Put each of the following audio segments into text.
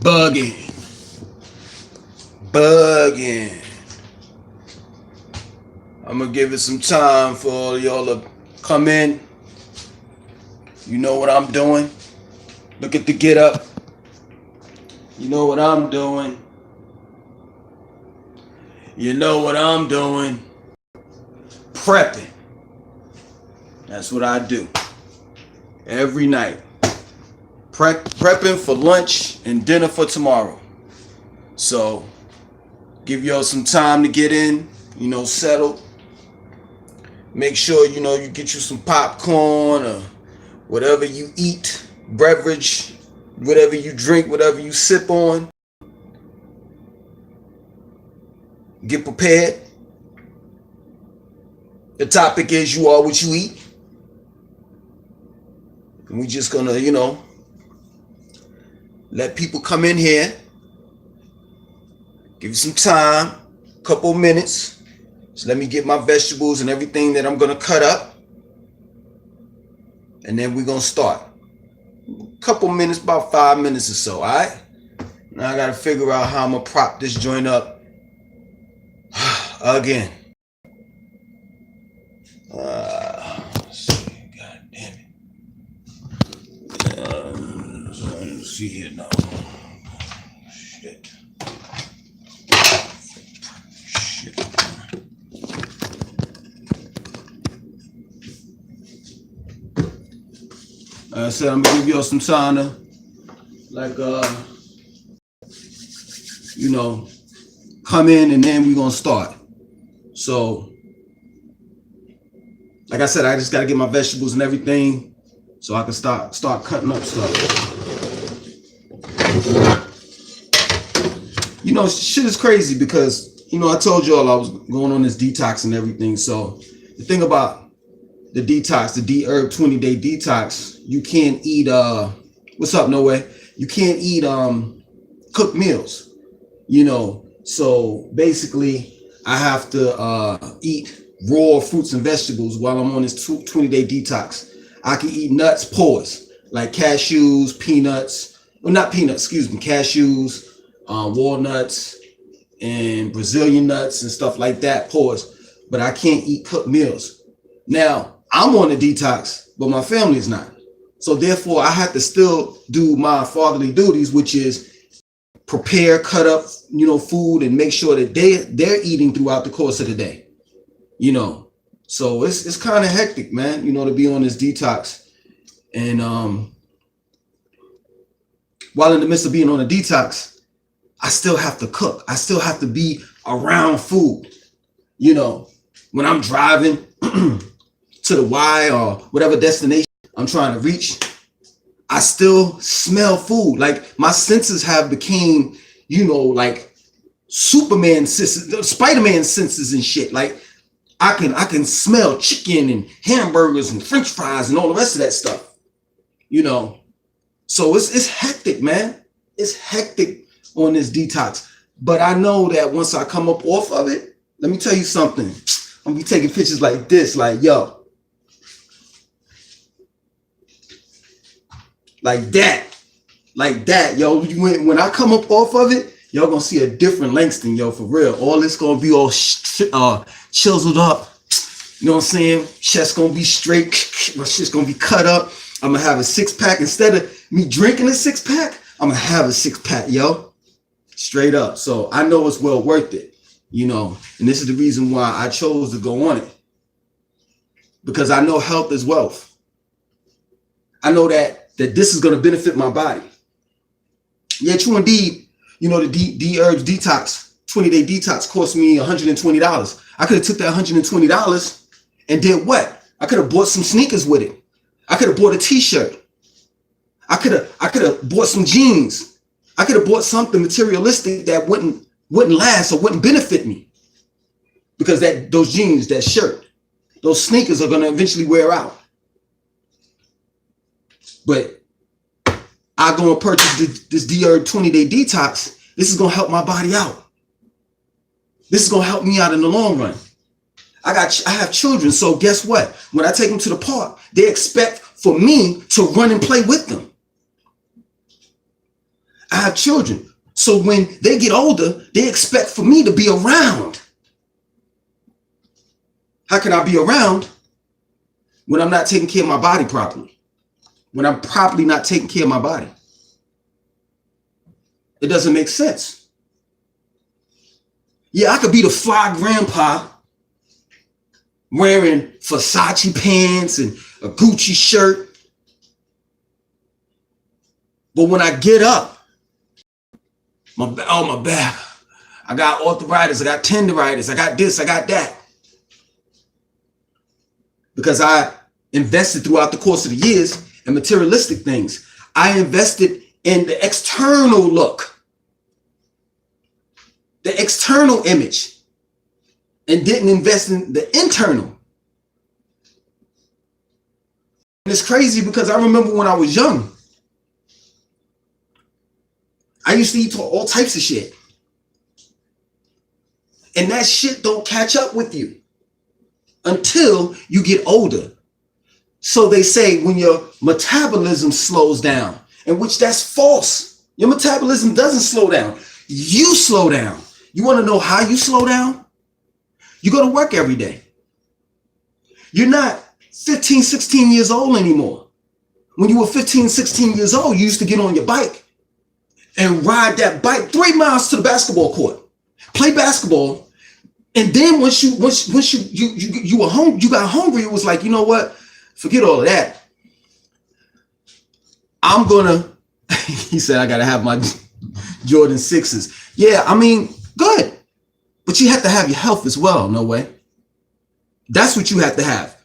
Bugging. Bugging. I'm gonna give it some time for all y'all to come in. You know what I'm doing. Look at the get up. You know what I'm doing. You know what I'm doing. Prepping. That's what I do. Every night. Prepping for lunch and dinner for tomorrow. So, give y'all some time to get in, settle. Make sure, you get you some popcorn or whatever you eat, beverage, whatever you drink, whatever you sip on. Get prepared. The topic is you are what you eat. And we just gonna, let people come in here. Give you some time, couple minutes. So let me get my vegetables and everything that I'm gonna cut up. And then we're gonna start. Couple minutes, about 5 minutes or so, alright? Now I gotta figure out how I'm gonna prop this joint up again. God damn it. Let's see here now. Shit. Like I said, I'm gonna give y'all some time to, come in and then we're gonna start. So, like I said, I just gotta get my vegetables and everything so I can start cutting up stuff. Shit is crazy because, I told y'all I was going on this detox and everything. So the thing about the detox, the D-Herb 20-day detox, you can't eat, what's up, No Way? You can't eat cooked meals, So basically I have to eat raw fruits and vegetables while I'm on this 20-day detox. I can eat nuts, pause, like cashews, peanuts. Well, not peanuts, excuse me, cashews, walnuts, and Brazilian nuts and stuff like that, pause. But I can't eat cooked meals. Now, I'm on a detox, but my family is not. So therefore, I have to still do my fatherly duties, which is prepare, cut up, food and make sure that they're eating throughout the course of the day. So it's kind of hectic, man, to be on this detox. And while in the midst of being on a detox, I still have to cook. I still have to be around food. When I'm driving to the Y or whatever destination I'm trying to reach, I still smell food. Like my senses have became, like Superman senses, Spider-Man senses and shit. Like I can smell chicken and hamburgers and French fries and all the rest of that stuff. So it's hectic, man. It's hectic on this detox. But I know that once I come up off of it, let me tell you something. I'm gonna be taking pictures like this, like yo. Like that, yo. When I come up off of it, y'all gonna see a different Langston, yo, for real. All this gonna be all chiseled up. You know what I'm saying? Chest gonna be straight. My shit's gonna be cut up. I'm gonna have a 6-pack. Instead of me drinking a 6-pack, I'm gonna have a 6-pack, yo. Straight up. So I know it's well worth it, and this is the reason why I chose to go on it. Because I know health is wealth. I know that this is going to benefit my body. Yeah, true indeed. The D-Herbs detox, 20-day detox cost me $120. I could have took that $120 and did what? I could have bought some sneakers with it. I could have bought a t-shirt. I could have bought some jeans. I could have bought something materialistic that wouldn't last or wouldn't benefit me. Because those jeans, that shirt, those sneakers are going to eventually wear out. But I go and purchase this D-Herb 20-day detox. This is going to help my body out. This is going to help me out in the long run. I have children, so guess what? When I take them to the park, they expect for me to run and play with them. I have children. So when they get older, they expect for me to be around. How can I be around when I'm not taking care of my body properly? When I'm properly not taking care of my body? It doesn't make sense. Yeah, I could be the fly grandpa wearing Versace pants and a Gucci shirt. But when I get up, my back, I got arthritis, I got tendonitis, I got this, I got that. Because I invested throughout the course of the years in materialistic things. I invested in the external look, the external image, and didn't invest in the internal. And it's crazy because I remember when I was young, I used to eat all types of shit. And that shit don't catch up with you until you get older. So they say when your metabolism slows down, in which that's false. Your metabolism doesn't slow down. You slow down. You want to know how you slow down? You go to work every day. You're not 15, 16 years old anymore. When you were 15, 16 years old, you used to get on your bike and ride that bike 3 miles to the basketball court, play basketball. And then once you were home, you got hungry, it was like, you know what? Forget all of that. I'm gonna, he said, I gotta have my Jordan 6s. Yeah, I mean, good. But you have to have your health as well, no way. That's what you have to have.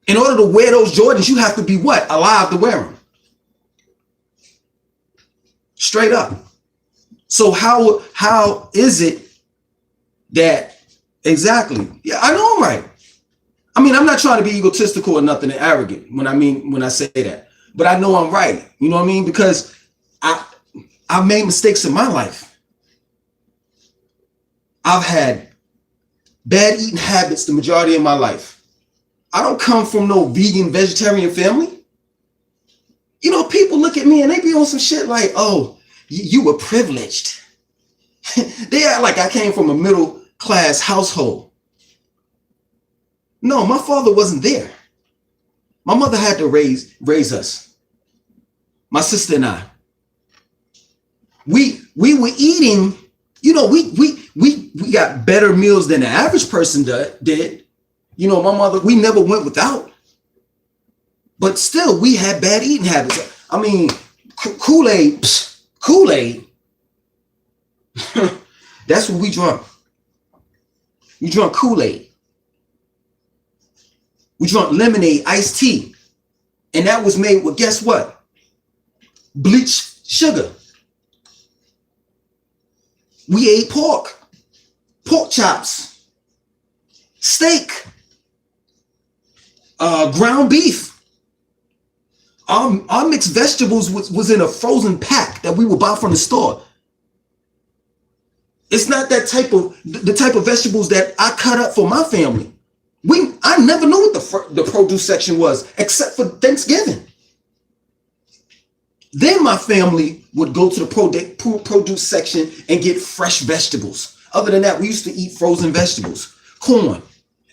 In order to wear those Jordans, you have to be what? Alive to wear them. Straight up. So how is it that, exactly. Yeah, I know I'm right. I mean, I'm not trying to be egotistical or nothing and arrogant when I say that, but I know I'm right. You know what I mean? Because I've made mistakes in my life. I've had bad eating habits the majority of my life. I don't come from no vegan, vegetarian family. You know, people look at me and they be on some shit like, oh, you were privileged. They act like I came from a middle class household. No, my father wasn't there. My mother had to raise us. My sister and I. We were eating, you know, we got better meals than the average person did. You know, my mother, we never went without. But still, we had bad eating habits. I mean, Kool-Aid. That's what we drunk. We drunk Kool-Aid. We drunk lemonade, iced tea. And that was made with, guess what? Bleached sugar. We ate pork chops, steak, ground beef. Our mixed vegetables was in a frozen pack that we would buy from the store. It's not that the type of vegetables that I cut up for my family. I never knew what the produce section was, except for Thanksgiving. Then my family would go to the produce section and get fresh vegetables. Other than that, we used to eat frozen vegetables, corn.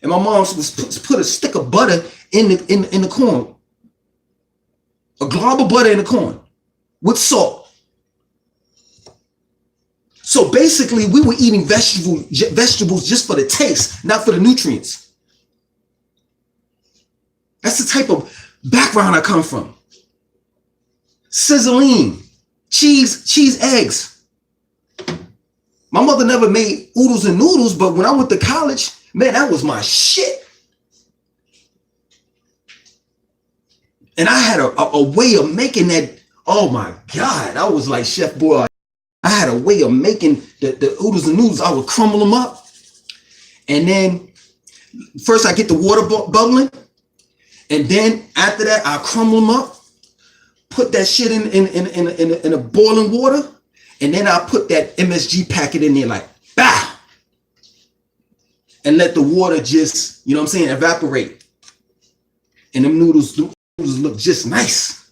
And my mom was put a stick of butter in the corn. A glob of butter in the corn with salt. So basically, we were eating vegetables just for the taste, not for the nutrients. That's the type of background I come from. Sizzling, cheese, eggs. My mother never made oodles and noodles, but when I went to college, man, that was my shit. And I had a way of making that. Oh my God, I was like Chef Boy. I had a way of making the oodles and noodles. I would crumble them up. And then first I get the water bubbling. And then after that, I crumble them up, put that shit in a boiling water. And then I put that MSG packet in there like, bah! And let the water just, you know what I'm saying, evaporate. And them noodles look just nice.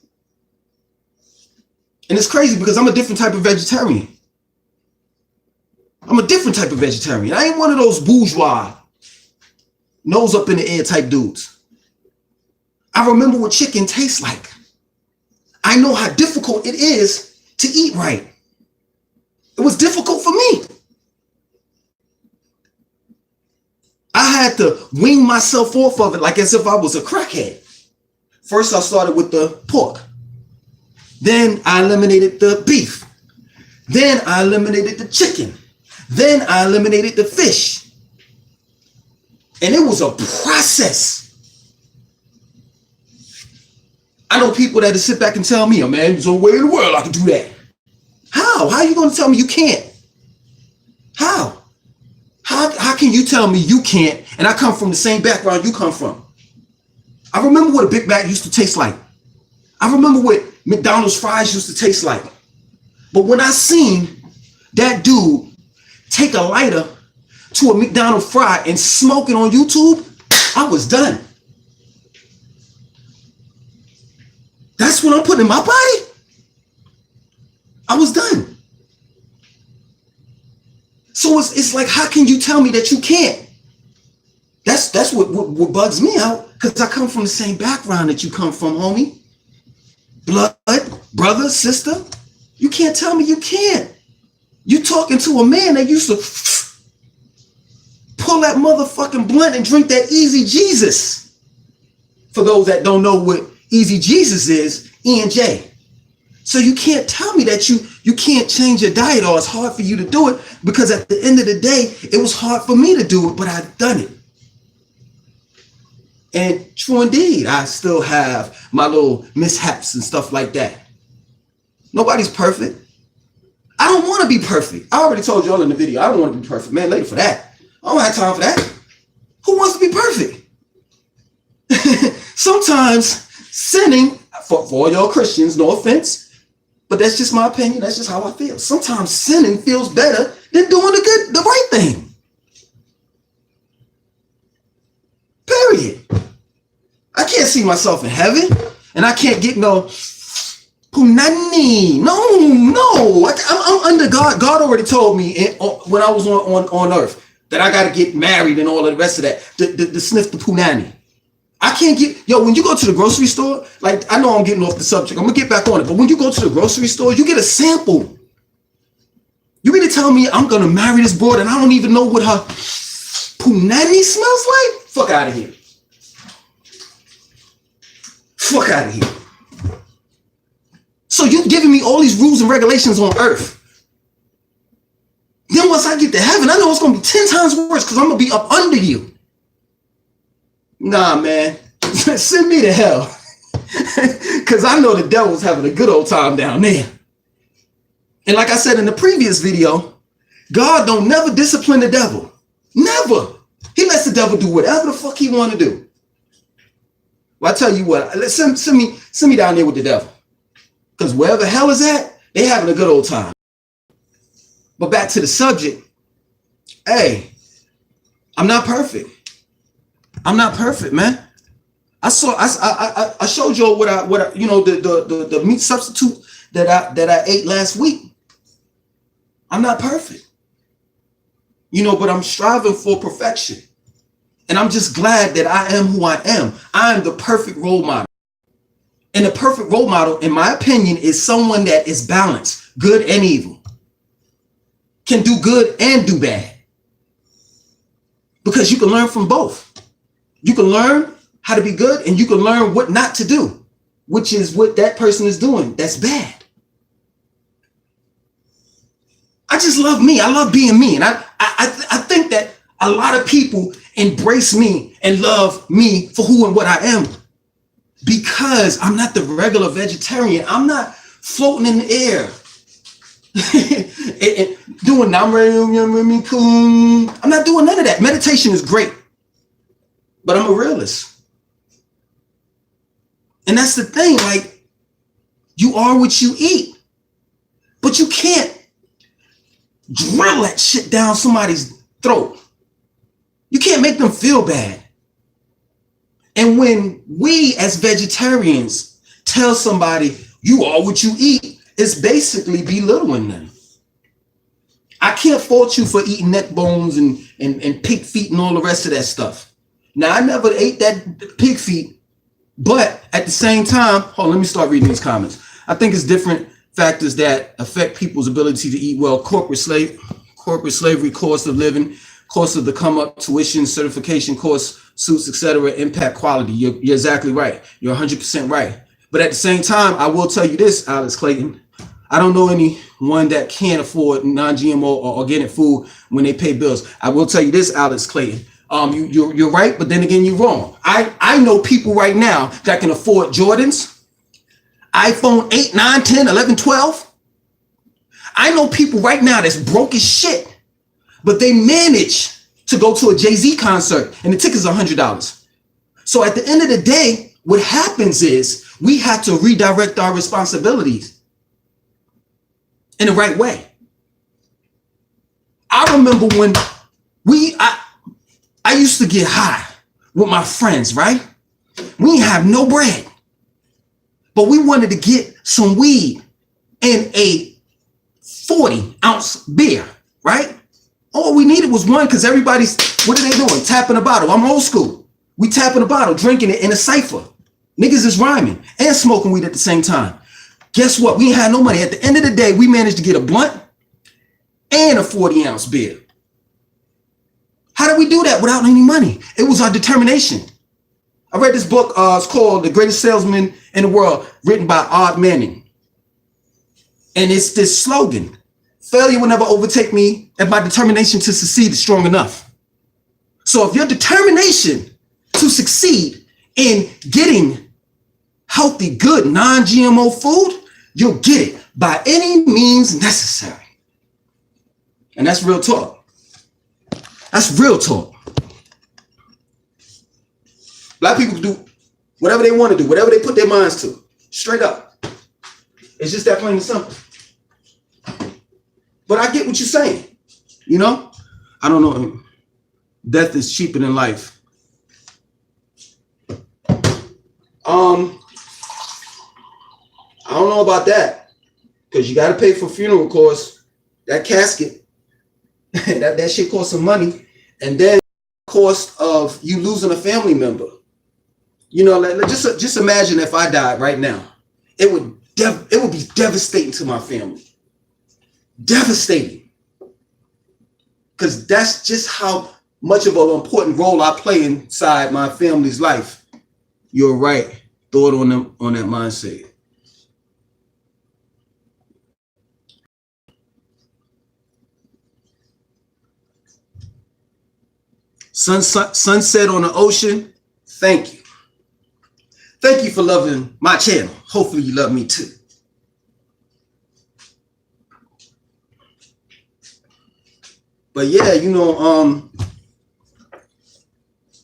And it's crazy because I'm a different type of vegetarian. I'm a different type of vegetarian. I ain't one of those bourgeois, nose up in the air type dudes. I remember what chicken tastes like. I know how difficult it is to eat right. It was difficult for me. I had to wean myself off of it like as if I was a crackhead. First, I started with the pork. Then I eliminated the beef. Then I eliminated the chicken. Then I eliminated the fish. And it was a process. I know people that sit back and tell me, oh man, there's no way in the world I can do that. How? How are you going to tell me you can't? How? How can you tell me you can't and I come from the same background you come from? I remember what a Big Mac used to taste like. I remember what McDonald's fries used to taste like. But when I seen that dude take a lighter to a McDonald's fry and smoke it on YouTube, I was done. That's what I'm putting in my body? I was done. So it's like, how can you tell me that you can't? That's what bugs me out, because I come from the same background that you come from, homie. Blood, brother, sister. You can't tell me you can't. You talking to a man that used to pull that motherfucking blunt and drink that Easy Jesus. For those that don't know what Easy Jesus is, E&J. So you can't tell me that you can't change your diet, or it's hard for you to do it, because at the end of the day, it was hard for me to do it, but I've done it. And true indeed, I still have my little mishaps and stuff like that. Nobody's perfect. I don't want to be perfect. I already told y'all in the video, I don't want to be perfect. Man, later for that. I don't have time for that. Who wants to be perfect? Sometimes sinning, for all y'all Christians, no offense, but that's just my opinion. That's just how I feel. Sometimes sinning feels better than doing the right thing. Period. I can't see myself in heaven, and I can't get no punani. No. I'm under God. God already told me when I was on earth that I got to get married and all of the rest of that. The sniff the punani. I can't get, when you go to the grocery store, like, I know I'm getting off the subject. I'm going to get back on it. But when you go to the grocery store, you get a sample. You really tell me I'm going to marry this broad and I don't even know what her punani smells like? Fuck out of here. Fuck out of here. So you're giving me all these rules and regulations on earth. Then once I get to heaven, I know it's going to be 10 times worse because I'm going to be up under you. Nah, man, send me to hell. Because I know the devil's having a good old time down there. And like I said in the previous video, God don't never discipline the devil. Never. He lets the devil do whatever the fuck he want to do. Well, I tell you what, send me down there with the devil. Because wherever hell is at, they having a good old time. But back to the subject. Hey, I'm not perfect. I'm not perfect, man. I showed y'all what I the meat substitute that I ate last week. I'm not perfect, but I'm striving for perfection, and I'm just glad that I am who I am. I am the perfect role model, and the perfect role model, in my opinion, is someone that is balanced, good and evil, can do good and do bad, because you can learn from both. You can learn how to be good, and you can learn what not to do, which is what that person is doing. That's bad. I just love me. I love being me. And I think that a lot of people embrace me and love me for who and what I am, because I'm not the regular vegetarian. I'm not floating in the air and doing, I'm not doing none of that. Meditation is great. But I'm a realist. And that's the thing, like, you are what you eat. But you can't drill that shit down somebody's throat. You can't make them feel bad. And when we as vegetarians tell somebody you are what you eat, it's basically belittling them. I can't fault you for eating neck bones and pig feet and all the rest of that stuff. Now, I never ate that pig feet, but at the same time, hold on, let me start reading these comments. I think it's different factors that affect people's ability to eat well. Corporate slavery, cost of living, cost of the come up, tuition, certification costs, suits, etc., impact quality. You're exactly right. You're 100% right. But at the same time, I will tell you this, Alex Clayton. I don't know anyone that can't afford non-GMO or organic food when they pay bills. I will tell you this, Alex Clayton. You're right, but then again, you're wrong. I know people right now that can afford Jordans, iPhone 8, 9, 10, 11, 12. I know people right now that's broke as shit, but they manage to go to a Jay-Z concert and the ticket's $100. So at the end of the day, what happens is we have to redirect our responsibilities in the right way. I remember when I used to get high with my friends, right? We didn't have no bread, but we wanted to get some weed and a 40-ounce beer, right? All we needed was one, because everybody's, what are they doing? Tapping a bottle. I'm old school. We tapping a bottle, drinking it in a cypher. Niggas is rhyming and smoking weed at the same time. Guess what? We ain't had no money. At the end of the day, we managed to get a blunt and a 40-ounce beer. How did we do that without any money? It was our determination. I read this book. It's called The Greatest Salesman in the World, written by Art Manning. And it's this slogan: failure will never overtake me if my determination to succeed is strong enough. So if your determination to succeed in getting healthy, good, non-GMO food, you'll get it by any means necessary. And that's real talk. That's real talk. Black people do whatever they want to do, whatever they put their minds to. Straight up. It's just that plain and simple. But I get what you're saying. You know? I don't know. Death is cheaper than life. I don't know about that, because you got to pay for funeral costs, that casket, that shit costs some money, and then cost of you losing a family member. You know, just imagine if I died right now, it would be devastating to my family, devastating, because that's just how much of an important role I play inside my family's life. You're right. Thought on that mindset. Sunset on the ocean. Thank you. Thank you for loving my channel. Hopefully you love me too. But yeah, you know,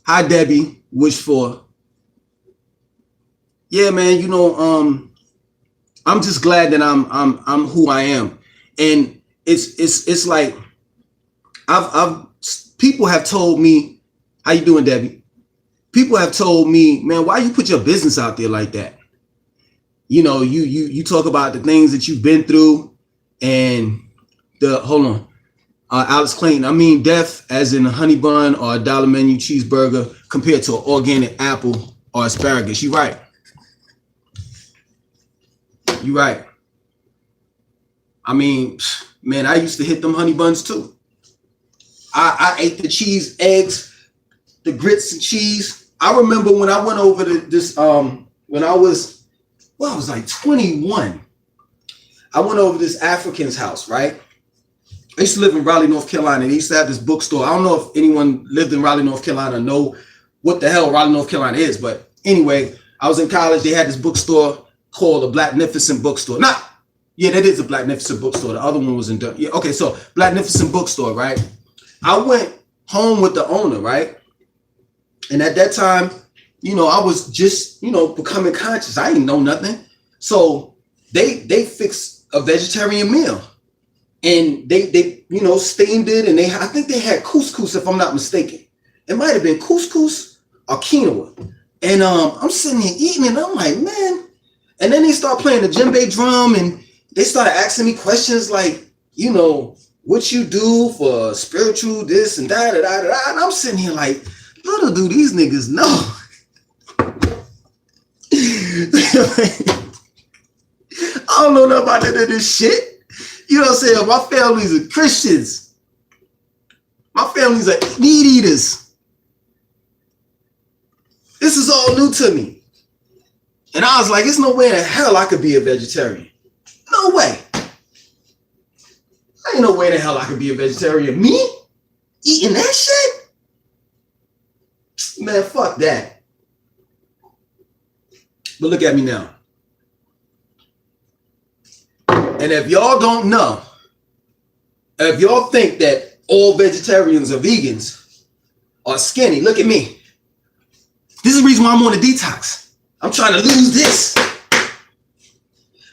hi Debbie, wish for. Yeah, man, you know, I'm just glad that I'm who I am. And it's like I've people have told me, how you doing, Debbie? People have told me, man, why you put your business out there like that? You know, you talk about the things that you've been through, and hold on, Alex Clayton, I mean death as in a honey bun or a dollar menu cheeseburger compared to an organic apple or asparagus. You're right. You're right. I mean, man, I used to hit them honey buns too. I ate the cheese, eggs, the grits and cheese. I remember when I went over to this, when I was like 21, I went over to this African's house, right? I used to live in Raleigh, North Carolina, and he used to have this bookstore. I don't know if anyone lived in Raleigh, North Carolina, know what the hell Raleigh, North Carolina is, but anyway, I was in college. They had this bookstore called the Blacknificent Bookstore. Yeah, that is a Blacknificent Bookstore. The other one was in Durham. Yeah, okay, so Blacknificent Bookstore, right? I went home with the owner, right? And at that time, you know, I was just, you know, becoming conscious. I didn't know nothing. So they fixed a vegetarian meal, and they you know, steamed it, and I think they had couscous, if I'm not mistaken. It might have been couscous or quinoa. And I'm sitting here eating it, and I'm like, man. And then they start playing the djembe drum, and they started asking me questions like, you know, what you do for spiritual this and that, and I'm sitting here like, little do these niggas know. I don't know nothing about none of this shit. You know what I'm saying? My family's are Christians. My family's are meat eaters. This is all new to me. And I was like, there's no way in hell I could be a vegetarian. No way. Ain't no way in hell I could be a vegetarian. Me? Eating that shit? Man, fuck that. But look at me now. And if y'all don't know, if y'all think that all vegetarians are vegans or skinny, look at me. This is the reason why I'm on a detox. I'm trying to lose this.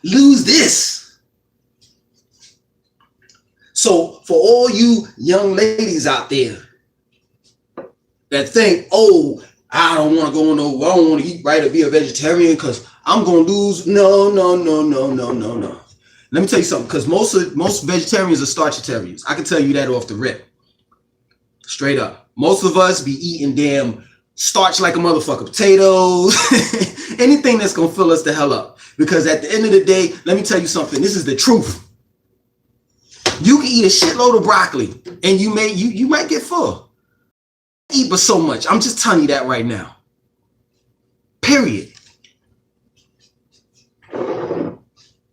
Lose this. So for all you young ladies out there that think, oh, I don't want to go no, I don't want to eat right or be a vegetarian because I'm going to lose. No. Let me tell you something, because most vegetarians are starchitarians. I can tell you that off the rip. Straight up. Most of us be eating damn starch like a motherfucker. Potatoes. Anything that's going to fill us the hell up. Because at the end of the day, let me tell you something. This is the truth. You can eat a shitload of broccoli and you might get full. Eat but so much. I'm just telling you that right now. Period.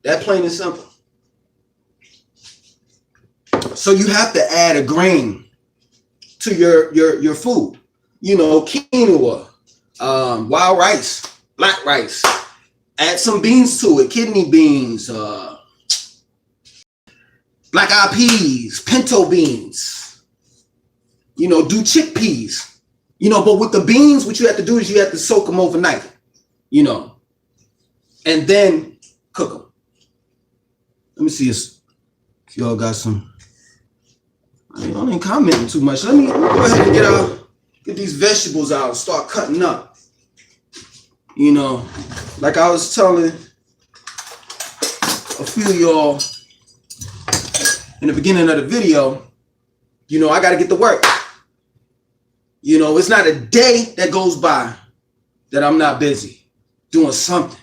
That plain and simple. So you have to add a grain to your food. You know, quinoa, wild rice, black rice. Add some beans to it, kidney beans, black eyed peas, pinto beans. You know, do chickpeas. You know, but with the beans, what you have to do is you have to soak them overnight. You know, and then cook them. Let me see if y'all got some. Y'all ain't commenting too much. Let me go ahead and get these vegetables out and start cutting up. You know, like I was telling a few of y'all in the beginning of the video, you know, I got to get to work. You know, it's not a day that goes by that I'm not busy doing something.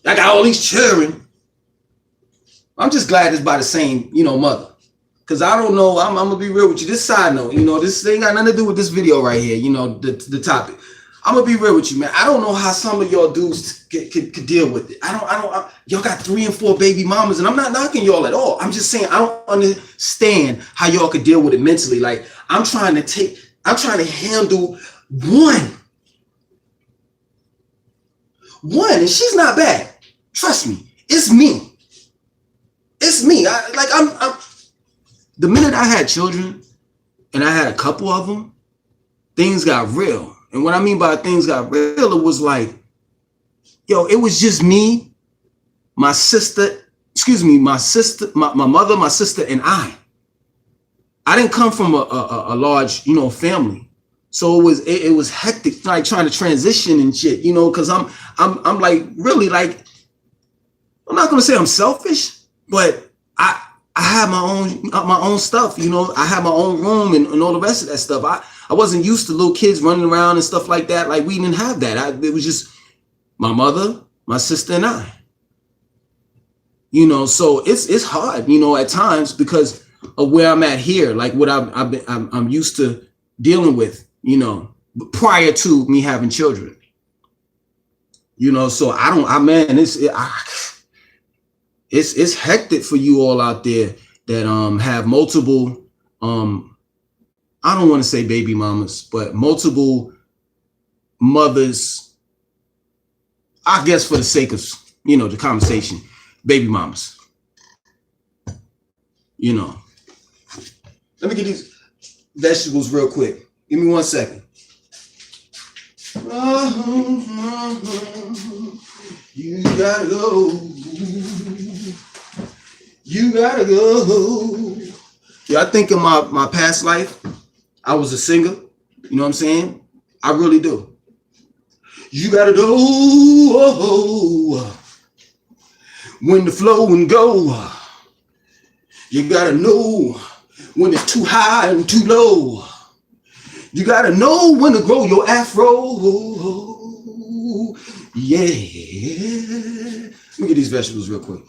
I got all these children. I'm just glad it's by the same, you know, mother. Because I don't know, I'm going to be real with you. This side note, you know, this ain't got nothing to do with this video right here, you know, the topic. I'm going to be real with you, man. I don't know how some of y'all dudes could deal with it. Y'all got 3 and 4 baby mamas, and I'm not knocking y'all at all. I'm just saying I don't understand how y'all could deal with it mentally. Like, I'm trying to handle one, and she's not bad. Trust me, it's me. It's me. I'm the minute I had children, and I had a couple of them, things got real. And what I mean by things got real, it was like, yo, it was just me, my sister, my mother, my sister, and I. I didn't come from a large, you know, family. So it was hectic, like trying to transition and shit, you know, because I'm like really like, I'm not gonna say I'm selfish, but I have my own stuff, you know. I have my own room and all the rest of that stuff. I wasn't used to little kids running around and stuff like that. Like, we didn't have that. It was just my mother, my sister, and I. You know, so it's hard, you know, at times because of where I'm at here, like what I'm used to dealing with, you know, prior to me having children. You know, so it's hectic for you all out there that have multiple I don't want to say baby mamas, but multiple mothers, I guess for the sake of, you know, the conversation, baby mamas. You know. Let me get these vegetables real quick. Give me 1 second. You gotta go. You gotta go. Yeah, I think in my past life, I was a singer. You know what I'm saying? I really do. You gotta go. when to flow and go. You gotta know when it's too high and too low. You gotta know when to grow your afro. Yeah. Let me get these vegetables real quick.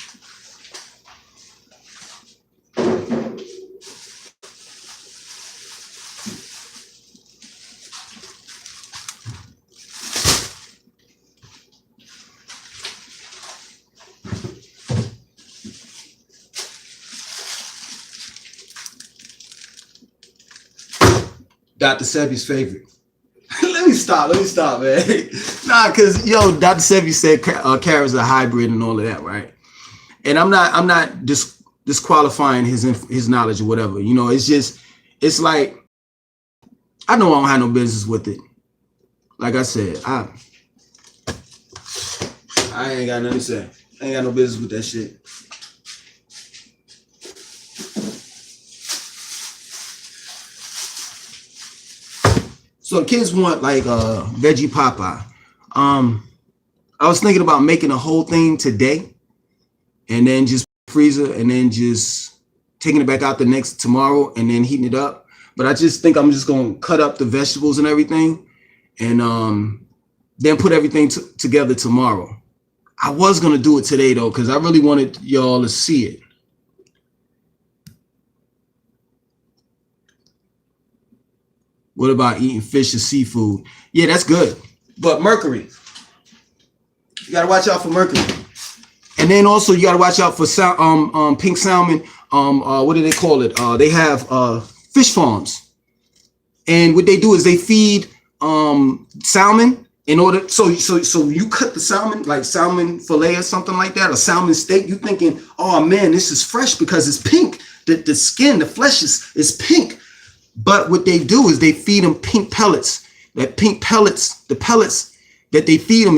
Dr. Sebi's favorite. Let me stop, man. Nah, cause yo, Dr. Sebi said carrots are hybrid and all of that, right? And I'm not disqualifying his knowledge or whatever. You know, it's like I know I don't have no business with it. Like I said, I ain't got nothing to say. I ain't got no business with that shit. So the kids want like veggie Popeye. I was thinking about making a whole thing today and then just freezer and then just taking it back out the next tomorrow and then heating it up. But I just think I'm just gonna cut up the vegetables and everything and then put everything together tomorrow. I was gonna do it today though, because I really wanted y'all to see it. What about eating fish or seafood? Yeah, that's good. But mercury. You gotta watch out for mercury. And then also you gotta watch out for pink salmon. What do they call it? They have fish farms. And what they do is they feed salmon in order. So you cut the salmon, like salmon fillet or something like that, or salmon steak. You thinking, oh man, this is fresh because it's pink. The skin, the flesh is pink. But what they do is they feed them pink pellets. That pink pellets, the pellets that they feed them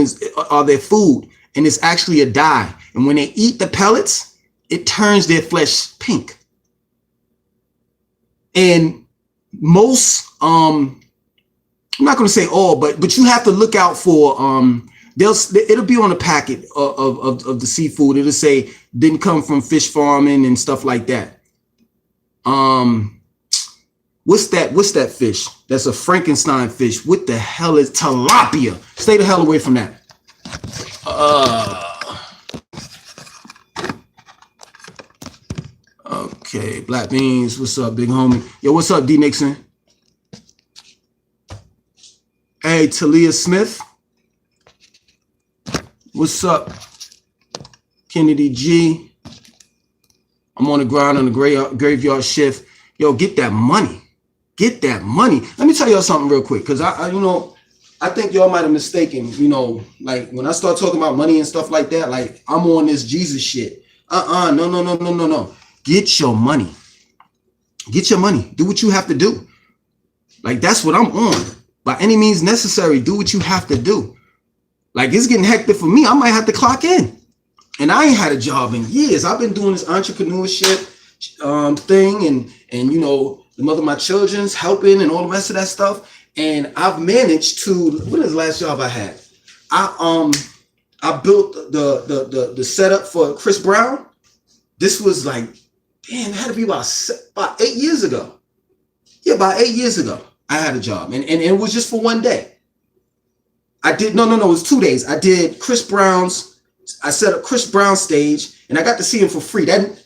are their food. And it's actually a dye. And when they eat the pellets, it turns their flesh pink. And most, I'm not going to say all, but you have to look out for, it'll be on the packet of the seafood. It'll say didn't come from fish farming and stuff like that. What's that fish? That's a Frankenstein fish. What the hell is tilapia? Stay the hell away from that. Okay, Black Beans. What's up, big homie? Yo, what's up, D Nixon? Hey, Talia Smith. What's up, Kennedy G? I'm on the ground on the graveyard shift. Yo, get that money. Get that money. Let me tell y'all something real quick, because I think y'all might have mistaken, like when I start talking about money and stuff like that, like I'm on this Jesus shit. No. Get your money. Get your money. Do what you have to do. Like that's what I'm on. By any means necessary, do what you have to do. Like it's getting hectic for me. I might have to clock in. And I ain't had a job in years. I've been doing this entrepreneurship thing and the mother of my children's helping and all the rest of that stuff. And I've managed to, what is the last job I had? I built the setup for Chris Brown. This was like, damn, it had to be about 8 years ago. Yeah, about 8 years ago, I had a job. And it was just for one day. It was 2 days. I set up Chris Brown's stage and I got to see him for free. The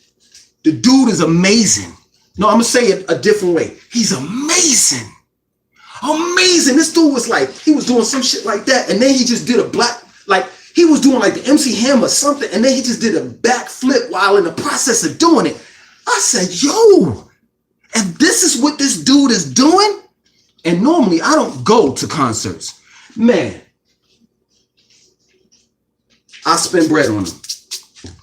dude is amazing. No, I'm gonna say it a different way. He's amazing. Amazing. This dude was like, he was doing some shit like that. And then he just did he was doing like the MC Hammer or something. And then he just did a backflip while in the process of doing it. I said, yo, if this is what this dude is doing, and normally I don't go to concerts, man, I spend bread on them.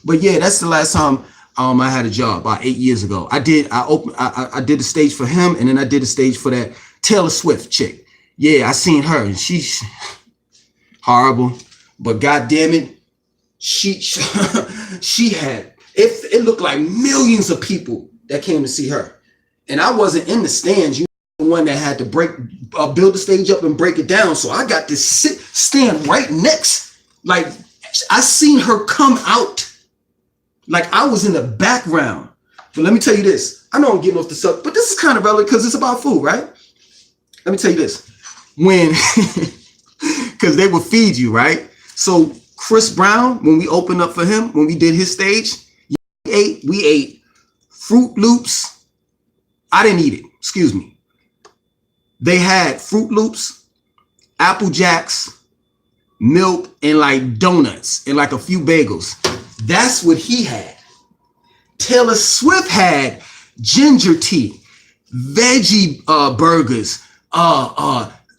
But yeah, that's the last time I had a job about 8 years ago. I did a stage for him, and then I did a stage for that Taylor Swift chick. Yeah, I seen her, and she's horrible. But goddamn it, she had it looked like millions of people that came to see her, and I wasn't in the stands. The one that had to build the stage up and break it down. So I got to stand right next. Like I seen her come out Like I was in the background. But let me tell you this. I know I'm getting off the subject, but this is kind of relevant because it's about food, right? Let me tell you this. When, because they would feed you, right? So Chris Brown, when we opened up for him, when we did his stage, we ate Fruit Loops. I didn't eat it, excuse me. They had Fruit Loops, Apple Jacks, milk, and like donuts, and like a few bagels. That's what he had. Taylor Swift had ginger tea, veggie burgers,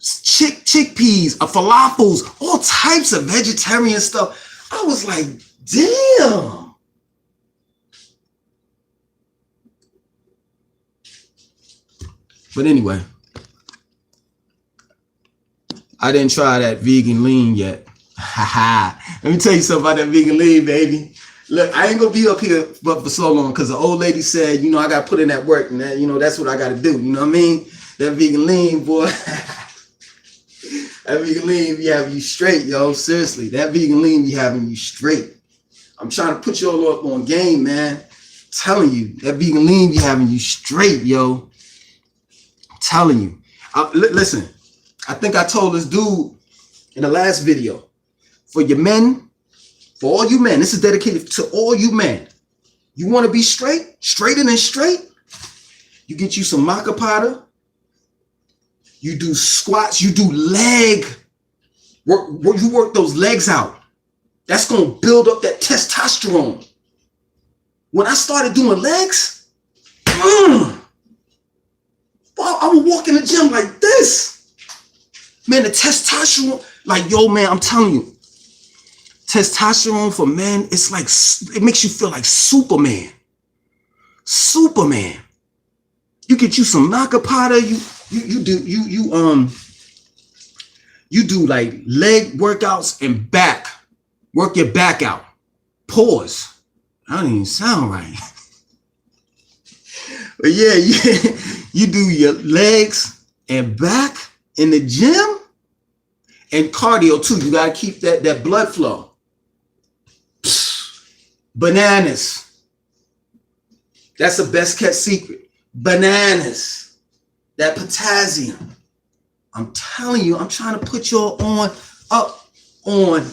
chickpeas, falafels, all types of vegetarian stuff. I was like, damn. But anyway, I didn't try that vegan lean yet. Let me tell you something about that vegan lean, baby. Look, I ain't gonna be up here for so long because the old lady said, you know, I gotta put in that work, and that, you know, that's what I gotta do. You know what I mean? That vegan lean, boy. That vegan lean be having you straight, yo. Seriously, that vegan lean be having you straight. I'm trying to put you all up on game, man. I'm telling you, that vegan lean be having you straight, yo. I'm telling you. Listen, I think I told this dude in the last video, for your men, for all you men, this is dedicated to all you men. You want to be straight, straighter than straight? You get you some maca powder. You do squats. You do leg work. You work those legs out. That's going to build up that testosterone. When I started doing legs, I would walk in the gym like this. Man, the testosterone, like, yo, man, I'm telling you, testosterone for men, it's like, it makes you feel like Superman. Superman. You get you some maca powder, you do like leg workouts and back. Work your back out. Pause. I don't even sound right. But yeah, you do your legs and back in the gym and cardio too. You gotta keep that blood flow. Bananas. That's the best kept secret. Bananas. That potassium. I'm telling you, I'm trying to put y'all up on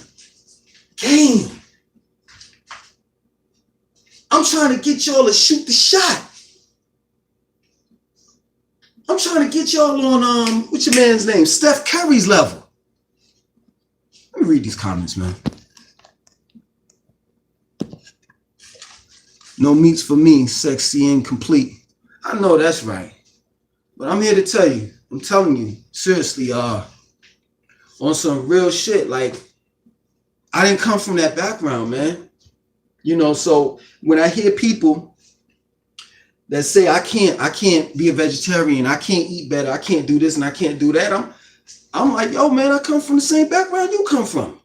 game. I'm trying to get y'all to shoot the shot. I'm trying to get y'all on, what's your man's name? Steph Curry's level. Let me read these comments, man. No meats for me, sexy and complete. I know that's right. But I'm here to tell you, I'm telling you, seriously, on some real shit, like, I didn't come from that background, man. You know, so when I hear people that say I can't be a vegetarian, I can't eat better, I can't do this and I can't do that, I'm like, yo, man, I come from the same background you come from.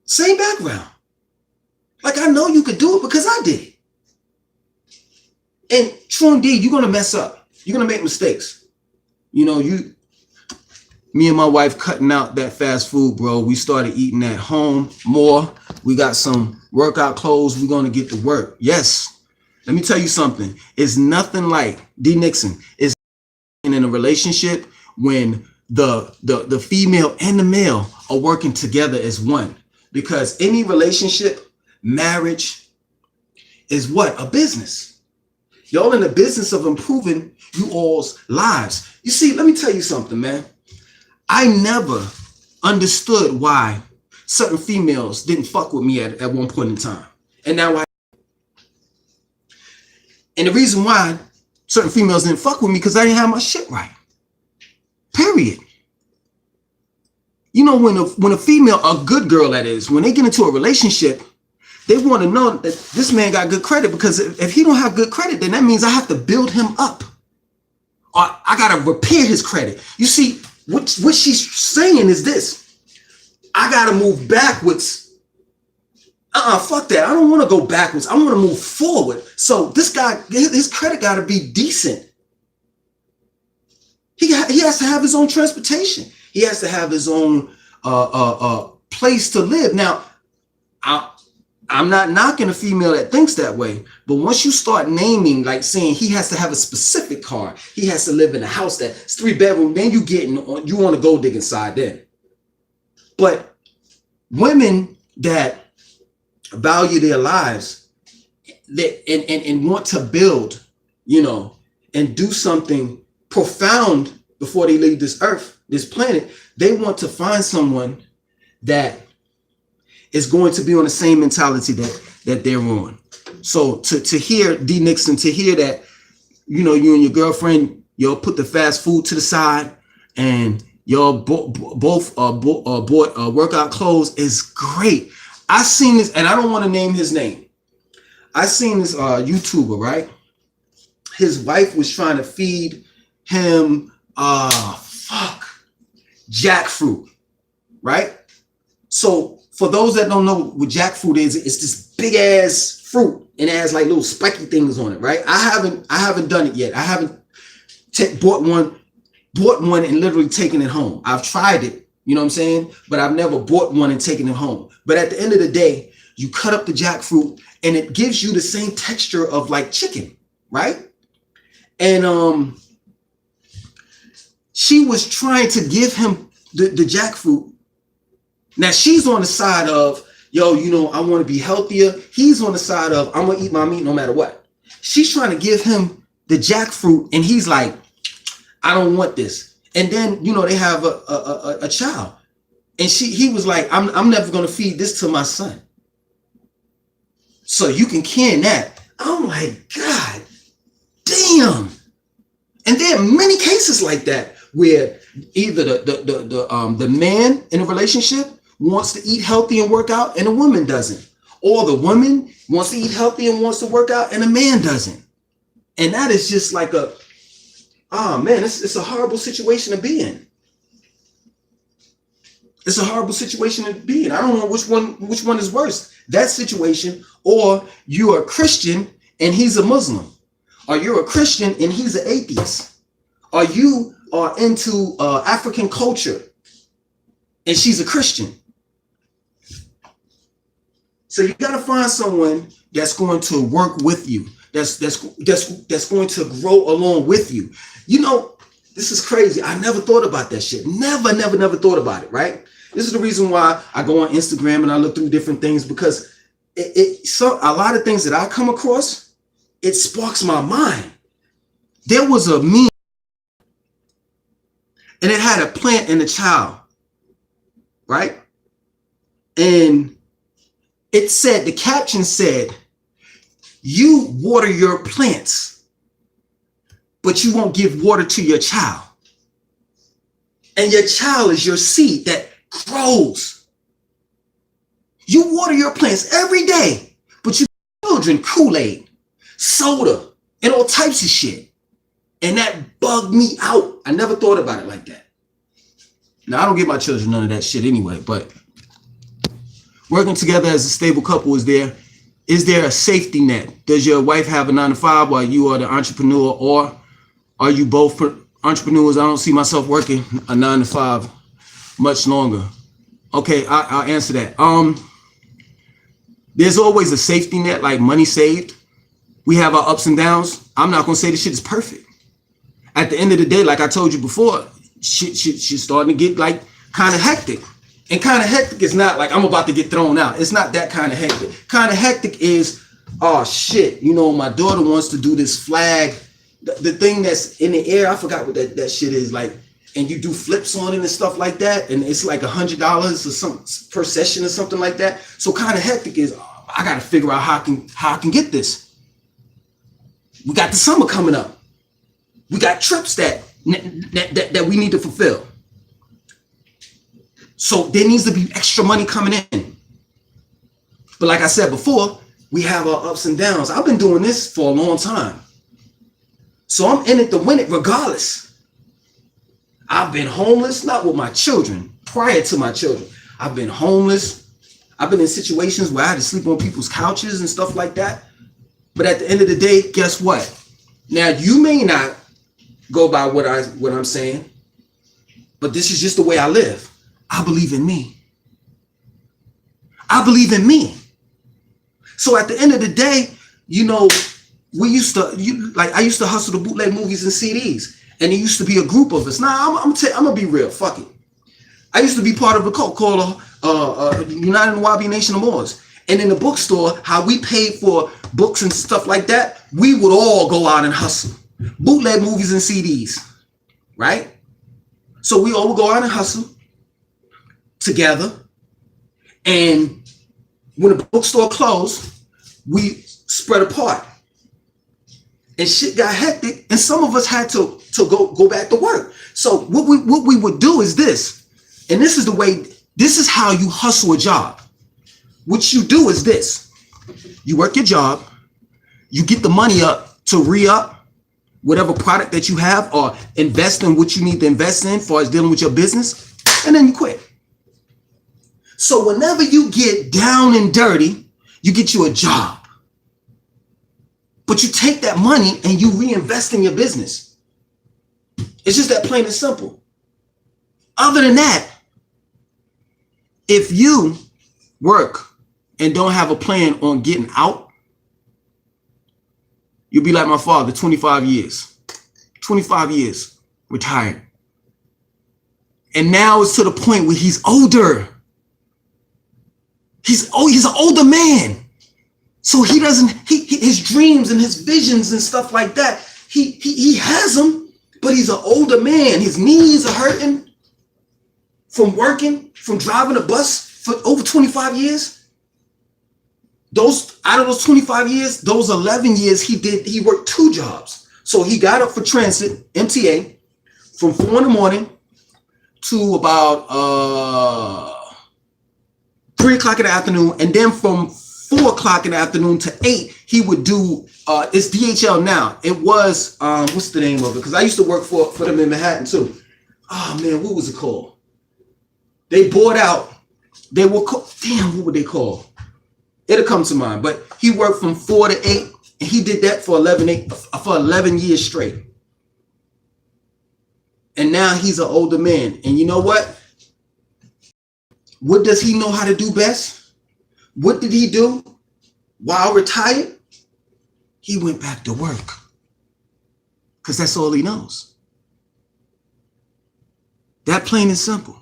Same background. Like, I know you could do it because I did. And true indeed, you're gonna mess up. You're gonna make mistakes. You know, me and my wife cutting out that fast food, bro. We started eating at home more. We got some workout clothes. We're gonna get to work. Yes. Let me tell you something. It's nothing like D. Nixon. It's in a relationship when the female and the male are working together as one. Because any relationship, marriage, is what? A business. Y'all in the business of improving you all's lives. You see, let me tell you something, man. I never understood why certain females didn't fuck with me at one point in time. And now and the reason why certain females didn't fuck with me because I didn't have my shit right. Period. You know, when a female, a good girl that is, when they get into a relationship, they want to know that this man got good credit, because if he don't have good credit, then that means I have to build him up. Or I got to repair his credit. You see, what she's saying is this. I got to move backwards. Fuck that. I don't want to go backwards. I want to move forward. So this guy, his credit got to be decent. He has to have his own transportation. He has to have his own place to live. Now, I'm not knocking a female that thinks that way, but once you start naming, like saying he has to have a specific car, he has to live in a house that's 3 bedroom, then you want to go digging side then. But women that value their lives and want to build, and do something profound before they leave this earth, this planet, they want to find someone that is going to be on the same mentality that they're on. So to hear D Nixon, to hear that, you and your girlfriend, y'all put the fast food to the side and y'all both bought workout clothes is great. I seen this, and I don't want to name his name. I seen this YouTuber, right? His wife was trying to feed him jackfruit, right? So for those that don't know what jackfruit is, it's this big ass fruit and it has like little spiky things on it, right? I haven't done it yet. I haven't bought one and literally taken it home. I've tried it, you know what I'm saying? But I've never bought one and taken it home. But at the end of the day, you cut up the jackfruit and it gives you the same texture of like chicken, right? And she was trying to give him the jackfruit. Now she's on the side of, I want to be healthier. He's on the side of, I'm gonna eat my meat no matter what. She's trying to give him the jackfruit and he's like, I don't want this. And then, they have a child. And he was like, I'm never gonna feed this to my son. So you can can that. I'm like, God damn. And there are many cases like that where either the man in a relationship wants to eat healthy and work out and a woman doesn't, or the woman wants to eat healthy and wants to work out and a man doesn't. And that is just like it's a horrible situation to be in. It's a horrible situation to be in. I don't know which one is worse, that situation, or you're a Christian and he's a Muslim, or you're a Christian and he's an atheist, or you are into African culture and she's a Christian. So you got to find someone that's going to work with you, that's going to grow along with you. This is crazy. I never thought about that shit. Never thought about it, right? This is the reason why I go on Instagram and I look through different things, because a lot of things that I come across, it sparks my mind. There was a meme and it had a plant and a child, right? And the caption said, you water your plants, but you won't give water to your child. And your child is your seed that grows. You water your plants every day, but you give children Kool-Aid, soda, and all types of shit. And that bugged me out. I never thought about it like that. Now, I don't give my children none of that shit anyway, but working together as a stable couple, is there a safety net? Does your wife have a 9-to-5 while you are the entrepreneur, or are you both entrepreneurs? I don't see myself working a 9-to-5 much longer. Okay, I'll answer that. There's always a safety net, like money saved. We have our ups and downs. I'm not gonna say this shit is perfect. At the end of the day, like I told you before, she's starting to get like kind of hectic. And kind of hectic is not like I'm about to get thrown out. It's not that kind of hectic. Kind of hectic is, oh shit, my daughter wants to do this flag, the thing that's in the air. I forgot what that shit is like. And you do flips on it and stuff like that. And it's like $100 or something per session or something like that. So kind of hectic is, I got to figure out how I can get this. We got the summer coming up. We got trips that we need to fulfill. So there needs to be extra money coming in. But like I said before, we have our ups and downs. I've been doing this for a long time. So I'm in it to win it regardless. I've been homeless, not with my children, prior to my children. I've been homeless. I've been in situations where I had to sleep on people's couches and stuff like that. But at the end of the day, guess what? Now, you may not go by what I'm saying, but this is just the way I live. I believe in me. I believe in me. So at the end of the day, you know, I used to hustle the bootleg movies and CDs, and it used to be a group of us. Now I'm gonna be real. Fuck it. I used to be part of a cult called United Wabi Nation of Moors. And in the bookstore, how we paid for books and stuff like that, we would all go out and hustle. Bootleg movies and CDs, right? So we all would go out and hustle together. And when the bookstore closed, we spread apart. And shit got hectic, and some of us had to go back to work. So what we would do is this, and this is how you hustle a job. What you do is this: you work your job, you get the money up to re-up whatever product that you have, or invest in what you need to invest in as far as dealing with your business, and then you quit. So whenever you get down and dirty, you get you a job. But you take that money and you reinvest in your business. It's just that plain and simple. Other than that, if you work and don't have a plan on getting out, you'll be like my father, 25 years. 25 years, retired. And now it's to the point where he's older. He's an older man. So he doesn't, his dreams and his visions and stuff like that, he has them, but he's an older man. His knees are hurting from working, from driving a bus for over 25 years. Out of those 25 years, those 11 years he worked 2 jobs. So he got up for transit, MTA, from 4 in the morning to about 3 o'clock in the afternoon, and then from 4 o'clock in the afternoon to 8, he would do, it's DHL now. It was, what's the name of it? Because I used to work for them in Manhattan too. Oh man, what was it called? They bought out, they were called, damn, what were they called? It'll come to mind. But he worked from 4 to 8, and he did that for 11 years straight. And now he's an older man. And you know what? What does he know how to do best? What did he do while retired? He went back to work, because that's all he knows. That plain and simple.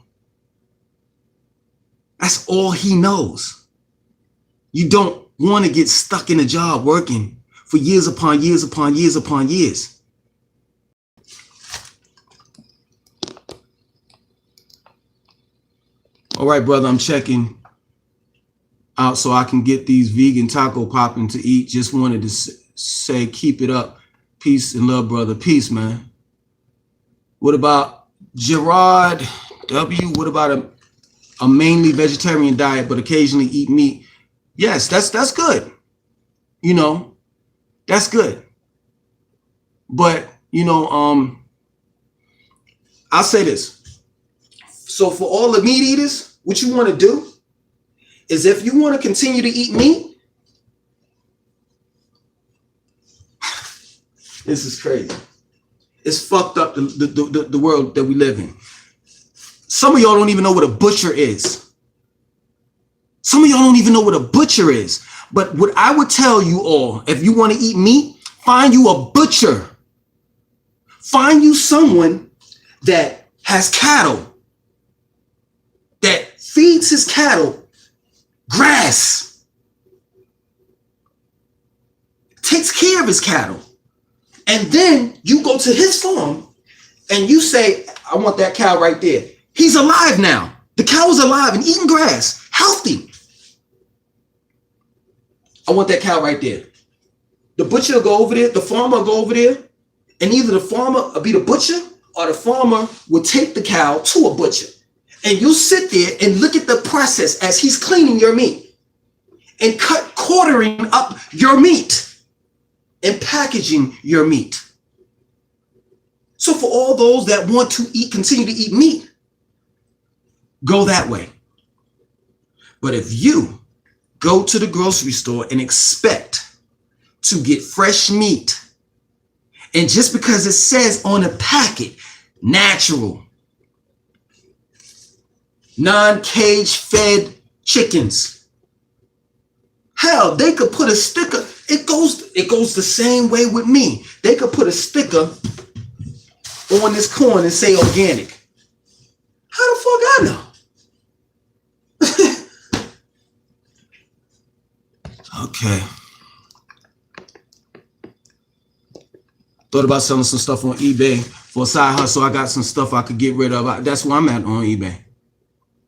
That's all he knows. You don't want to get stuck in a job working for years upon years upon years upon years. All right, brother, I'm checking out so I can get these vegan taco popping to eat. Just wanted to say, keep it up. Peace and love, brother. Peace, man. What about Gerard W? What about a mainly vegetarian diet, but occasionally eat meat? Yes, that's good. You know, that's good. But, you know, I'll say this. So for all the meat eaters, what you want to do is, if you want to continue to eat meat, this is crazy. It's fucked up, the world that we live in. Some of y'all don't even know what a butcher is. Some of y'all don't even know what a butcher is. But what I would tell you all, if you want to eat meat, find you a butcher. Find you someone that has cattle, that feeds his cattle grass, takes care of his cattle. And then you go to his farm and you say, I want that cow right there. He's alive now. The cow is alive and eating grass, healthy. I want that cow right there. The butcher will go over there, the farmer will go over there, and either the farmer will be the butcher, or the farmer will take the cow to a butcher. And you'll sit there and look at the process as he's cleaning your meat and quartering up your meat and packaging your meat. So for all those that want to continue to eat meat, go that way. But if you go to the grocery store and expect to get fresh meat, and just because it says on the packet, natural, non-cage fed chickens, Hell, they could put a sticker. It goes the same way with me. They could put a sticker on this corn and say organic. How the fuck I know? Okay. Thought about selling some stuff on eBay for a side hustle. I got some stuff I could get rid of. That's where I'm at on eBay.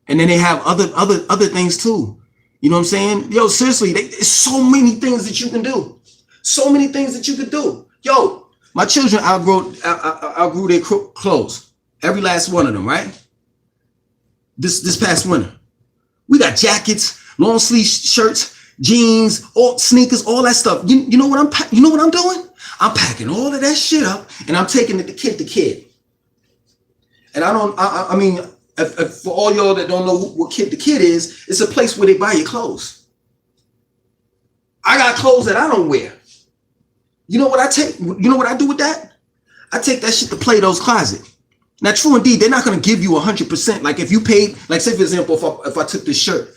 And then they have other things too. You know what I'm saying? Yo, seriously, there's so many things that you can do. So many things that you could do. Yo, my children outgrew their clothes. Every last one of them, right? This past winter. We got jackets, long sleeve shirts, jeans, all sneakers, all that stuff. You know what I'm doing? I'm packing all of that shit up and I'm taking it to kid. And I mean, for all y'all that don't know what Kid to Kid is, it's a place where they buy your clothes. I got clothes that I don't wear. You know what I take? You know what I do with that? I take that shit to Plato's Closet. Now, true indeed, they're not going to give you 100%. Like if you paid, like say for example, if I took this shirt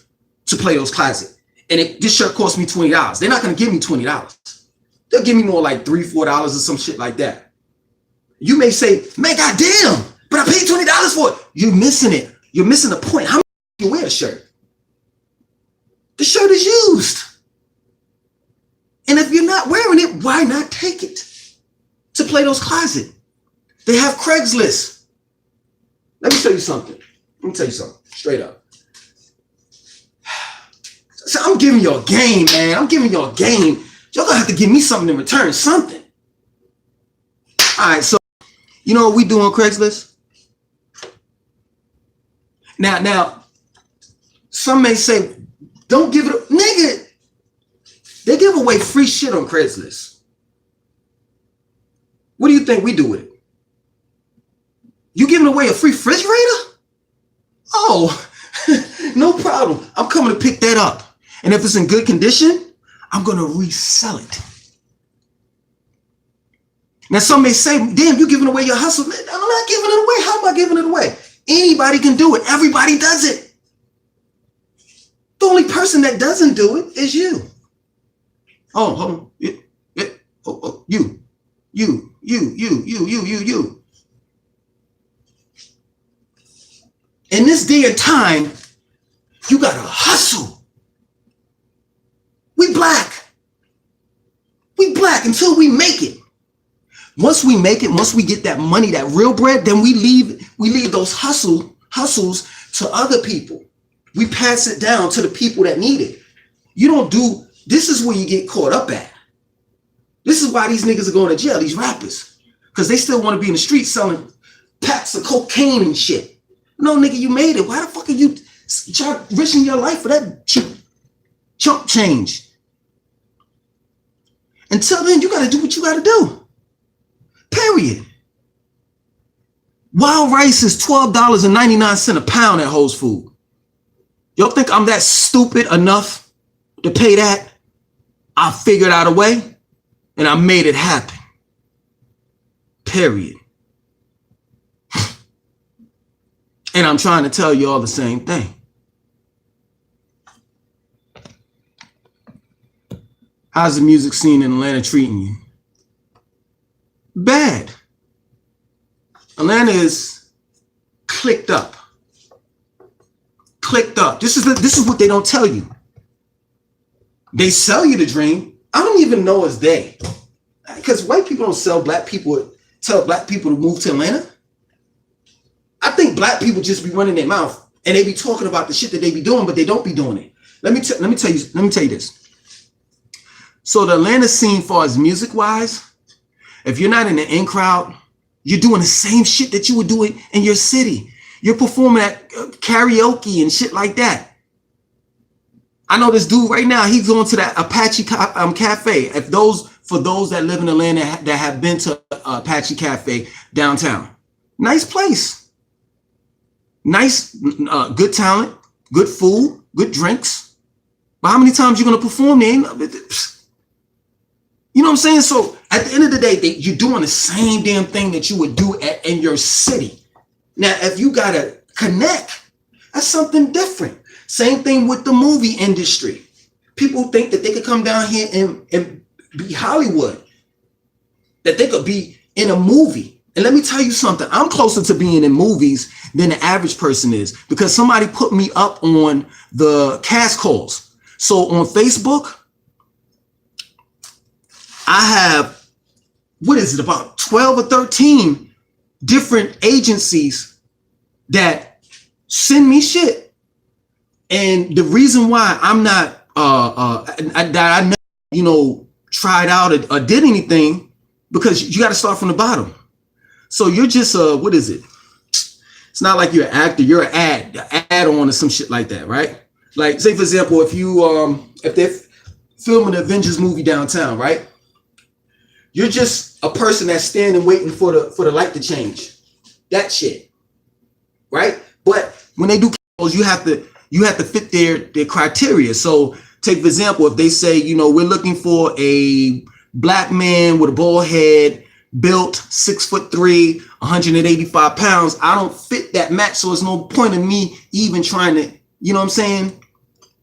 to Plato's Closet and this shirt cost me $20, they're not going to give me $20. They'll give me more like $3, $4 or some shit like that. You may say, man, goddamn, but I paid $20 for it. You're missing it. You're missing the point. How much do you wear a shirt? The shirt is used. And if you're not wearing it, why not take it to Plato's Closet? They have Craigslist. Let me tell you something. Straight up. So I'm giving you a game, man. I'm giving you a game. Y'all gonna have to give me something in return. Something. All right, so you know what we do on Craigslist? Now, some may say, don't give it, nigga. They give away free shit on Craigslist. What do you think we do with it? You giving away a free refrigerator? Oh, no problem. I'm coming to pick that up. And if it's in good condition, I'm going to resell it. Now, some may say, damn, you giving away your hustle. I'm not giving it away. How am I giving it away? Anybody can do it. Everybody does it. The only person that doesn't do it is you. Oh, hold on. You. In this day and time, you gotta hustle. We black until we make it. Once we make it, once we get that money, that real bread, then we leave those hustles to other people. We pass it down to the people that need it. This is where you get caught up at. This is why these niggas are going to jail, these rappers. Because they still want to be in the streets selling packs of cocaine and shit. No, nigga, you made it. Why the fuck are you risking your life for that cheap chump change? Until then, you got to do what you got to do. Period. Wild rice is $12.99 a pound at Whole Foods. Y'all think I'm that stupid enough to pay that? I figured out a way and I made it happen. Period. And I'm trying to tell you all the same thing. How's the music scene in Atlanta treating you? Bad. Atlanta is clicked up. Clicked up. This is what they don't tell you. They sell you the dream. I don't even know it's they. Because white people don't tell black people to move to Atlanta. I think black people just be running their mouth and they be talking about the shit that they be doing, but they don't be doing it. Let me tell you this. So the Atlanta scene, far as music wise, if you're not in the in crowd, you're doing the same shit that you would do in your city. You're performing at karaoke and shit like that. I know this dude right now, he's going to that Apache Cafe. For those that live in Atlanta that have been to Apache Cafe downtown. Nice place. Nice, good talent, good food, good drinks. But how many times you going to perform there? You know what I'm saying? So at the end of the day, you're doing the same damn thing that you would do in your city. Now, if you got to connect, that's something different. Same thing with the movie industry. People think that they could come down here and be Hollywood, that they could be in a movie. And let me tell you something, I'm closer to being in movies than the average person is, because somebody put me up on the cast calls. So on Facebook, I have, what is it, about 12 or 13 different agencies that send me shit. And the reason why I'm not that I never, tried out or did anything, because you got to start from the bottom. So you're just what is it? It's not like you're an actor, you're an add-on or some shit like that, right? Like, say for example, if they're filming an Avengers movie downtown, right? You're just a person that's standing waiting for the light to change. That shit. Right? But when they do cameos, you have to fit their criteria. So take for example, if they say, we're looking for a black man with a bald head, built 6'3", 185 pounds, I don't fit that match. So there's no point in me even trying to,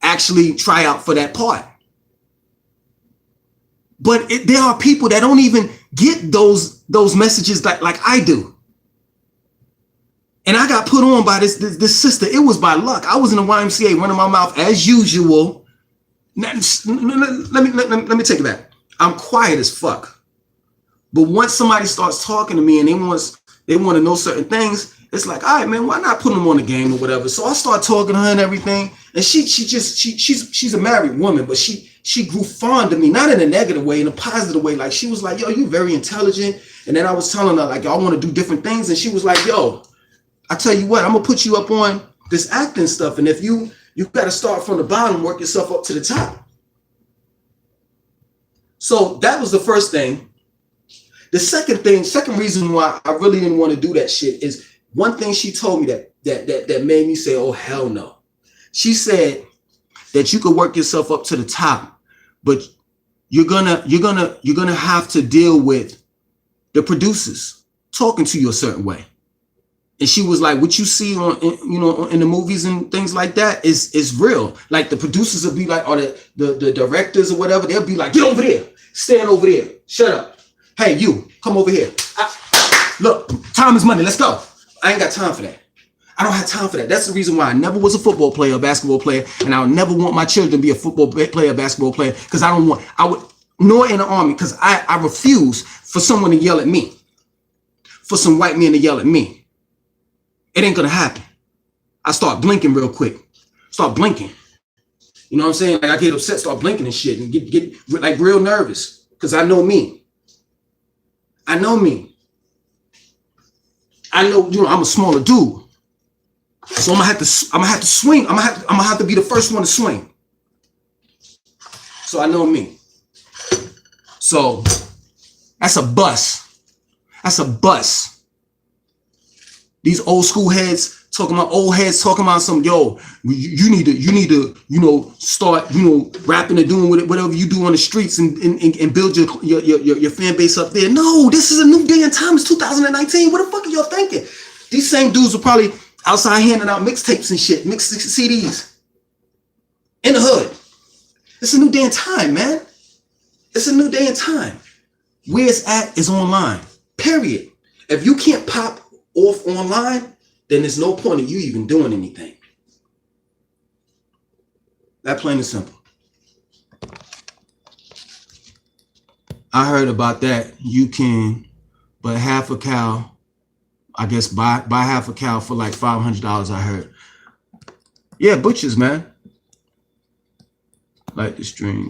actually try out for that part. But there are people that don't even get those messages like I do. And I got put on by this sister. It was by luck. I was in the YMCA running my mouth as usual. Let me take it back. I'm quiet as fuck. But once somebody starts talking to me and they want to know certain things, it's like, all right, man, why not put them on the game or whatever? So I start talking to her and everything. And she's a married woman, but she grew fond of me, not in a negative way, in a positive way. Like, she was like, yo, you're very intelligent. And then I was telling her, like, I want to do different things. And she was like, yo, I tell you what, I'm gonna put you up on this acting stuff. And if you got to start from the bottom, work yourself up to the top. So that was the first thing. The second reason why I really didn't want to do that shit is one thing she told me that made me say, oh, hell no. She said that you could work yourself up to the top, but you're gonna have to deal with the producers talking to you a certain way. And she was like, what you see on, in the movies and things like that is real. Like, the producers will be like, or the directors or whatever, they'll be like, get over there, stand over there, shut up. Hey, you, come over here. Look, time is money, let's go. I ain't got time for that. I don't have time for that. That's the reason why I never was a football player, a basketball player, and I would never want my children to be a football player, basketball player, because nor in the army, because I refuse for someone to yell at me, for some white men to yell at me. It ain't gonna happen. I start blinking real quick. Start blinking. You know what I'm saying? Like, I get upset, start blinking and shit, and get like real nervous, because I know me. I know me. I know, I'm a smaller dude. So I'm gonna have to swing. I'm gonna have to be the first one to swing. So I know me. So that's a bus. That's a bus. These old school heads talking about some, yo, you need to, start, rapping and doing whatever you do on the streets and build your fan base up there. No, this is a new day and time. It's 2019. What the fuck are y'all thinking? These same dudes are probably outside handing out mixtapes and shit, mixed CDs in the hood. It's a new day and time, man. It's a new day and time. Where it's at is online, period. If you can't pop off online, then there's no point in you even doing anything. That plain and simple. I heard about that. You can, but half a cow, I guess buy half a cow for like $500, I heard. Yeah, butchers, man. Like the stream.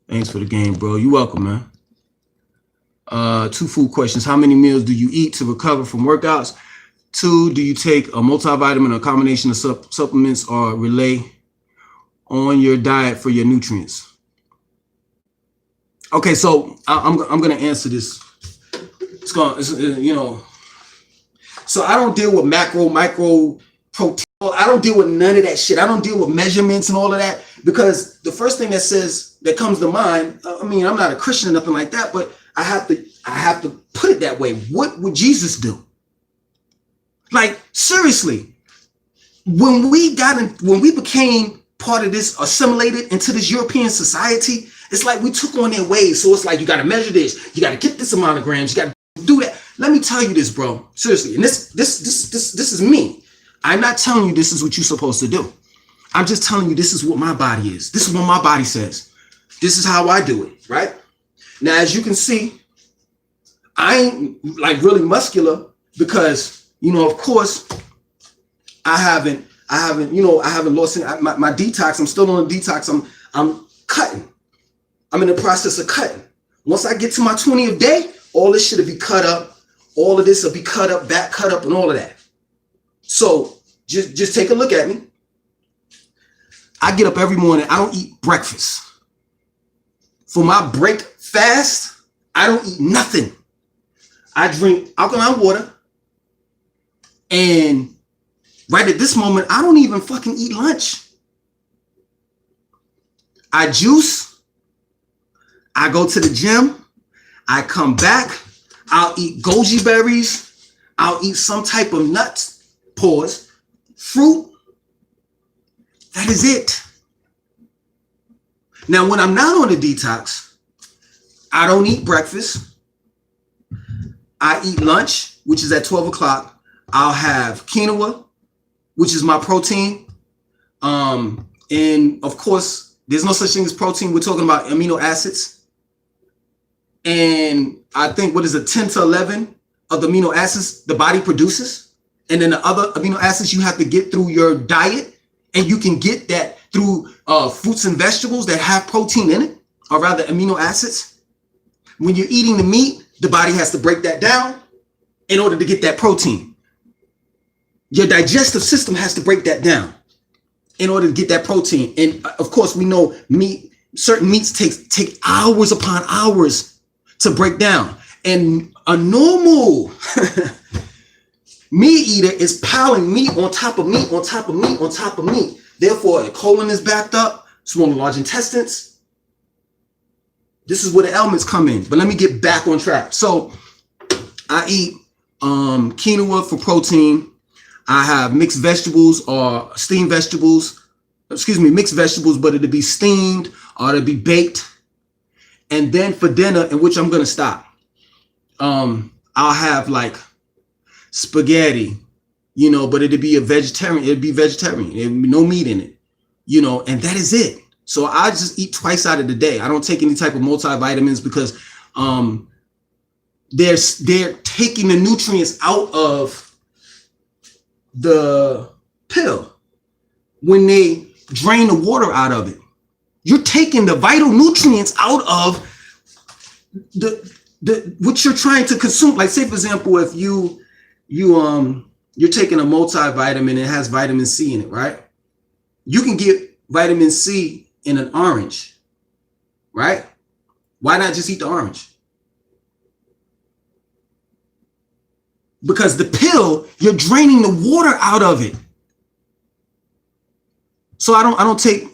Thanks for the game, bro. You're welcome, man. 2 food questions. How many meals do you eat to recover from workouts? 2, do you take a multivitamin or a combination of supplements or rely on your diet for your nutrients? Okay, so I'm gonna answer this. So I don't deal with macro, micro, protein. I don't deal with none of that shit. I don't deal with measurements and all of that, because the first thing that comes to mind, I mean, I'm not a Christian or nothing like that, but I have to put it that way. What would Jesus do? Like, seriously, when we became part of this, assimilated into this European society. It's like we took on their ways. So it's like, you got to measure this. You got to get this amount of grams. You got to do that. Let me tell you this, bro. Seriously. And this is me. I'm not telling you this is what you're supposed to do. I'm just telling you this is what my body is. This is what my body says. This is how I do it, right? Now, as you can see, I ain't like really muscular because, of course, I haven't lost any, my detox. I'm still on a detox. I'm cutting. I'm in the process of cutting. Once I get to my 20th day, all this shit will be cut up. All of this will be cut up, back cut up, and all of that. So just take a look at me. I get up every morning. I don't eat breakfast. For my break fast, I don't eat nothing. I drink alkaline water. And right at this moment, I don't even fucking eat lunch. I juice. I go to the gym. I come back. I'll eat goji berries. I'll eat some type of nuts. Pause. Fruit. That is it. Now, when I'm not on a detox, I don't eat breakfast. I eat lunch, which is at 12 o'clock. I'll have quinoa, which is my protein. And of course, there's no such thing as protein. We're talking about amino acids. And I think, 10 to 11 of the amino acids the body produces. And then the other amino acids you have to get through your diet. And you can get that through fruits and vegetables that have protein in it, or rather amino acids. When you're eating the meat, the body has to break that down in order to get that protein. Your digestive system has to break that down in order to get that protein. And of course, we know certain meats take hours upon hours to break down. And a normal meat eater is piling meat on top of meat, on top of meat, on top of meat. Therefore, the colon is backed up, small and large intestines. This is where the elements come in. But let me get back on track. So I eat quinoa for protein. I have mixed vegetables or steamed vegetables. Mixed vegetables, but it'll be steamed or it'll be baked. And then for dinner, in which I'm going to stop, I'll have like spaghetti, but it'd be vegetarian. It'd be no meat in it, and that is it. So I just eat twice out of the day. I don't take any type of multivitamins because they're taking the nutrients out of the pill. When they drain the water out of it, you're taking the vital nutrients out of the what you're trying to consume. Like, say for example, if you're taking a multivitamin, it has vitamin C in it, right? You can get vitamin C in an orange, right? Why not just eat the orange? Because the pill, you're draining the water out of it. So I don't take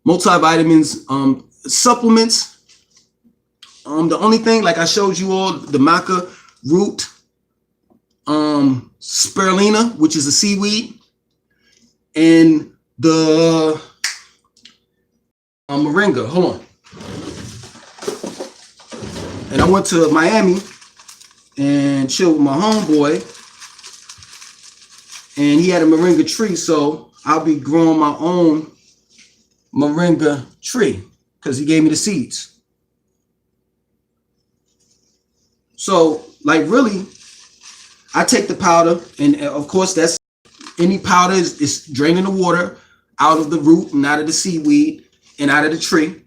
multivitamins, supplements. The only thing, like I showed you all, the maca root, spirulina, which is a seaweed, and the moringa. Hold on. And I went to Miami and chilled with my homeboy, and he had a moringa tree, so I'll be growing my own moringa tree because he gave me the seeds. So, like, really, I take the powder, and of course, that's any powder is draining the water out of the root and out of the seaweed and out of the tree,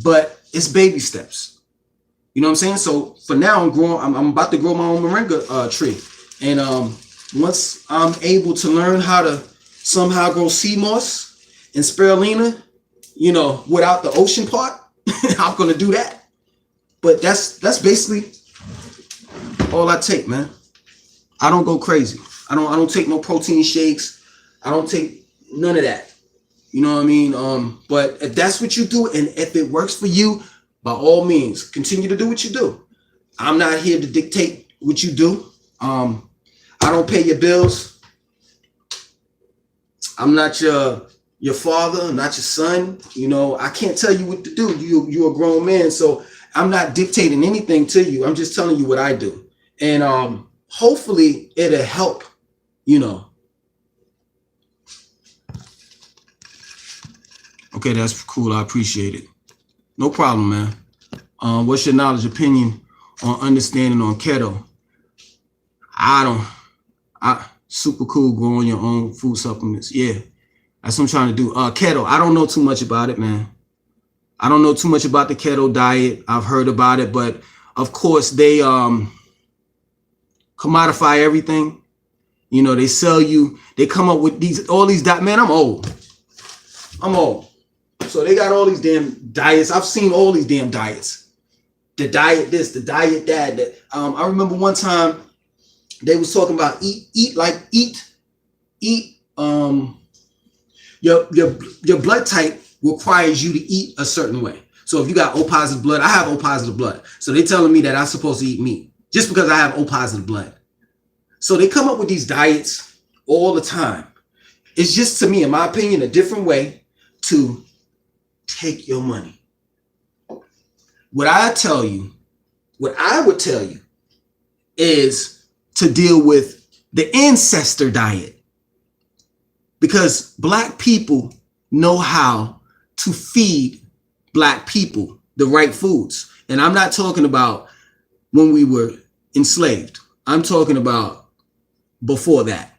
but it's baby steps. You know what I'm saying? So for now, I'm about to grow my own moringa tree, and once I'm able to learn how to somehow grow sea moss and spirulina, without the ocean part, I'm gonna do that. But that's basically all I take, man. I don't go crazy. I don't take no protein shakes. I don't take none of that. You know what I mean? But if that's what you do, and if it works for you, by all means, continue to do what you do. I'm not here to dictate what you do. I don't pay your bills. I'm not your your father, not your son. You know, I can't tell you what to do. You're a grown man, so I'm not dictating anything to you. I'm just telling you what I do, and hopefully it'll help. You know. Okay, that's cool. I appreciate it. No problem, man. What's your knowledge, opinion on understanding on keto? Super cool growing your own food supplements. Yeah, that's what I'm trying to do. Keto, I don't know too much about it, man. I don't know too much about the keto diet. I've heard about it, but of course they commodify everything. You know, they sell you, they come up with all these man, I'm old. So they got all these damn diets. I've seen all these damn diets. The diet this, the diet that. I remember one time they was talking about eat. Your blood type requires you to eat a certain way. So if you got O positive blood, I have O positive blood. So they telling me that I'm supposed to eat meat just because I have O positive blood. So they come up with these diets all the time. It's just, to me, in my opinion, a different way to take your money. What I would tell you is to deal with the ancestor diet, because Black people know how to feed Black people the right foods. And I'm not talking about when we were enslaved. I'm talking about before that.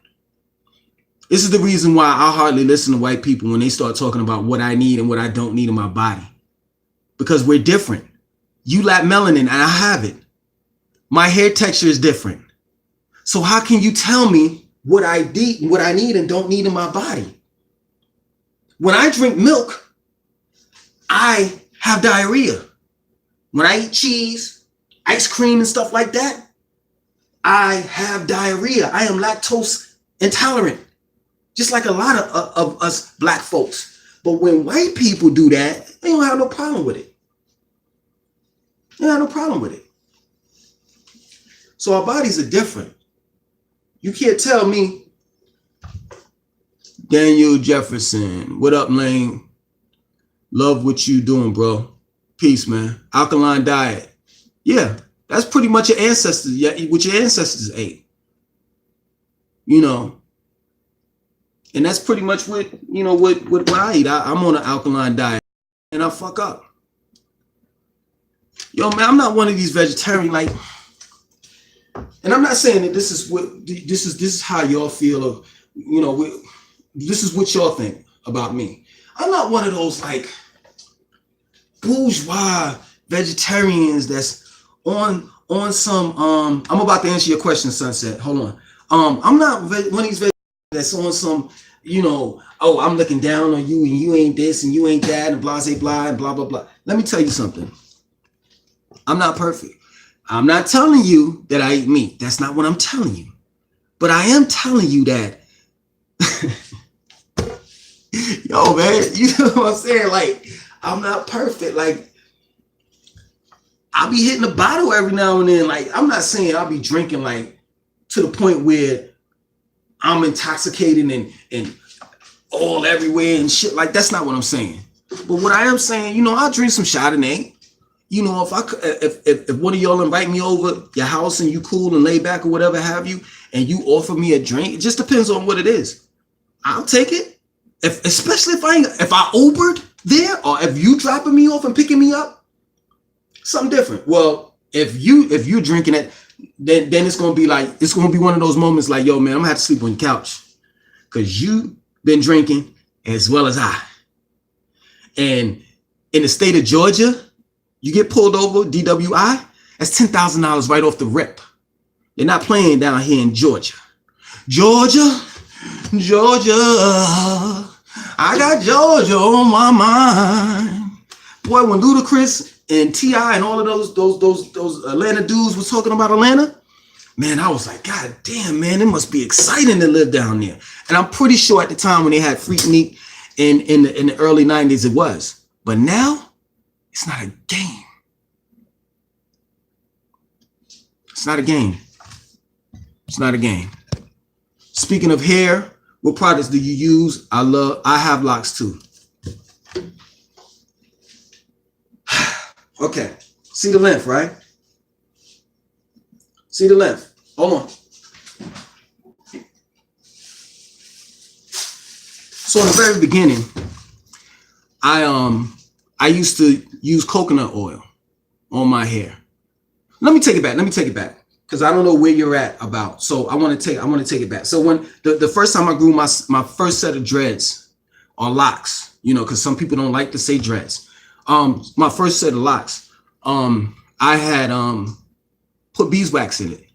This is the reason why I hardly listen to white people when they start talking about what I need and what I don't need in my body. Because we're different. You lack melanin and I have it. My hair texture is different. So how can you tell me what I need and don't need in my body? When I drink milk, I have diarrhea. When I eat cheese, ice cream and stuff like that, I have diarrhea. I am lactose intolerant, just like a lot of us Black folks. But when white people do that, they don't have no problem with it. They don't have no problem with it. So our bodies are different. You can't tell me. Daniel Jefferson, what up, Lane? Love what you doing, bro. Peace, man. Alkaline diet. Yeah, that's pretty much your ancestors. Yeah, what your ancestors ate. You know, and that's pretty much what I eat. I'm on an alkaline diet, and I fuck up. Yo, man, I'm not one of these vegetarian and I'm not saying that this is how y'all feel of, this is what y'all think about me. I'm not one of those bourgeois vegetarians that's on some I'm about to answer your question, Sunset. Hold on. I'm not one of these vegetarians that's on some, oh, I'm looking down on you and you ain't this and you ain't that and blah, blah, and blah, blah, blah. Let me tell you something. I'm not perfect. I'm not telling you that I eat meat. That's not what I'm telling you. But I am telling you that, yo, man, you know what I'm saying? I'm not perfect. I'll be hitting a bottle every now and then. I'm not saying I'll be drinking to the point where I'm intoxicated and all everywhere and shit. That's not what I'm saying. But what I am saying, I'll drink some Chardonnay. If one of y'all invite me over your house and you cool and lay back or whatever have you, and you offer me a drink, it just depends on what it is. I'll take it. Especially if I Ubered there, or if you dropping me off and picking me up, something different. Well, if you're drinking it, then it's gonna be one of those moments yo, man, I'm gonna have to sleep on your couch because you been drinking as well as I. And in the state of Georgia, you get pulled over, DWI, that's $10,000 right off the rip. They're not playing down here in Georgia. Georgia, I got Georgia on my mind. Boy, when Ludacris and T.I. and all of those Atlanta dudes was talking about Atlanta, man, I was like, God damn, man, it must be exciting to live down there. And I'm pretty sure at the time when they had Freaknik in the early 90s, it was. But now, it's not a game. It's not a game. It's not a game. Speaking of hair, What products do you use? I have locks too. Okay. See the length, right? See the length. Hold on. So in the very beginning, I used to use coconut oil on my hair. Let me take it back. Because I don't know where you're at about. So I want to take it back. So when the first time I grew my first set of dreads or locks, you know, because some people don't like to say dreads. My first set of locks, I had put beeswax in it.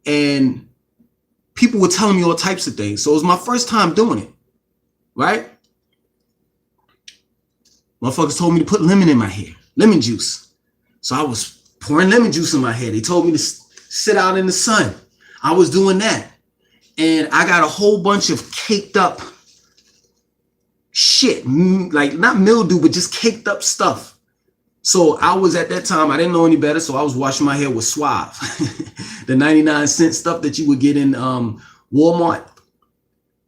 And people were telling me all types of things. So it was my first time doing it. Right? Motherfuckers told me to put lemon in my hair, lemon juice. So I was pouring lemon juice in my hair. They told me to sit out in the sun. I was doing that. And I got a whole bunch of caked up shit, like not mildew, but just caked up stuff. So I was at that time, I didn't know any better. So I was washing my hair with Suave, the 99-cent stuff that you would get in Walmart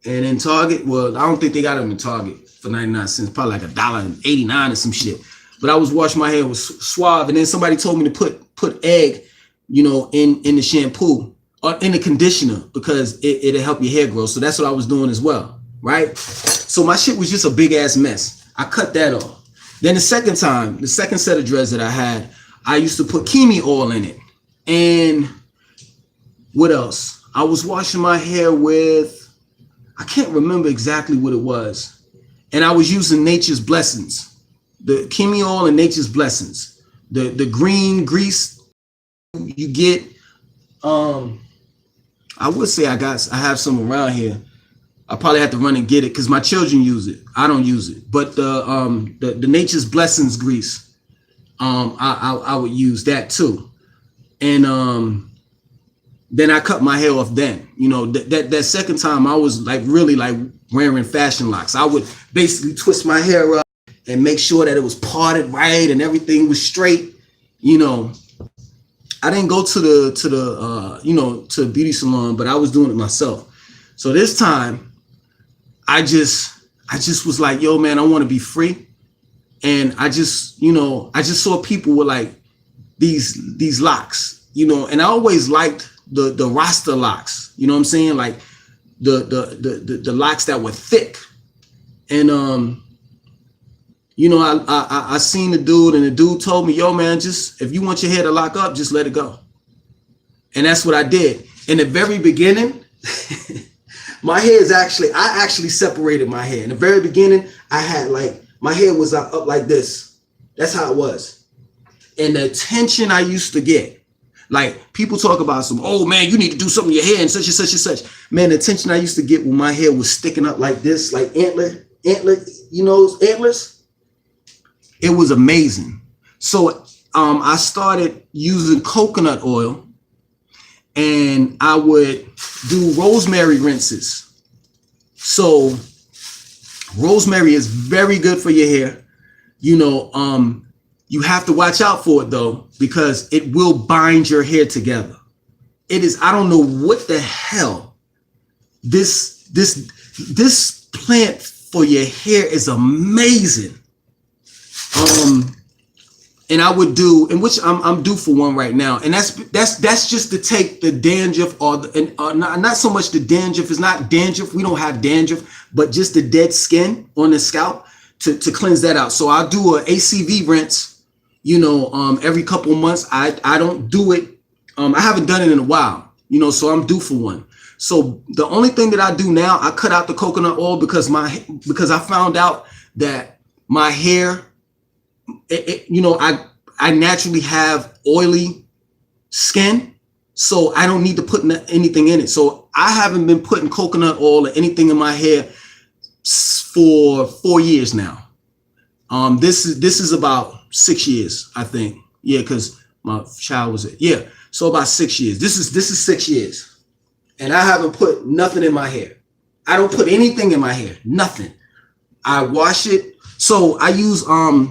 and in Target. Well, I don't think they got them in Target for 99 cents, probably like $1.89 or some shit. But I was washing my hair with Suave, and then somebody told me to put egg, you know, in the shampoo or in the conditioner because it'll help your hair grow. So that's what I was doing as well, right? So my shit was just a big ass mess. I cut that off. Then the second set of dreads that I had, I used to put Kimi oil in it. And what else? I was washing my hair with, I can't remember exactly what it was. And I was using Nature's Blessings, the Kimi oil and Nature's Blessings, the green grease you get. I would say I have some around here. I probably have to run and get it because my children use it. I don't use it, but the Nature's Blessings grease, I would use that too. And then I cut my hair off. Then, you know, that second time I was like really like wearing fashion locks. I would basically twist my hair up and make sure that it was parted right and everything was straight. You know, I didn't go to the beauty salon, but I was doing it myself. So this time I just was like, yo, man, I want to be free. And I just saw people with like these locks, you know, and I always liked the Rasta locks, you know what I'm saying? Like the locks that were thick. And you know, I seen the dude, and the dude told me, yo, man, just if you want your hair to lock up, just let it go. And that's what I did. In the very beginning, my hair is I actually separated my hair. In the very beginning, I had like, my hair was up like this. That's how it was. And the attention I used to get, like people talk about some, oh man, you need to do something to your hair and such and such and such. Man, the attention I used to get when my hair was sticking up like this, like antler, you know, antlers. It was amazing. So I started using coconut oil, and I would do rosemary rinses. So rosemary is very good for your hair. You know, you have to watch out for it though, because it will bind your hair together. It is, I don't know what the hell this plant for your hair is amazing. And I would do, in which I'm due for one right now, and that's just to take the dandruff not so much the dandruff. It's not dandruff. We don't have dandruff, but just the dead skin on the scalp to cleanse that out. So I'll do a ACV rinse, you know, every couple of months. I don't do it. I haven't done it in a while, you know, so I'm due for one. So the only thing that I do now, I cut out the coconut oil because I found out that my hair, you know, I naturally have oily skin, so I don't need to put anything in it. So I haven't been putting coconut oil or anything in my hair for 4 years now. This is about 6 years, I think. Yeah, because my child was so about 6 years. This is 6 years, and I haven't put nothing in my hair. I don't put anything in my hair, nothing. I wash it. So I use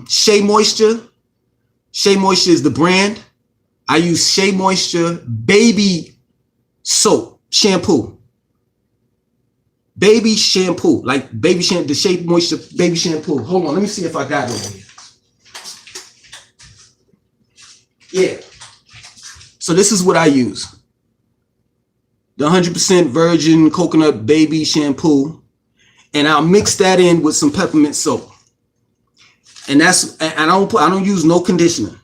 Shea Moisture. Shea Moisture is the brand. I use Shea Moisture baby soap shampoo. baby shampoo, like baby shampoo, the Shea Moisture baby shampoo. Hold on, let me see if I got it over here. Yeah. So this is what I use. The 100% virgin coconut baby shampoo. And I'll mix that in with some peppermint soap. And I don't use no conditioner.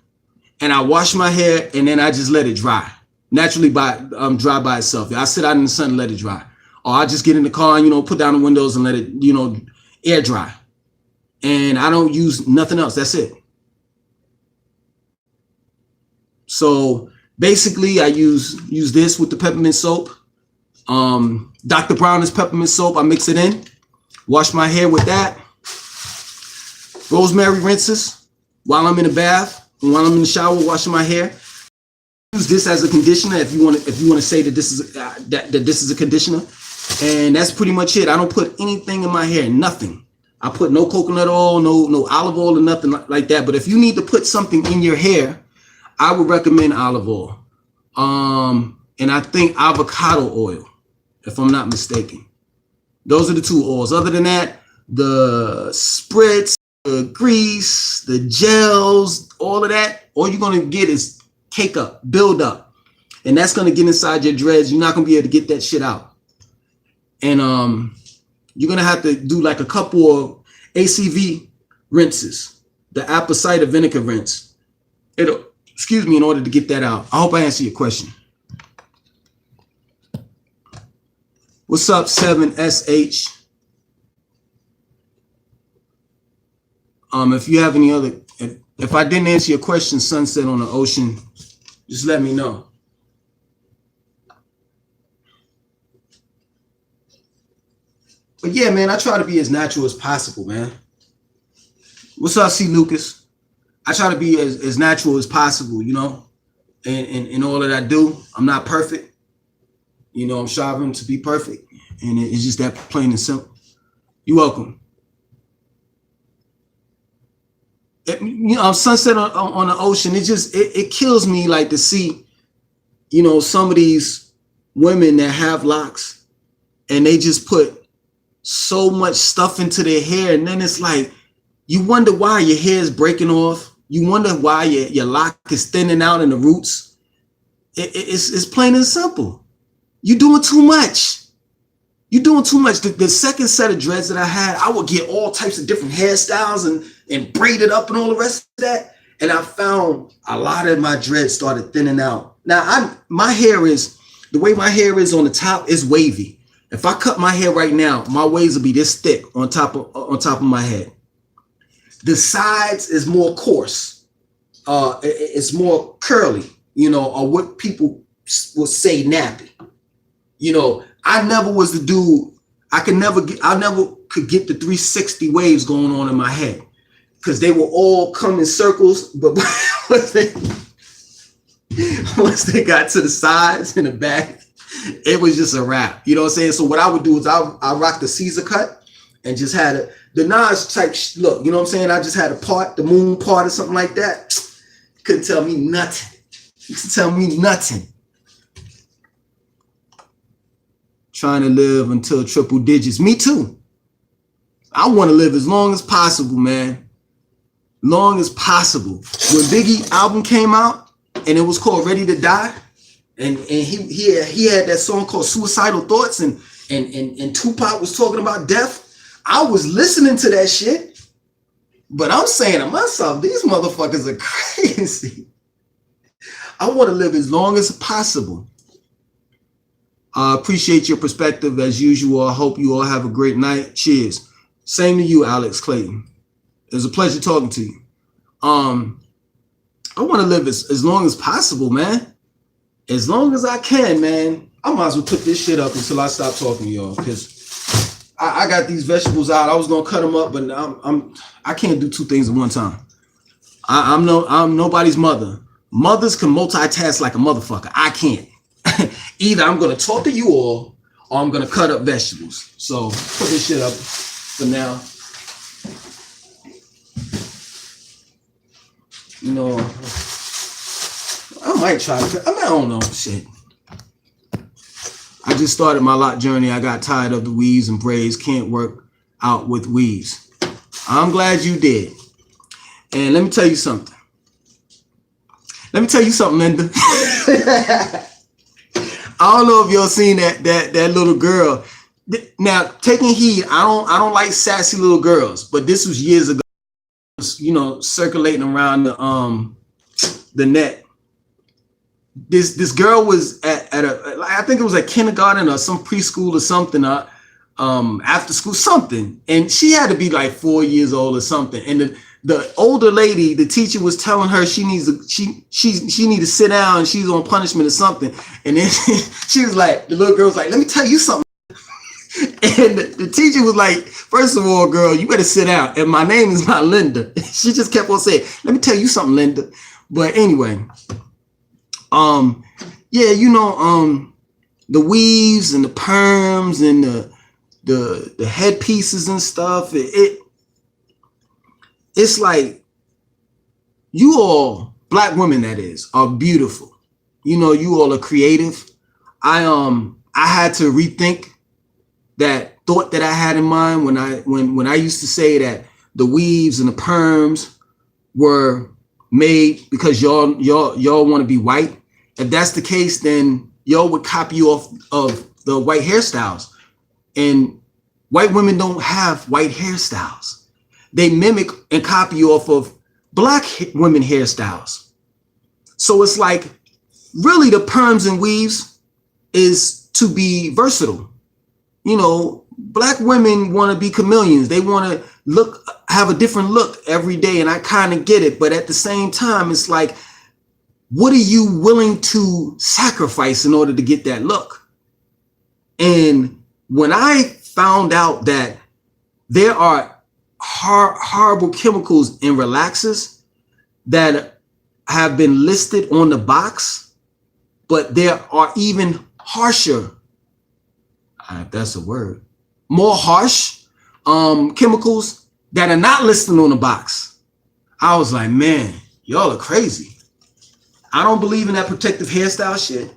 And I wash my hair and then I just let it dry. Naturally dry by itself. I sit out in the sun and let it dry. Or I just get in the car and, put down the windows and let it, air dry. And I don't use nothing else. That's it. So basically I use this with the peppermint soap. Dr. Bronner's peppermint soap. I mix it in. Wash my hair with that. Rosemary rinses while I'm in the bath and while I'm in the shower washing my hair. Use this as a conditioner if you want to say that this is that this is a conditioner, and that's pretty much it. I don't put anything in my hair, nothing. I put no coconut oil, no olive oil, or nothing like that. But if you need to put something in your hair, I would recommend olive oil, and I think avocado oil, if I'm not mistaken. Those are the two oils. Other than that, the spritz, the grease, the gels, all of that, all you're going to get is cake up, build up. And that's going to get inside your dreads. You're not going to be able to get that shit out. And you're going to have to do like a couple of ACV rinses, the apple cider vinegar rinse. In order to get that out. I hope I answered your question. What's up, 7SH? If you have any other, if I didn't answer your question, Sunset on the Ocean, just let me know. But yeah, man, I try to be as natural as possible, man. What's up, C. Lucas? I try to be as natural as possible, in all that I do. I'm not perfect. I'm striving to be perfect. And it's just that plain and simple. You're welcome. Sunset on the Ocean, it kills me like to see, some of these women that have locks and they just put so much stuff into their hair. And then it's like, you wonder why your hair is breaking off. You wonder why your lock is thinning out in the roots. It's plain and simple. You're doing too much. You're doing too much. The second set of dreads that I had, I would get all types of different hairstyles and braid it up and all the rest of that. And I found a lot of my dreads started thinning out. Now, the way my hair is on the top is wavy. If I cut my hair right now, my waves will be this thick on top of my head. The sides is more coarse. It's more curly, or what people will say nappy. I never was the dude. I never could get the 360 waves going on in my head because they will all come in circles. But once they got to the sides and the back, it was just a wrap. You know what I'm saying? So what I would do is I rock the Caesar cut and just had the Nas type look. You know what I'm saying? I just had the moon part or something like that. Couldn't tell me nothing. You could tell me nothing. Trying to live until triple digits. Me too. I want to live as long as possible, man. Long as possible. When Biggie album came out and it was called Ready to Die, and he had that song called Suicidal Thoughts, and Tupac was talking about death, I was listening to that shit. But I'm saying to myself, these motherfuckers are crazy. I want to live as long as possible. I appreciate your perspective as usual. I hope you all have a great night. Cheers. Same to you, Alex Clayton. It was a pleasure talking to you. I want to live as long as possible, man. As long as I can, man. I might as well put this shit up until I stop talking to y'all, because I got these vegetables out. I was gonna cut them up, but I can't do two things at one time. I'm nobody's mother. Mothers can multitask like a motherfucker. I can't. Either I'm going to talk to you all or I'm going to cut up vegetables. So put this shit up for now. I might try to, I don't know, shit. I just started my lock journey. I got tired of the weaves and braids. Can't work out with weaves. I'm glad you did. And let me tell you something. Linda. I don't know if y'all seen that little girl. Now, taking heed, I don't like sassy little girls, but this was years ago. You know, circulating around the net. This girl was at a, I think it was a kindergarten or some preschool or something, after school something, and she had to be like 4 years old or something. And the older lady, the teacher, was telling her she needs to sit down and she's on punishment or something. And then she was like, the little girl was like, "Let me tell you something." And the teacher was like, "First of all, girl, you better sit down. And my name is not Linda." She just kept on saying, "Let me tell you something, Linda." But anyway, yeah, you know, the weaves and the perms and the headpieces and stuff. It's like, you all, black women that is, are beautiful. You know, you all are creative. I had to rethink that thought that I had in mind when I used to say that the weaves and the perms were made because y'all want to be white. If that's the case, then y'all would copy off of the white hairstyles. And white women don't have white hairstyles. They mimic and copy off of black women hairstyles. So it's like, really, the perms and weaves is to be versatile. You know, black women want to be chameleons. They want to have a different look every day. And I kind of get it. But at the same time, it's like, what are you willing to sacrifice in order to get that look? And when I found out that there are horrible chemicals in relaxers that have been listed on the box, but there are even harsher, if that's a word, more harsh chemicals that are not listed on the box. I was like, man, y'all are crazy. I don't believe in that protective hairstyle shit.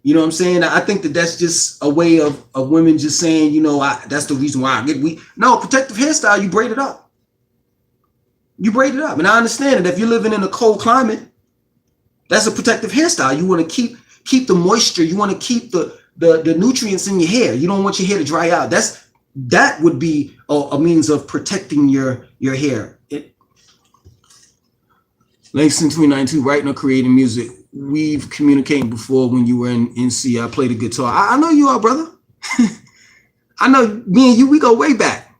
You know what I'm saying? I think that that's just a way of women just saying, you know, that's the reason why I get weak. No, protective hairstyle, you braid it up. You braid it up. And I understand that if you're living in a cold climate, that's a protective hairstyle. You want to keep the moisture. You want to keep the nutrients in your hair. You don't want your hair to dry out. That would be a means of protecting your hair. Langston 392, writing or creating music. We've communicated before when you were in NC. I played the guitar. I know you are, brother. I know me and you, we go way back.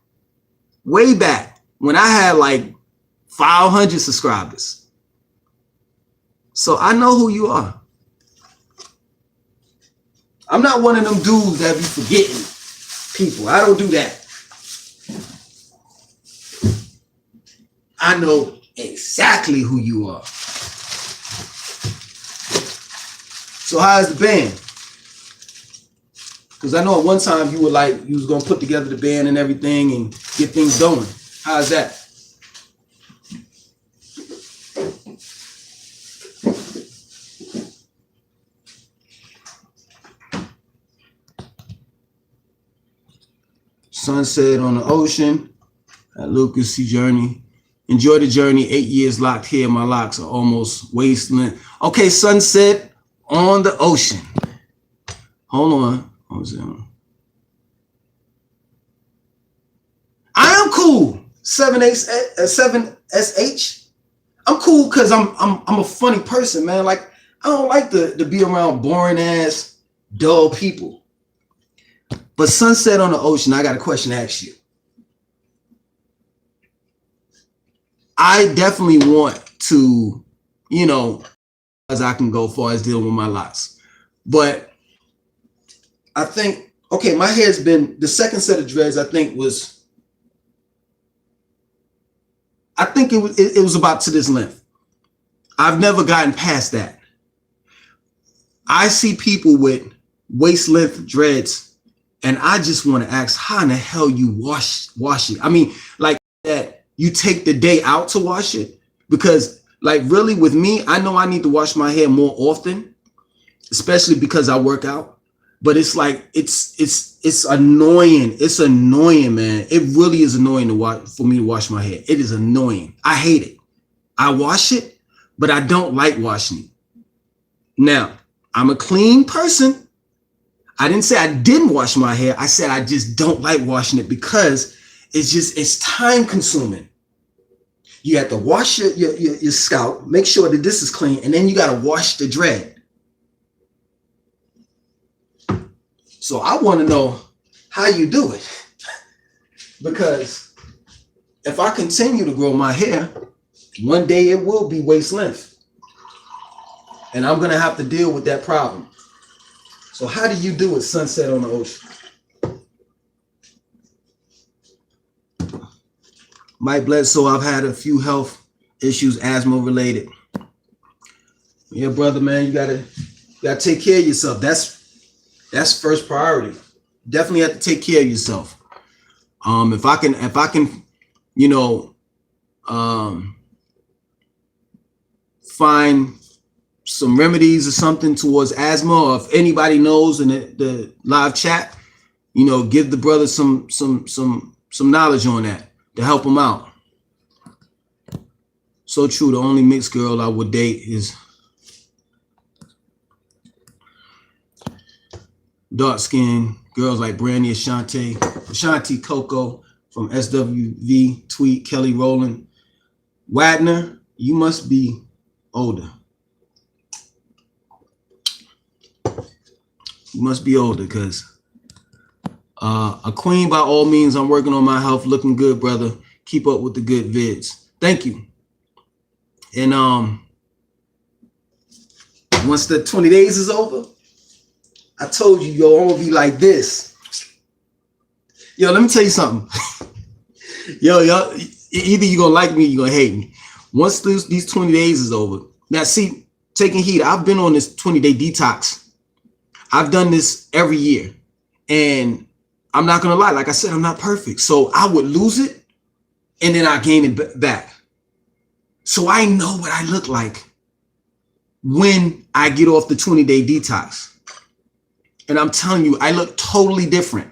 Way back when I had like 500 subscribers. So I know who you are. I'm not one of them dudes that be forgetting people. I don't do that. I know exactly who you are. So how's the band? Because I know at one time you were like, you was gonna put together the band and everything and get things going. How's that? Sunset on the Ocean at Lucas C. Journey. Enjoy the journey. 8 years locked here. My locks are almost wasteland. Okay, Sunset on the Ocean. Hold on. I am cool. 7SH. I'm cool because I'm a funny person, man. Like, I don't like to be around boring ass, dull people. But Sunset on the Ocean, I got a question to ask you. I definitely want to, you know, as I can go far as dealing with my lots. But I think, okay, my hair's been, the second set of dreads, I think it was about to this length. I've never gotten past that. I see people with waist length dreads, and I just want to ask, how in the hell you wash it? I mean, like that you take the day out to wash it? Because like really with me, I know I need to wash my hair more often, especially because I work out. But it's like it's annoying. It's annoying, man. It really is annoying to watch for me to wash my hair. It is annoying. I hate it. I wash it, but I don't like washing it. Now, I'm a clean person. I didn't say I didn't wash my hair. I said I just don't like washing it because it's time consuming. You have to wash your scalp, make sure that this is clean, and then you got to wash the dread. So I want to know how you do it, because if I continue to grow my hair, one day it will be waist length, and I'm going to have to deal with that problem. So how do you do it, Sunset on the Ocean? Mike Bledsoe, I've had a few health issues, asthma related. Yeah, brother, man, you gotta take care of yourself. That's first priority. Definitely have to take care of yourself. If I can, you know, find some remedies or something towards asthma, or if anybody knows in the live chat, you know, give the brother some knowledge on that to help him out. So true. The only mixed girl I would date is dark skinned girls like Brandy, Ashanti Coco from SWV, Tweet, Kelly Rowland. Wadner, you must be older. You must be older, because a queen by all means. I'm working on my health, looking good, brother. Keep up with the good vids. Thank you. And once the 20 days is over, I told you, yo, I'm gonna be like this. Yo, let me tell you something. Yo, y'all, either you're gonna like me or you're gonna hate me. Once these 20 days is over. Now, see, taking heat, I've been on this 20-day detox. I've done this every year. And I'm not gonna lie, like I said, I'm not perfect. So I would lose it and then I gain it back. So I know what I look like when I get off the 20-day detox. And I'm telling you, I look totally different.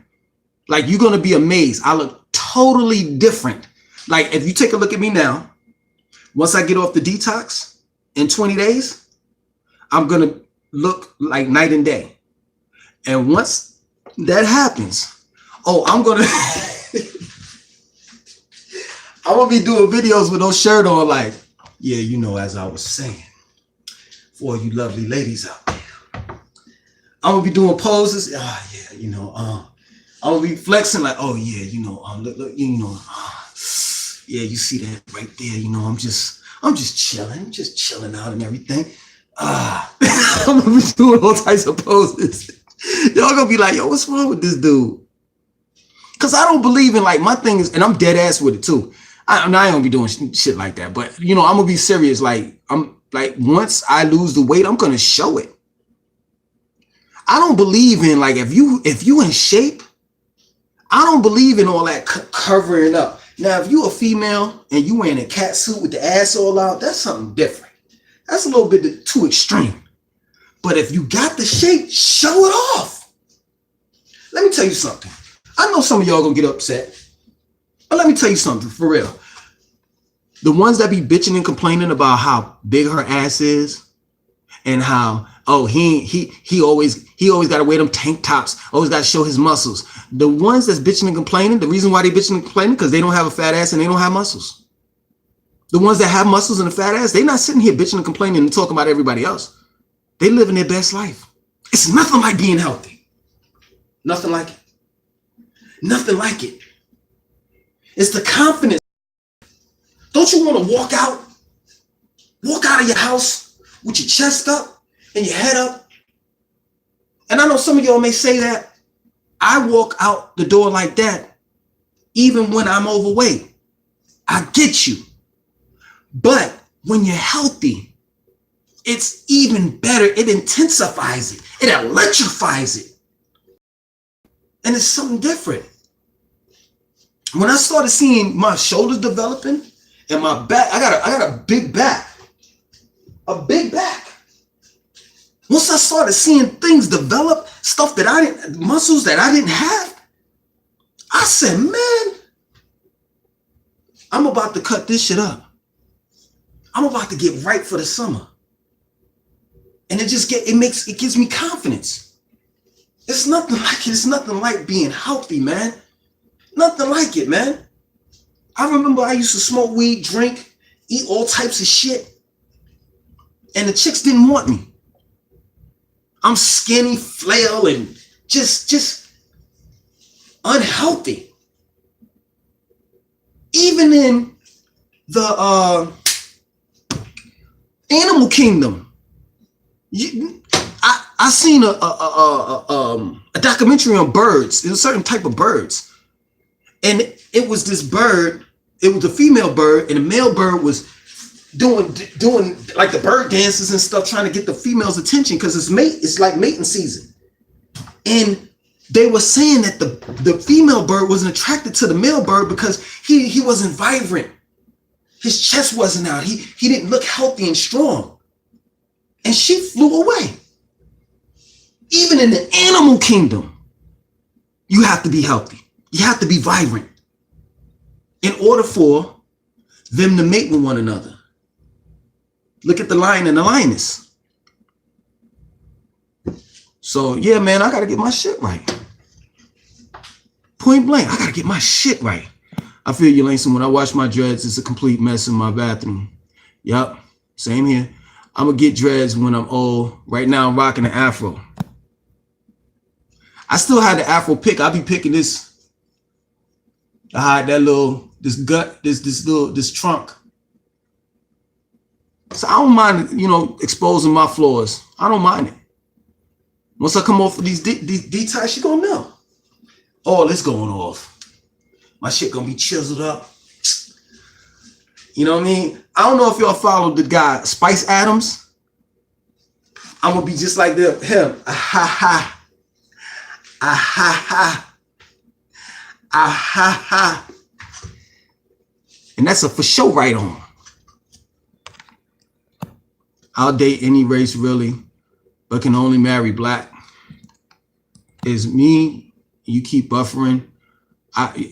Like, you're going to be amazed. I look totally different. Like, if you take a look at me now, once I get off the detox in 20 days, I'm going to look like night and day. And once that happens, I'm going to be doing videos with no shirt on, like, yeah, you know, as I was saying, for you lovely ladies out there, I'm gonna be doing poses. Yeah, you know, I'm gonna be flexing like, oh yeah, you know, look, you know, yeah, you see that right there, you know, I'm just chilling out and everything. I'm gonna be doing all types of poses. Y'all gonna be like, yo, what's wrong with this dude? Cause I don't believe in, like, my thing is, and I'm dead ass with it too. I ain't gonna be doing shit like that, but you know, I'm gonna be serious. Like, I'm like, once I lose the weight, I'm gonna show it. I don't believe in, like, if you in shape, I don't believe in all that covering up. Now, if you a female and you wearing a cat suit with the ass all out, that's something different. That's a little bit too extreme. But if you got the shape, show it off. Let me tell you something. I know some of y'all gonna get upset, but let me tell you something for real. The ones that be bitching and complaining about how big her ass is and how, oh, he always got to wear them tank tops, always got to show his muscles. The ones that's bitching and complaining, the reason why they bitching and complaining, because they don't have a fat ass and they don't have muscles. The ones that have muscles and a fat ass, they not sitting here bitching and complaining and talking about everybody else. They living their best life. It's nothing like being healthy. Nothing like it. Nothing like it. It's the confidence. Don't you want to walk out of your house with your chest up and your head up? And I know some of y'all may say that. I walk out the door like that even when I'm overweight. I get you. But when you're healthy, it's even better. It intensifies it. It electrifies it. And it's something different. When I started seeing my shoulders developing and my back, I got a big back. A big back. Once I started seeing things develop, stuff that I didn't, muscles that I didn't have, I said, man, I'm about to cut this shit up. I'm about to get right for the summer. And it gives me confidence. It's nothing like it. It's nothing like being healthy, man. Nothing like it, man. I remember I used to smoke weed, drink, eat all types of shit. And the chicks didn't want me. I'm skinny, flail, and just unhealthy. Even in the animal kingdom, I seen a documentary on birds. There's a certain type of birds, and it was this bird. It was a female bird, and the male bird was doing like the bird dances and stuff, trying to get the female's attention because it's like mating season. And they were saying that the female bird wasn't attracted to the male bird because he wasn't vibrant. His chest wasn't out. He didn't look healthy and strong. And she flew away. Even in the animal kingdom, you have to be healthy. You have to be vibrant in order for them to mate with one another. Look at the lion and the lioness. So yeah, man, I gotta get my shit right. Point blank, I gotta get my shit right. I feel you, Langston. When I wash my dreads, it's a complete mess in my bathroom. Yup, same here. I'm gonna get dreads when I'm old. Right now, I'm rocking an afro. I still had the afro pick. I'll be picking this. I had that this gut, this trunk. So I don't mind, exposing my flaws. I don't mind it. Once I come off of these detox, you gonna know. All this going off. My shit gonna be chiseled up. You know what I mean? I don't know if y'all followed the guy, Spice Adams. I'm gonna be just like him. Ah ha ha. Ah ha ha. Ah ha ha. And that's a for sure right on. I'll date any race really, but can only marry black. Is me. You keep buffering.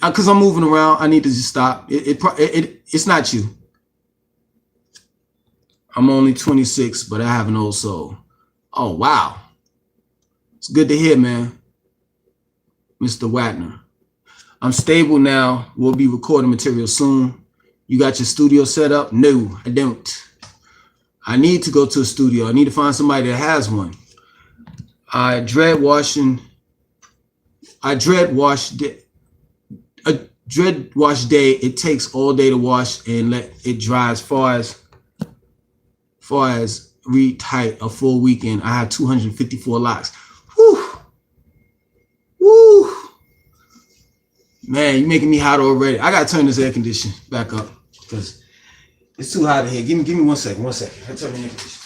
Because I'm moving around, I need to just stop. It's not you. I'm only 26, but I have an old soul. Oh, wow. It's good to hear, man. Mr. Wagner. I'm stable now. We'll be recording material soon. You got your studio set up? No, I don't. I need to go to a studio. I need to find somebody that has one. I dread wash day. It takes all day to wash and let it dry. As far as retight a full weekend, I have 254 locks. Whew. Woo. Man, you're making me hot already. I gotta turn this air conditioner back up because it's too hot in here. Give me 1 second. 1 second. I turn the air conditioner.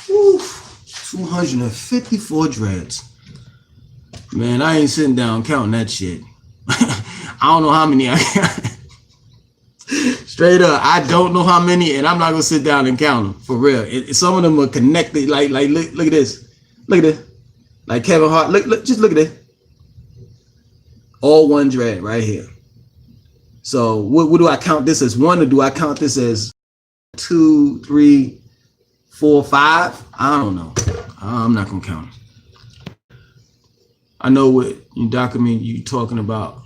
Woo. 254 dreads. Man, I ain't sitting down counting that shit. I don't know how many I got. Straight up, I don't know how many, and I'm not gonna sit down and count them for real. Some of them are connected. Like look at this, look at this. Like Kevin Hart. Just look at this. All one dread right here. So what do I count this as? One, or do I count this as 2, 3, 4, 5? I don't know. I'm not gonna count them. I know what you document you talking about.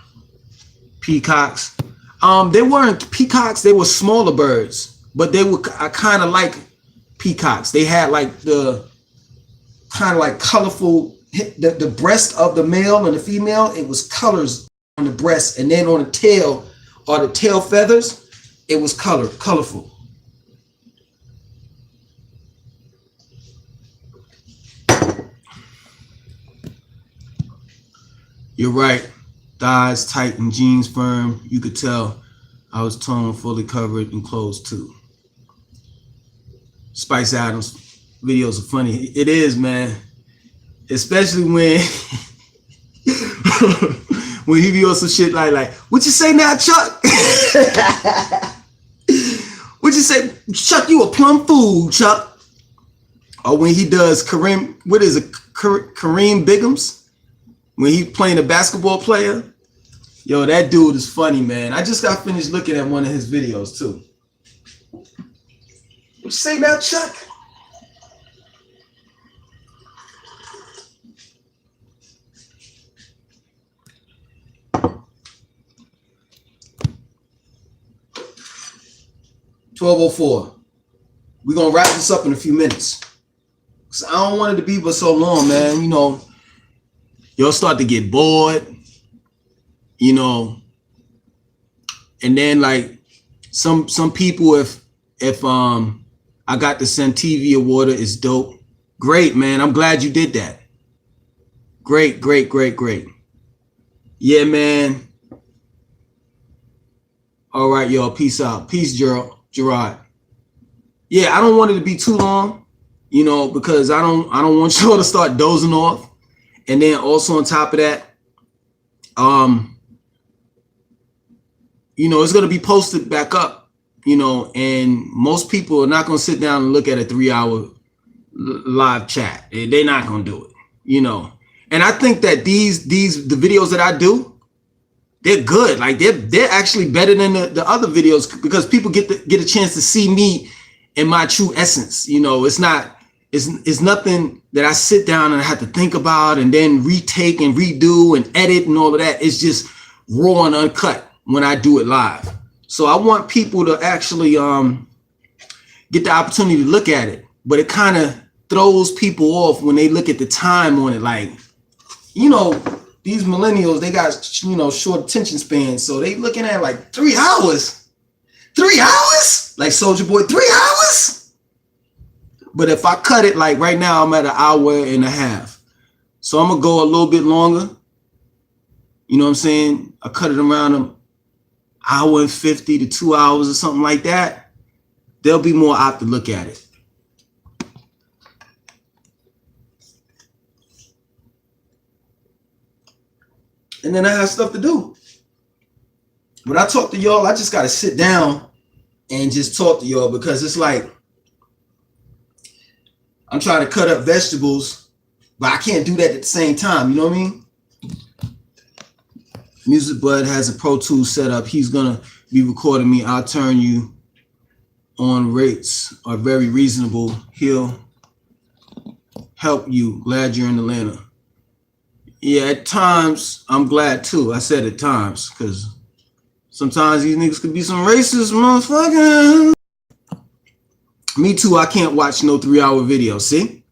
Peacocks. They weren't peacocks, they were smaller birds, but they were kind of like peacocks. They had like the kind of like colorful, the breast of the male and the female, it was colors on the breast, and then on the tail, or the tail feathers, it was colorful. You're right. Thighs tight and jeans firm. You could tell I was toned, fully covered, and clothes too. Spice Adams videos are funny. It is, man. especially when when he be on some shit like, what you say now, Chuck? What you say, Chuck? You a plum fool, Chuck? Or when he does Kareem, what is it, Kareem Biggums? When he playing a basketball player, yo, that dude is funny, man. I just got finished looking at one of his videos too. What you say now, Chuck? $12:04. We're gonna wrap this up in a few minutes. Cause I don't want it to be but so long, man. You know, y'all start to get bored, you know, and then like some people, if I got to send TV or water, it's dope. Great, man. I'm glad you did that. Great. Yeah, man. All right, y'all. Peace out. Peace, Gerard. Yeah, I don't want it to be too long, you know, because I don't want y'all to start dozing off. And then also on top of that, you know, it's gonna be posted back up, you know, and most people are not gonna sit down and look at a 3-hour live chat. They're not gonna do it, you know. And I think that the videos that I do, they're good. Like they're actually better than the other videos because people get a chance to see me in my true essence. You know, it's nothing that I sit down and I have to think about and then retake and redo and edit and all of that. It's just raw and uncut when I do it live. So I want people to actually get the opportunity to look at it, but it kind of throws people off when they look at the time on it. Like, you know, these millennials, they got, you know, short attention spans. So they looking at like 3 hours. 3 hours? Like Soulja Boy, 3 hours? But if I cut it, like right now, I'm at 1.5 hours. So I'm going to go a little bit longer. You know what I'm saying? I cut it around 1.50 to 2 hours or something like that. They'll be more apt to look at it. And then I have stuff to do. When I talk to y'all, I just got to sit down and just talk to y'all because it's like I'm trying to cut up vegetables, but I can't do that at the same time. You know what I mean? Music Bud has a Pro Tools set up. He's going to be recording me. I'll turn you on. Rates are very reasonable. He'll help you. Glad you're in Atlanta. Yeah, at times, I'm glad too. I said at times, because sometimes these niggas could be some racist motherfuckers. Me too, I can't watch no 3-hour video, see?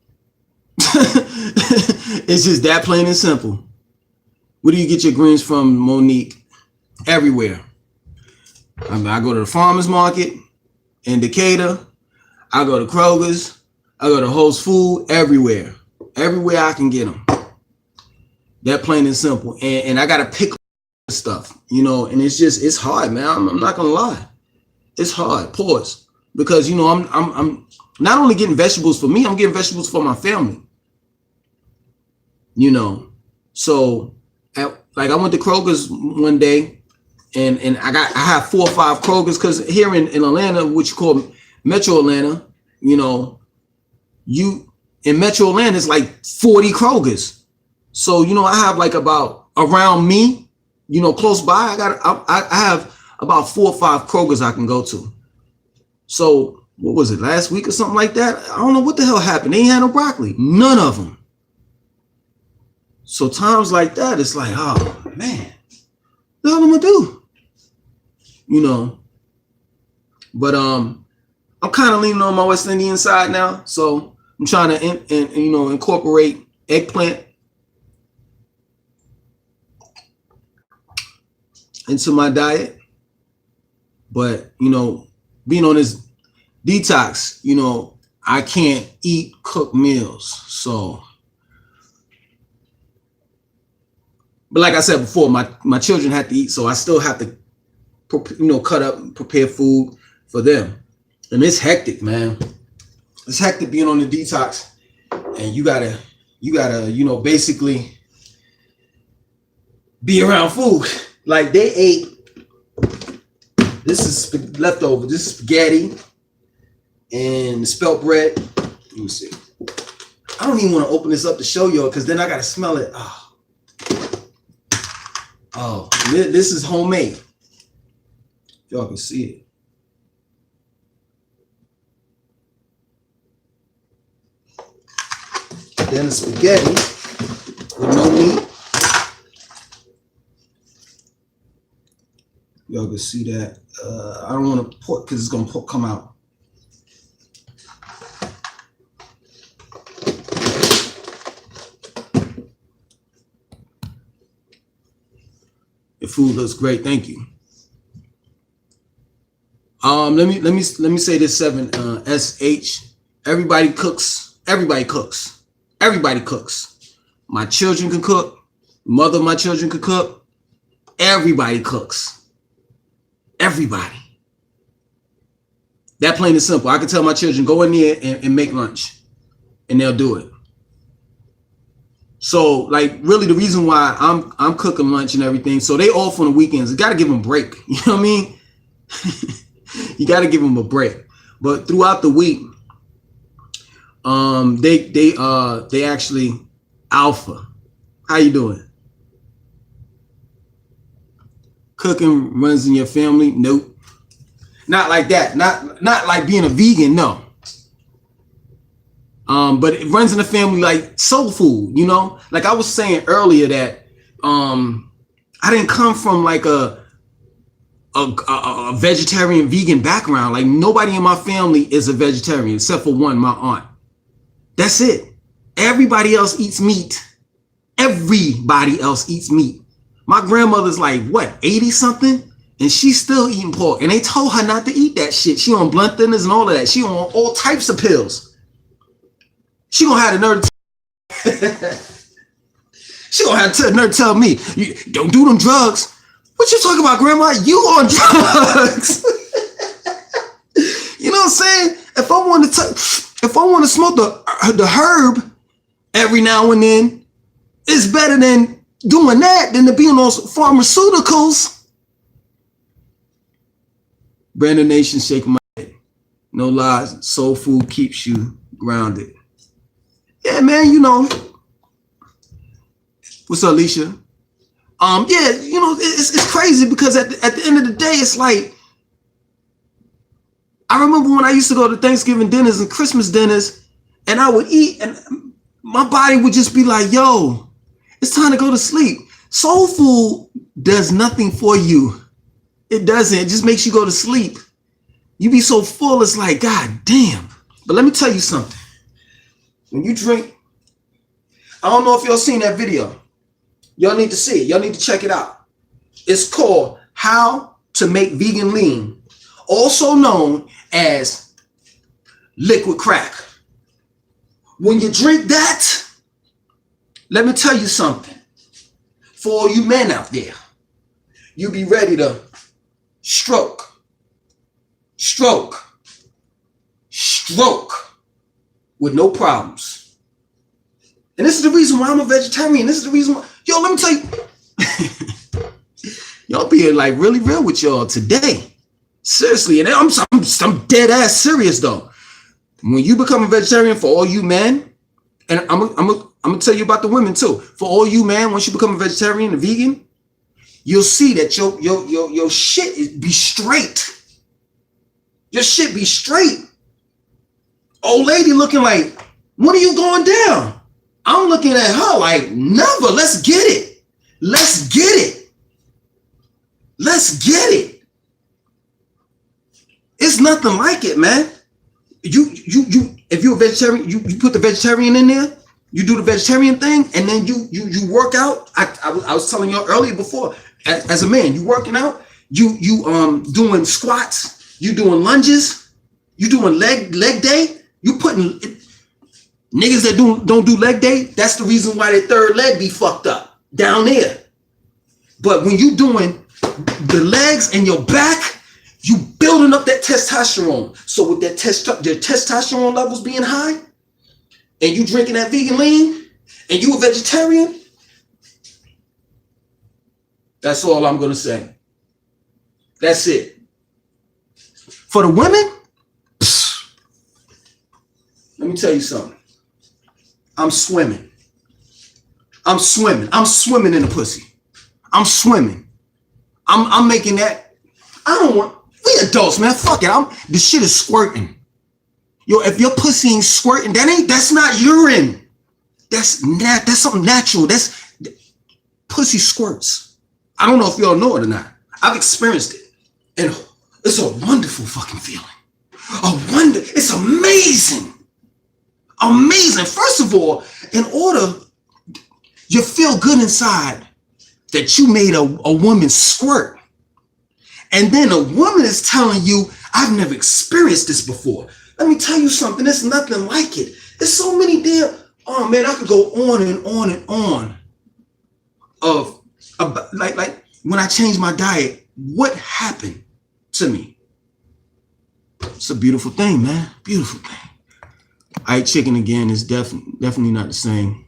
It's just that plain and simple. Where do you get your greens from, Monique? Everywhere. I mean, I go to the farmer's market in Decatur. I go to Kroger's. I go to Whole Foods, everywhere. Everywhere I can get them. That plain and simple. And I gotta pick stuff, you know, and it's hard, man. I'm not gonna lie. It's hard. Pause. Because you know, I'm not only getting vegetables for me, I'm getting vegetables for my family. You know. So like I went to Kroger's one day and I have 4 or 5 Kroger's because here in Atlanta, which you call Metro Atlanta, you know, in Metro Atlanta it's like 40 Kroger's. So, you know, I have like about around me, you know, close by, I have about 4 or 5 Kroger's I can go to. So what was it, last week or something like that? I don't know what the hell happened. They ain't had no broccoli, none of them. So times like that, it's like, oh man, what the hell am I gonna do? You know, but I'm kind of leaning on my West Indian side now. So I'm trying to, you know, incorporate eggplant into my diet. But, you know, being on this detox, you know, I can't eat cooked meals. So, but like I said before, my children have to eat, so I still have to, you know, cut up and prepare food for them. And it's hectic, man. It's hectic being on the detox, and you gotta you gotta, you know, basically be around food. Like they ate, this is leftover, this is spaghetti and spelt bread. Let me see. I don't even want to open this up to show y'all because then I gotta smell it. Oh, this is homemade. Y'all can see it. Then the spaghetti with no meat. Y'all can see that. I don't want to put because it's gonna come out. The food looks great. Thank you. Let me say this 7 SH. Everybody cooks. Everybody cooks. Everybody cooks. My children can cook. Mother of my children can cook. Everybody cooks. Everybody. That plain and simple. I can tell my children go in there and make lunch, and they'll do it. So, like, really, the reason why I'm cooking lunch and everything, so they off on the weekends. You got to give them a break. You know what I mean? You got to give them a break. But throughout the week, they actually Alpha. How you doing? Cooking runs in your family? Nope. Not like that. Not like being a vegan. No. But it runs in the family like soul food. You know, like I was saying earlier that I didn't come from like a vegetarian vegan background. Like nobody in my family is a vegetarian except for one, my aunt. That's it. Everybody else eats meat. Everybody else eats meat. My grandmother's like, what, 80 something? And she's still eating pork. And they told her not to eat that shit. She on blunt thinners and all of that. She on all types of pills. She gonna have the nerve. She gonna have the nerve to tell me, don't do them drugs. What you talking about, Grandma? You on drugs? You know what I'm saying? If I want to smoke the herb every now and then, it's better than doing that than to be on those pharmaceuticals. Brandon Nation shaking my head. No lies. Soul food keeps you grounded. Yeah, man, you know. What's up, Alicia? Yeah, you know, it's crazy because at the end of the day, it's like, I remember when I used to go to Thanksgiving dinners and Christmas dinners, and I would eat, and my body would just be like, yo, it's time to go to sleep. Soul food does nothing for you. It doesn't. It just makes you go to sleep. You be so full, it's like, God damn. But let me tell you something. When you drink, I don't know if y'all seen that video. Y'all need to see it. Y'all need to check it out. It's called How to Make Vegan Lean, also known as liquid crack. When you drink that, let me tell you something. For all you men out there, you be ready to stroke with no problems. And this is the reason why I'm a vegetarian. This is the reason why. Yo, let me tell you. Y'all being like really real with y'all today. Seriously. And I'm dead ass serious though. When you become a vegetarian, for all you men, and I'm gonna tell you about the women too. For all you men, once you become a vegetarian, a vegan, you'll see that your shit be straight. Your shit be straight. Old lady looking like, when are you going down? I'm looking at her like, never. Let's get it. Let's get it. Let's get it. It's nothing like it, man. You if you're a vegetarian, you put the vegetarian in there, you do the vegetarian thing, and then you work out. I was telling y'all earlier before, as a man, you working out, you doing squats, you doing lunges, you doing leg day, you putting niggas that don't do leg day, that's the reason why their third leg be fucked up down there. But when you doing the legs and your back, you building up that testosterone. So with that testosterone levels being high, and you drinking that vegan lean, and you a vegetarian, that's all I'm gonna say. That's it. For the women, let me tell you something. I'm swimming. I'm swimming. I'm swimming in the pussy. I'm swimming. I'm making that. I don't want. We adults, man. Fuck it. The shit is squirting. Yo, if your pussy ain't squirting, that's not urine. That's something natural. That's pussy squirts. I don't know if y'all know it or not. I've experienced it, and it's a wonderful fucking feeling. It's amazing. Amazing. First of all, in order you feel good inside that you made a woman squirt. And then a woman is telling you, I've never experienced this before. Let me tell you something. There's nothing like it. There's so many oh man, I could go on and on and on like when I changed my diet, what happened to me? It's a beautiful thing, man. Beautiful thing. I ate chicken again. It's definitely not the same.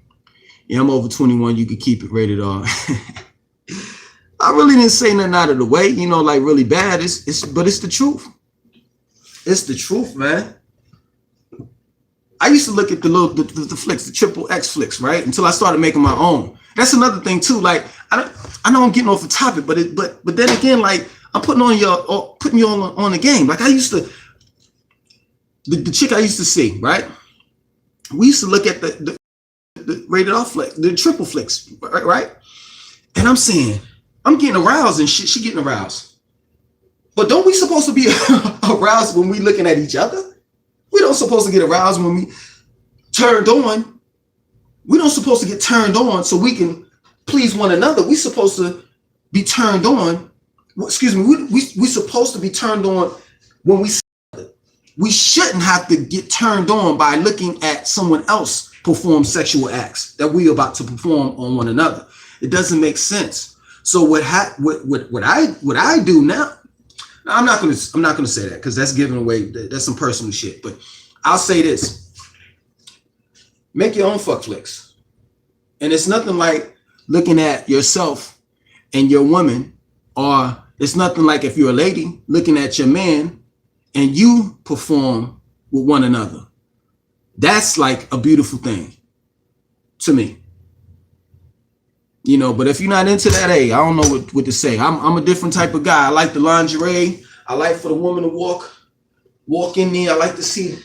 Yeah, I'm over 21. You could keep it rated R. I really didn't say nothing out of the way, like really bad. But it's the truth. It's the truth, man. I used to look at the flicks, the triple X flicks, right? Until I started making my own. That's another thing too. Like I know I'm getting off the topic, but then again, like I'm putting you on the game. Like I used to, the chick I used to see, right? We used to look at the rated R flick, the triple flicks, right? And I'm saying, I'm getting aroused and she getting aroused. But don't we supposed to be aroused when we looking at each other? We don't supposed to get aroused when we turned on. We don't supposed to get turned on so we can please one another. We supposed to be turned on. Excuse me. We supposed to be turned on when we shouldn't have to get turned on by looking at someone else perform sexual acts that we about to perform on one another. It doesn't make sense. So what I do now, I'm not gonna say that because that's giving away, that's some personal shit. But I'll say this: make your own fuck flicks, and it's nothing like looking at yourself and your woman, or it's nothing like if you're a lady looking at your man and you perform with one another. That's like a beautiful thing to me. But if you're not into that, hey, I don't know what to say. I'm a different type of guy. I like the lingerie. I like for the woman to walk in there. I like to see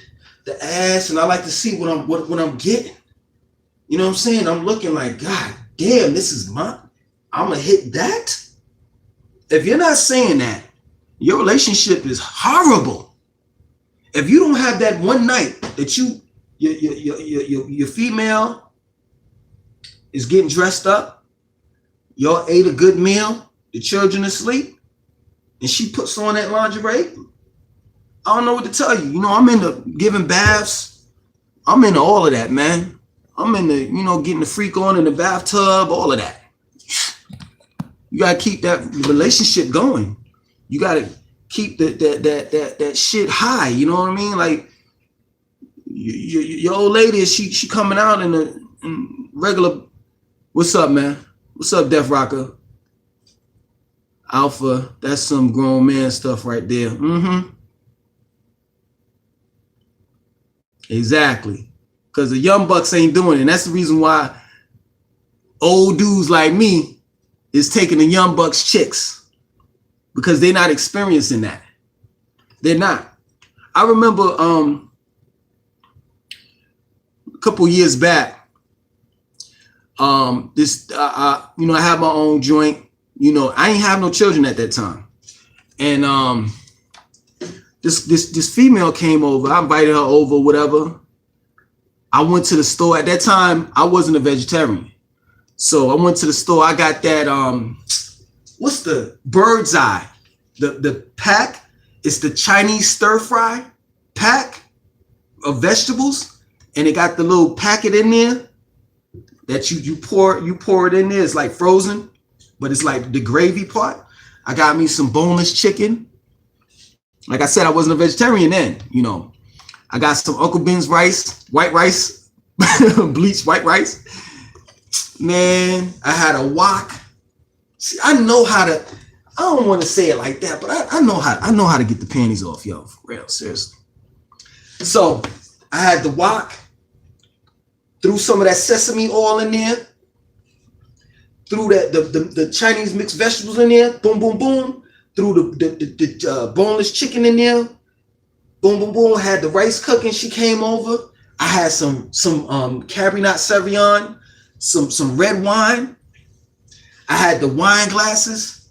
the ass, and I like to see what I'm getting. You know what I'm saying? I'm looking like, God damn, this is I'm gonna hit that. If you're not saying that, your relationship is horrible. If you don't have that one night that your female is getting dressed up, y'all ate a good meal, the children asleep, and she puts on that lingerie, I don't know what to tell you. I'm into giving baths. I'm into all of that, man. I'm into, getting the freak on in the bathtub, all of that. You gotta keep that relationship going. You gotta keep that shit high. You know what I mean? Like your old lady, she coming out in regular. What's up, man? What's up, Def Rocker? Alpha, that's some grown man stuff right there. Mm-hmm. Exactly. Because the young bucks ain't doing it. And that's the reason why old dudes like me is taking the young bucks chicks. Because they're not experiencing that. They're not. I remember a couple years back, I had my own joint. I ain't have no children at that time, and this female came over. I invited her over, whatever. I went to the store at that time. I wasn't a vegetarian, so I went to the store. I got that what's the Bird's Eye, the pack. It's the Chinese stir fry pack of vegetables, and it got the little packet in there that you pour it in there. It's like frozen, but it's like the gravy part. I got me some boneless chicken. Like I said, I wasn't a vegetarian then, I got some Uncle Ben's rice, white rice, bleached white rice. Man, I had a wok. See, I know how to. I don't want to say it like that, but I know how to get the panties off, yo. For real, seriously. So I had the wok, threw some of that sesame oil in there, threw that the Chinese mixed vegetables in there, boom, boom, boom. Threw the boneless chicken in there, boom, boom, boom. Had the rice cooking. She came over. I had some Cabernet Sauvignon, some red wine. I had the wine glasses,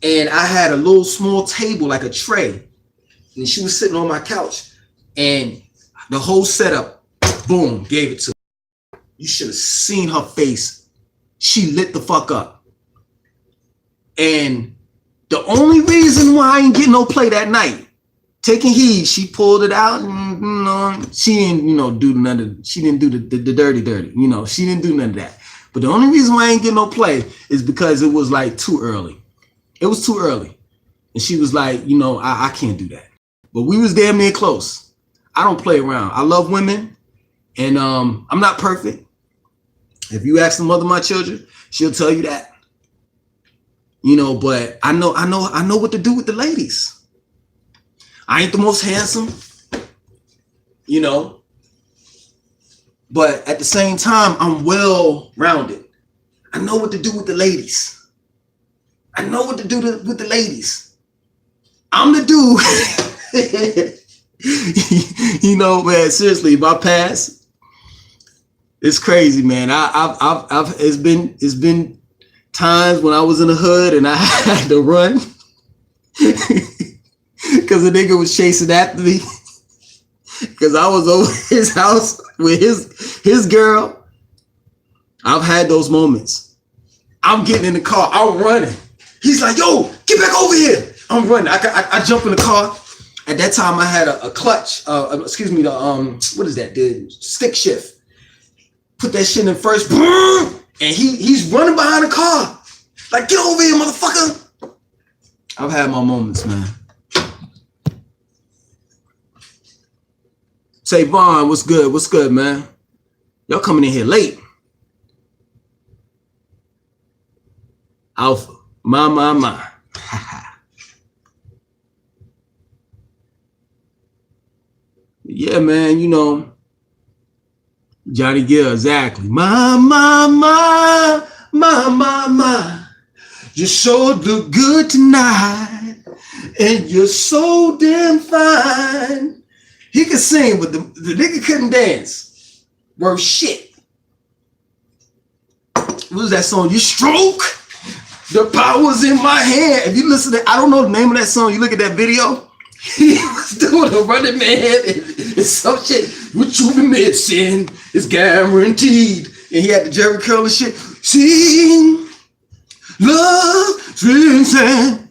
and I had a little small table, like a tray. And she was sitting on my couch, and the whole setup, boom, gave it to her. You should have seen her face. She lit the fuck up. And the only reason why I ain't getting no play that night, taking heed, she pulled it out, and she didn't, do none of. She didn't do the dirty. She didn't do none of that. But the only reason why I ain't getting no play is because it was like too early. It was too early, and she was like, I can't do that. But we was damn near close. I don't play around. I love women, and I'm not perfect. If you ask the mother of my children, she'll tell you that. But I know what to do with the ladies. I ain't the most handsome, but at the same time, I'm well-rounded. I know what to do with the ladies. I know what to do with the ladies. I'm the dude. Man, seriously, my past, it's crazy, man. It's been times when I was in the hood and I had to run because a nigga was chasing after me because I was over his house with his girl. I've had those moments. I'm getting in the car. I'm running. He's like, yo, get back over here. I'm running. I jump in the car. At that time, I had a clutch. What is that? The stick shift. Put that shit in first. And he's running behind the car. Like, get over here, motherfucker. I've had my moments, man. Say, Vaughn, what's good? What's good, man? Y'all coming in here late. Alpha. My. Yeah, man, Johnny Gill, exactly. My. You sure look good tonight, and you're so damn fine. He could sing, but the nigga couldn't dance. Worth shit. What was that song? You stroke? The power's in my hand. If you listen to, I don't know the name of that song. You look at that video. He was doing a running man and some shit. What you been missing is guaranteed. And he had the Jerry Curl and shit. Sing, love, sing.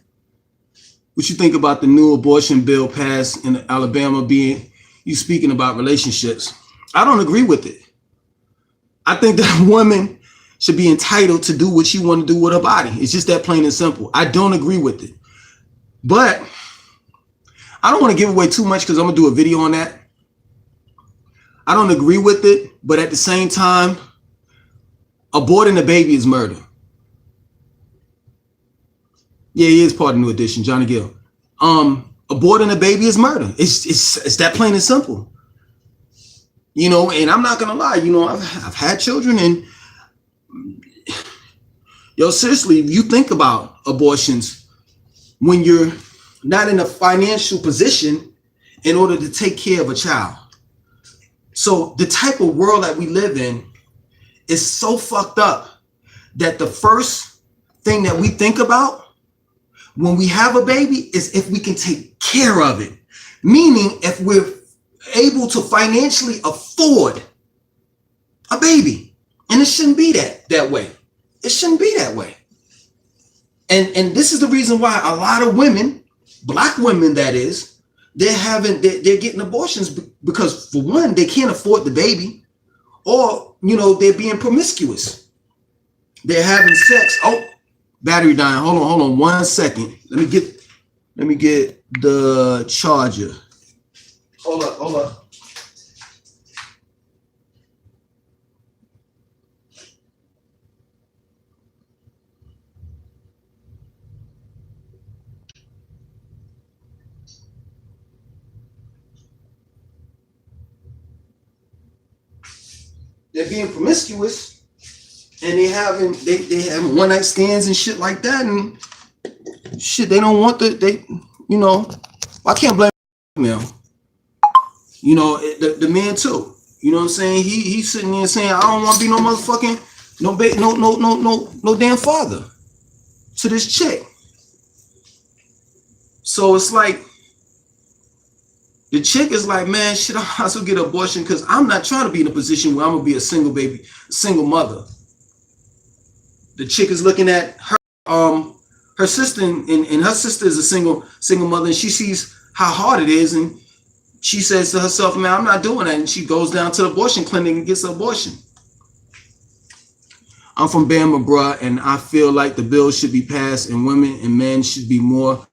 What you think about the new abortion bill passed in Alabama being you speaking about relationships? I don't agree with it. I think that woman should be entitled to do what she want to do with her body. It's just that plain and simple. I don't agree with it. But I don't want to give away too much because I'm going to do a video on that. I don't agree with it, but at the same time, aborting a baby is murder. Yeah, he is part of New Edition, Johnny Gill. Aborting a baby is murder. It's that plain and simple. And I'm not going to lie, I've had children and seriously, if you think about abortions when you're not in a financial position in order to take care of a child. So the type of world that we live in is so fucked up that the first thing that we think about when we have a baby is if we can take care of it. Meaning if we're able to financially afford a baby. And it shouldn't be that way. It shouldn't be that way. And this is the reason why a lot of women, black women that is, they're getting abortions because for one, they can't afford the baby, or they're being promiscuous. They're having sex. Oh, battery dying. Hold on 1 second. Let me get the charger. Hold up. they're being promiscuous and they having one night stands and shit like that, and shit, they don't want I can't blame them. The man too. You know what I'm saying? He's sitting there saying, I don't want to be no motherfucking no damn father to this chick. So it's like the chick is like, man, shit, I might as well get an abortion because I'm not trying to be in a position where I'm gonna be a single mother. The chick is looking at her sister, and her sister is a single mother, and she sees how hard it is, and she says to herself, man, I'm not doing that. And she goes down to the abortion clinic and gets an abortion. I'm from Bama, bruh, and I feel like the bill should be passed and women and men should be more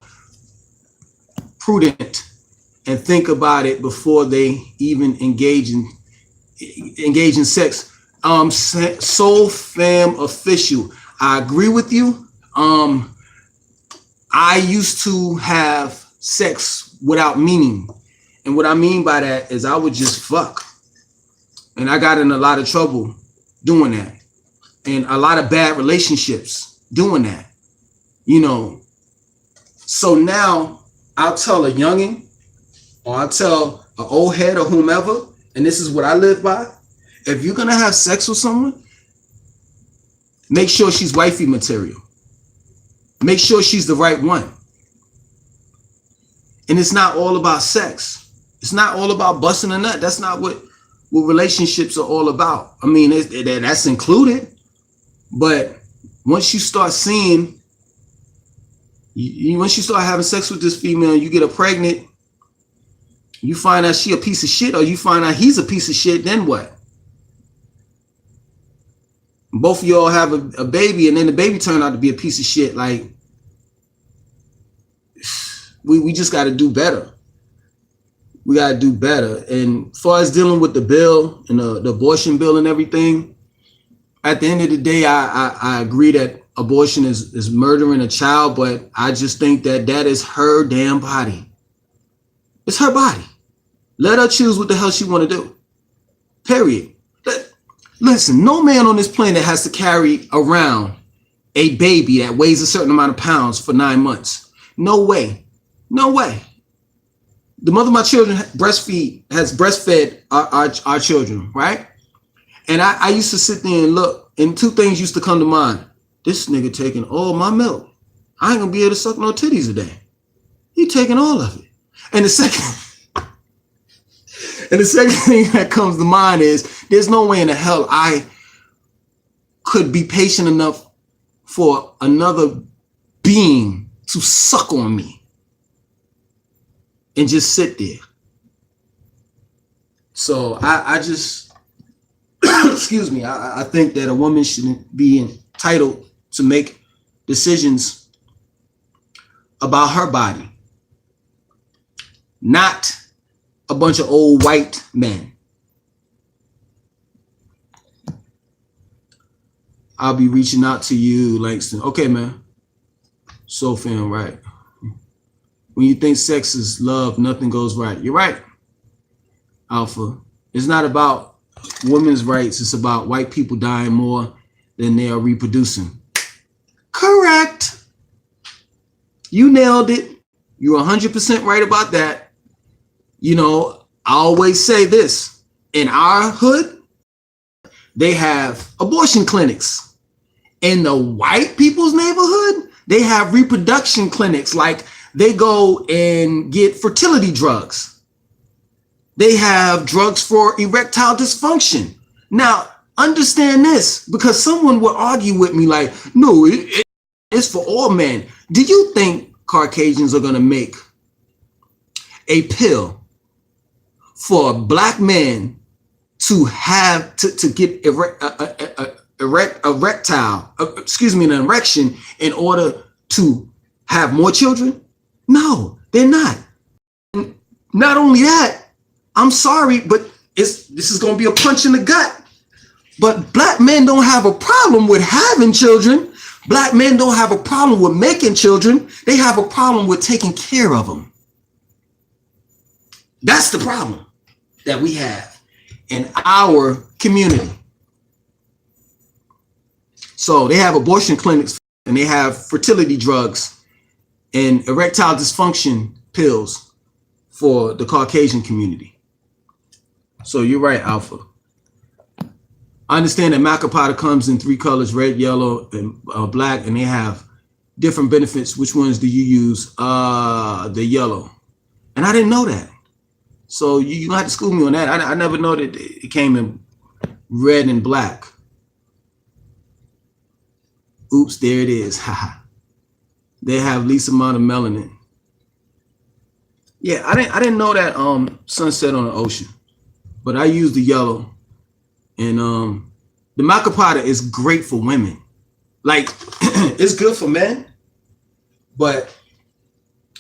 prudent and think about it before they even engage in sex. Soul Fam Official, I agree with you. I used to have sex without meaning. And what I mean by that is I would just fuck. And I got in a lot of trouble doing that. And a lot of bad relationships doing that. So now I'll tell a youngin' or I'll tell an old head or whomever, and this is what I live by. If you're gonna have sex with someone, make sure she's wifey material. Make sure she's the right one. And it's not all about sex. It's not all about busting a nut. That's not what relationships are all about. I mean, that's included. But once you start seeing, once you start having sex with this female, you get her pregnant, you find out she a piece of shit, or you find out he's a piece of shit, then what? Both of y'all have a baby, and then the baby turned out to be a piece of shit. Like, we just got to do better. We got to do better. And as far as dealing with the bill and the abortion bill and everything, at the end of the day, I agree that abortion is murdering a child, but I just think that is her damn body. It's her body. Let her choose what the hell she want to do. Period. Listen, no man on this planet has to carry around a baby that weighs a certain amount of pounds for 9 months. No way. No way. The mother of my children has breastfed our children, right? And I used to sit there and look, and two things used to come to mind. This nigga taking all my milk. I ain't gonna be able to suck no titties today. He taking all of it. And the second thing that comes to mind is there's no way in the hell I could be patient enough for another being to suck on me and just sit there. So I just, excuse me, I think that a woman shouldn't be entitled to make decisions about her body, not a bunch of old white men. I'll be reaching out to you, Langston. Okay, man. Soul Fam, right. When you think sex is love, nothing goes right. You're right, Alpha. It's not about women's rights. It's about white people dying more than they are reproducing. Correct. You nailed it. You're 100% right about that. I always say this. In our hood, they have abortion clinics. In the white people's neighborhood, they have reproduction clinics. Like, they go and get fertility drugs. They have drugs for erectile dysfunction. Now, understand this, because someone would argue with me like, no, it's for all men. Do you think Caucasians are going to make a pill for black men to have to get an erection in order to have more children? No, they're not. And not only that, I'm sorry, but this is going to be a punch in the gut. But black men don't have a problem with having children. Black men don't have a problem with making children. They have a problem with taking care of them. That's the problem that we have in our community. So they have abortion clinics and they have fertility drugs and erectile dysfunction pills for the Caucasian community. So you're right, Alpha. I understand that maca powder comes in 3 colors, red, yellow, and black, and they have different benefits. Which ones do you use? The yellow. And I didn't know that. So you have to school me on that. I never know that it came in red and black. Oops, there it is. Haha. They have least amount of melanin. Yeah, I didn't know that sunset on the ocean. But I use the yellow. And the maca powder is great for women. Like it's good for men, but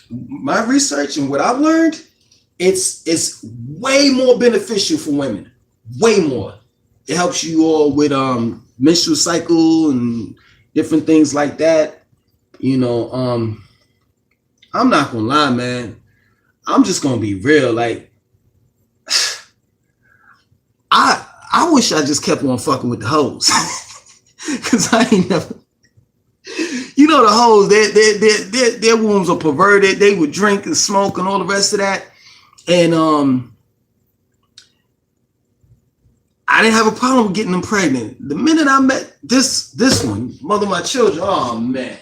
my research and what I've learned, it's way more beneficial for women. Way more. It helps you all with menstrual cycle and different things like that. You know, I'm not gonna lie, man. I'm just gonna be real. Like I wish I just kept on fucking with the hoes. Cause I ain't never, you know, the hoes, their wombs are perverted. They would drink and smoke and all the rest of that. And I didn't have a problem with getting them pregnant. The minute I met this one, mother of my children, oh man,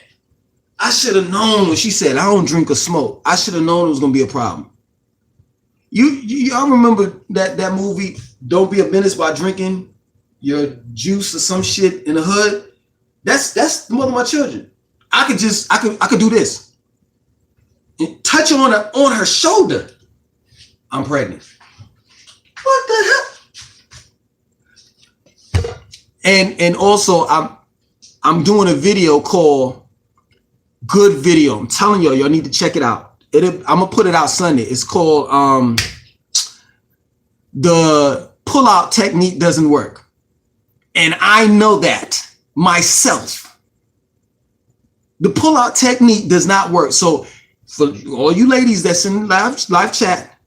I should have known when she said I don't drink or smoke. I should have known it was gonna be a problem. Y'all remember that movie, Don't Be a Menace by drinking your juice or some shit in the hood? That's the mother of my children. I could do this. And touch on her shoulder. I'm pregnant. What the hell? And also I'm doing a video called Good Video. I'm telling y'all need to check it out. I'm gonna put it out Sunday. It's called The Pull-Out Technique Doesn't Work. And I know that myself. The pull-out technique does not work. So for all you ladies that's in live chat,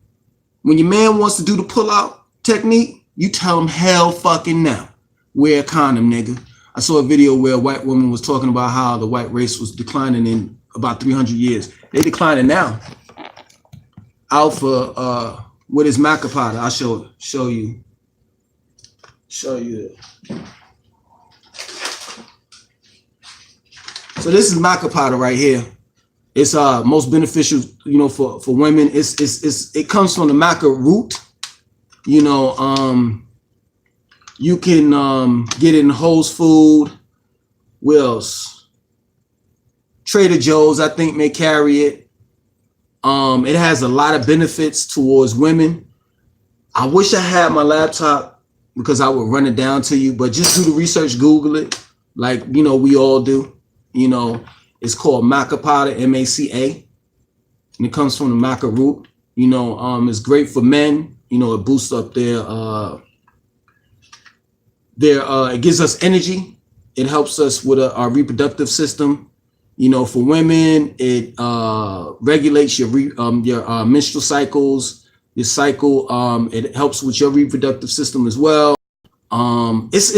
when your man wants to do the pull-out technique, you tell him hell fucking no. Wear a condom, nigga. I saw a video where a white woman was talking about how the white race was declining in about 300 years. They declining now. Alpha, with his maca powder, I'll show you. So this is maca powder right here. It's most beneficial, you know, for women. It comes from the maca root. You know, you can get it in Whole Foods. Where else? Trader Joe's, I think, may carry it. It has a lot of benefits towards women. I wish I had my laptop because I would run it down to you, but just do the research, Google it, like, you know, we all do. You know, it's called maca powder, MACA, and it comes from the maca root. You know, it's great for men. You know, it boosts up it gives us energy. It helps us with our reproductive system. You know, for women, it regulates your menstrual cycles, your cycle. It helps with your reproductive system as well. It's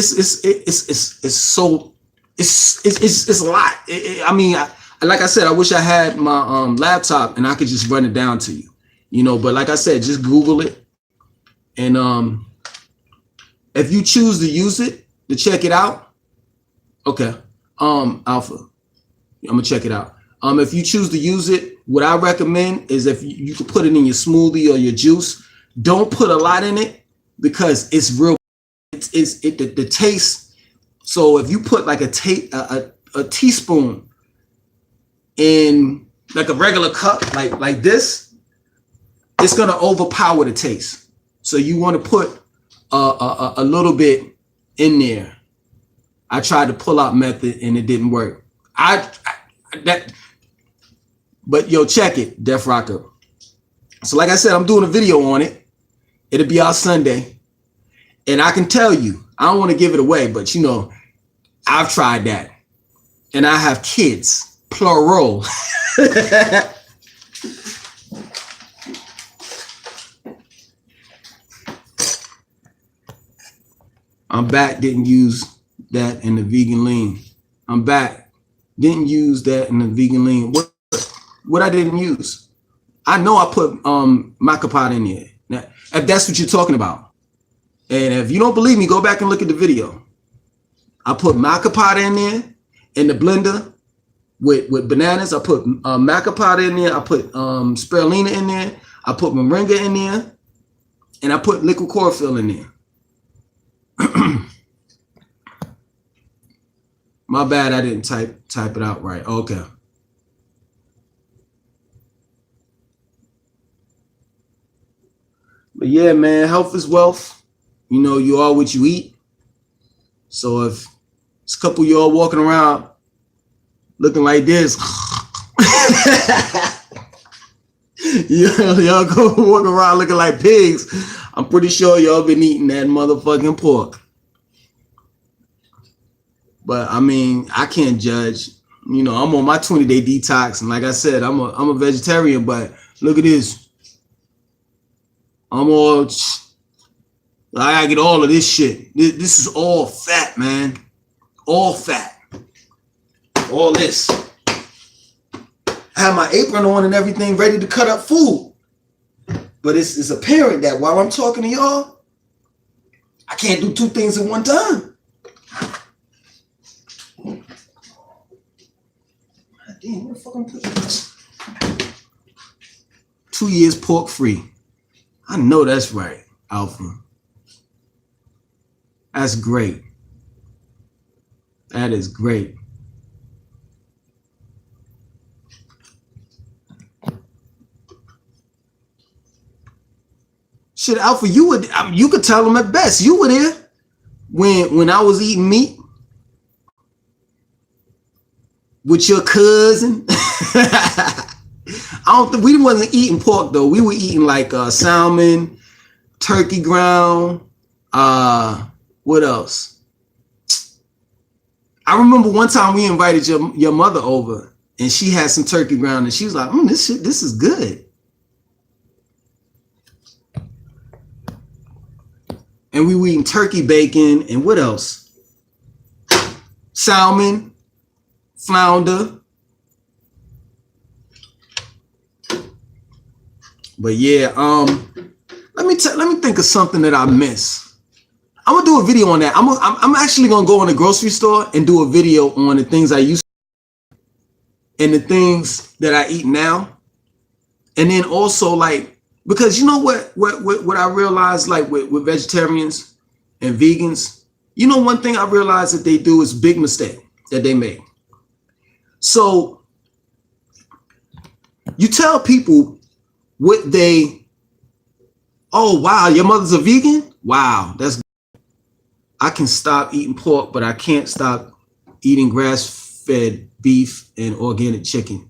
a lot. I mean, like I said, I wish I had my laptop and I could just run it down to you. You know, but like I said, just Google it, and if you choose to use it to check it out, okay, Alpha. I'm gonna check it out. If you choose to use it, what I recommend is if you can put it in your smoothie or your juice. Don't put a lot in it because it's real. The taste. So if you put like a teaspoon in like a regular cup, like this, it's gonna overpower the taste. So you want to put a little bit in there. I tried the pull-out method and it didn't work. But yo, check it, Def Rocker. So like I said, I'm doing a video on it. It'll be out Sunday. And I can tell you, I don't want to give it away, but you know, I've tried that. And I have kids, plural. I'm back, didn't use that in the vegan lean. I'm back. Didn't use that in the vegan lean. What I didn't use? I know I put maca pot in there. Now, if that's what you're talking about, and if you don't believe me, go back and look at the video. I put maca pot in there in the blender with bananas. I put maca pot in there. I put spirulina in there. I put moringa in there, and I put liquid chlorophyll in there. My bad, I didn't type it out right. Okay. But yeah, man, health is wealth. You know, you are what you eat. So if it's a couple of y'all walking around looking like this, y'all go walking around looking like pigs, I'm pretty sure y'all been eating that motherfucking pork. But I mean, I can't judge. You know, I'm on my 20-day detox, and like I said, I'm a vegetarian. But look at this. I gotta get all of this shit. This is all fat, man. All fat. All this. I have my apron on and everything ready to cut up food. But it's apparent that while I'm talking to y'all, I can't do two things at one time. God damn, where the fuck I'm putting this? 2 years pork free. I know that's right, Alpha. That's great. That is great. Shit, Alpha, you could tell them at best. You were there when I was eating meat with your cousin. We wasn't eating pork though. We were eating like salmon, turkey ground. What else? I remember one time we invited your mother over, and she had some turkey ground, and she was like, this is good. And we were eating turkey bacon, and what else? Salmon, flounder. But yeah, let me think of something that I miss. I'm gonna do a video on that. I'm actually gonna go in the grocery store and do a video on the things I used to and the things that I eat now. And then also like, because you know what I realized, like with vegetarians and vegans, you know, one thing I realized that they do is a big mistake that they make. So you tell people what oh wow, your mother's a vegan? Wow, that's, I can stop eating pork, but I can't stop eating grass-fed beef and organic chicken.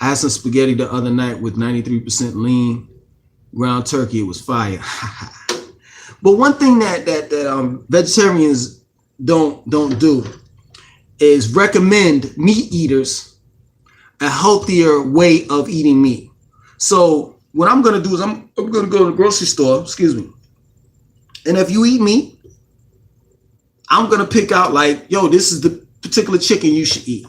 I had some spaghetti the other night with 93% lean ground turkey. It was fire. But one thing that vegetarians don't do is recommend meat eaters a healthier way of eating meat. So what I'm gonna do is I'm gonna go to the grocery store, excuse me. And if you eat meat, I'm gonna pick out like, yo, this is the particular chicken you should eat.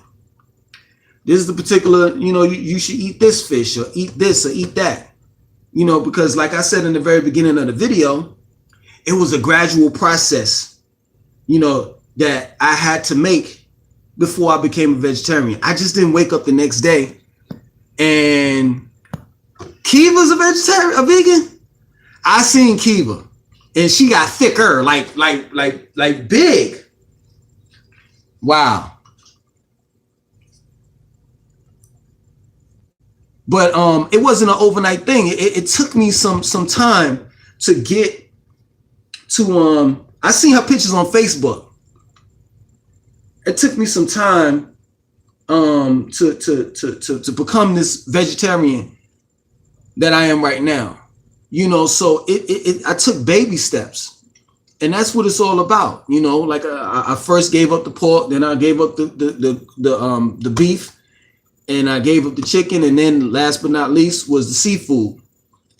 This is the particular, you know, you should eat this fish or eat this or eat that. You know, because like I said in the very beginning of the video, it was a gradual process, you know, that I had to make before I became a vegetarian. I just didn't wake up the next day and Kiva's a vegan. I seen Kiva and she got thicker, like big. Wow. But it wasn't an overnight thing. It took me some time to get to I seen her pictures on Facebook. It took me some time to become this vegetarian that I am right now. You know, so I took baby steps. And that's what it's all about. You know, like I first gave up the pork, then I gave up the beef, and I gave up the chicken, and then last but not least was the seafood.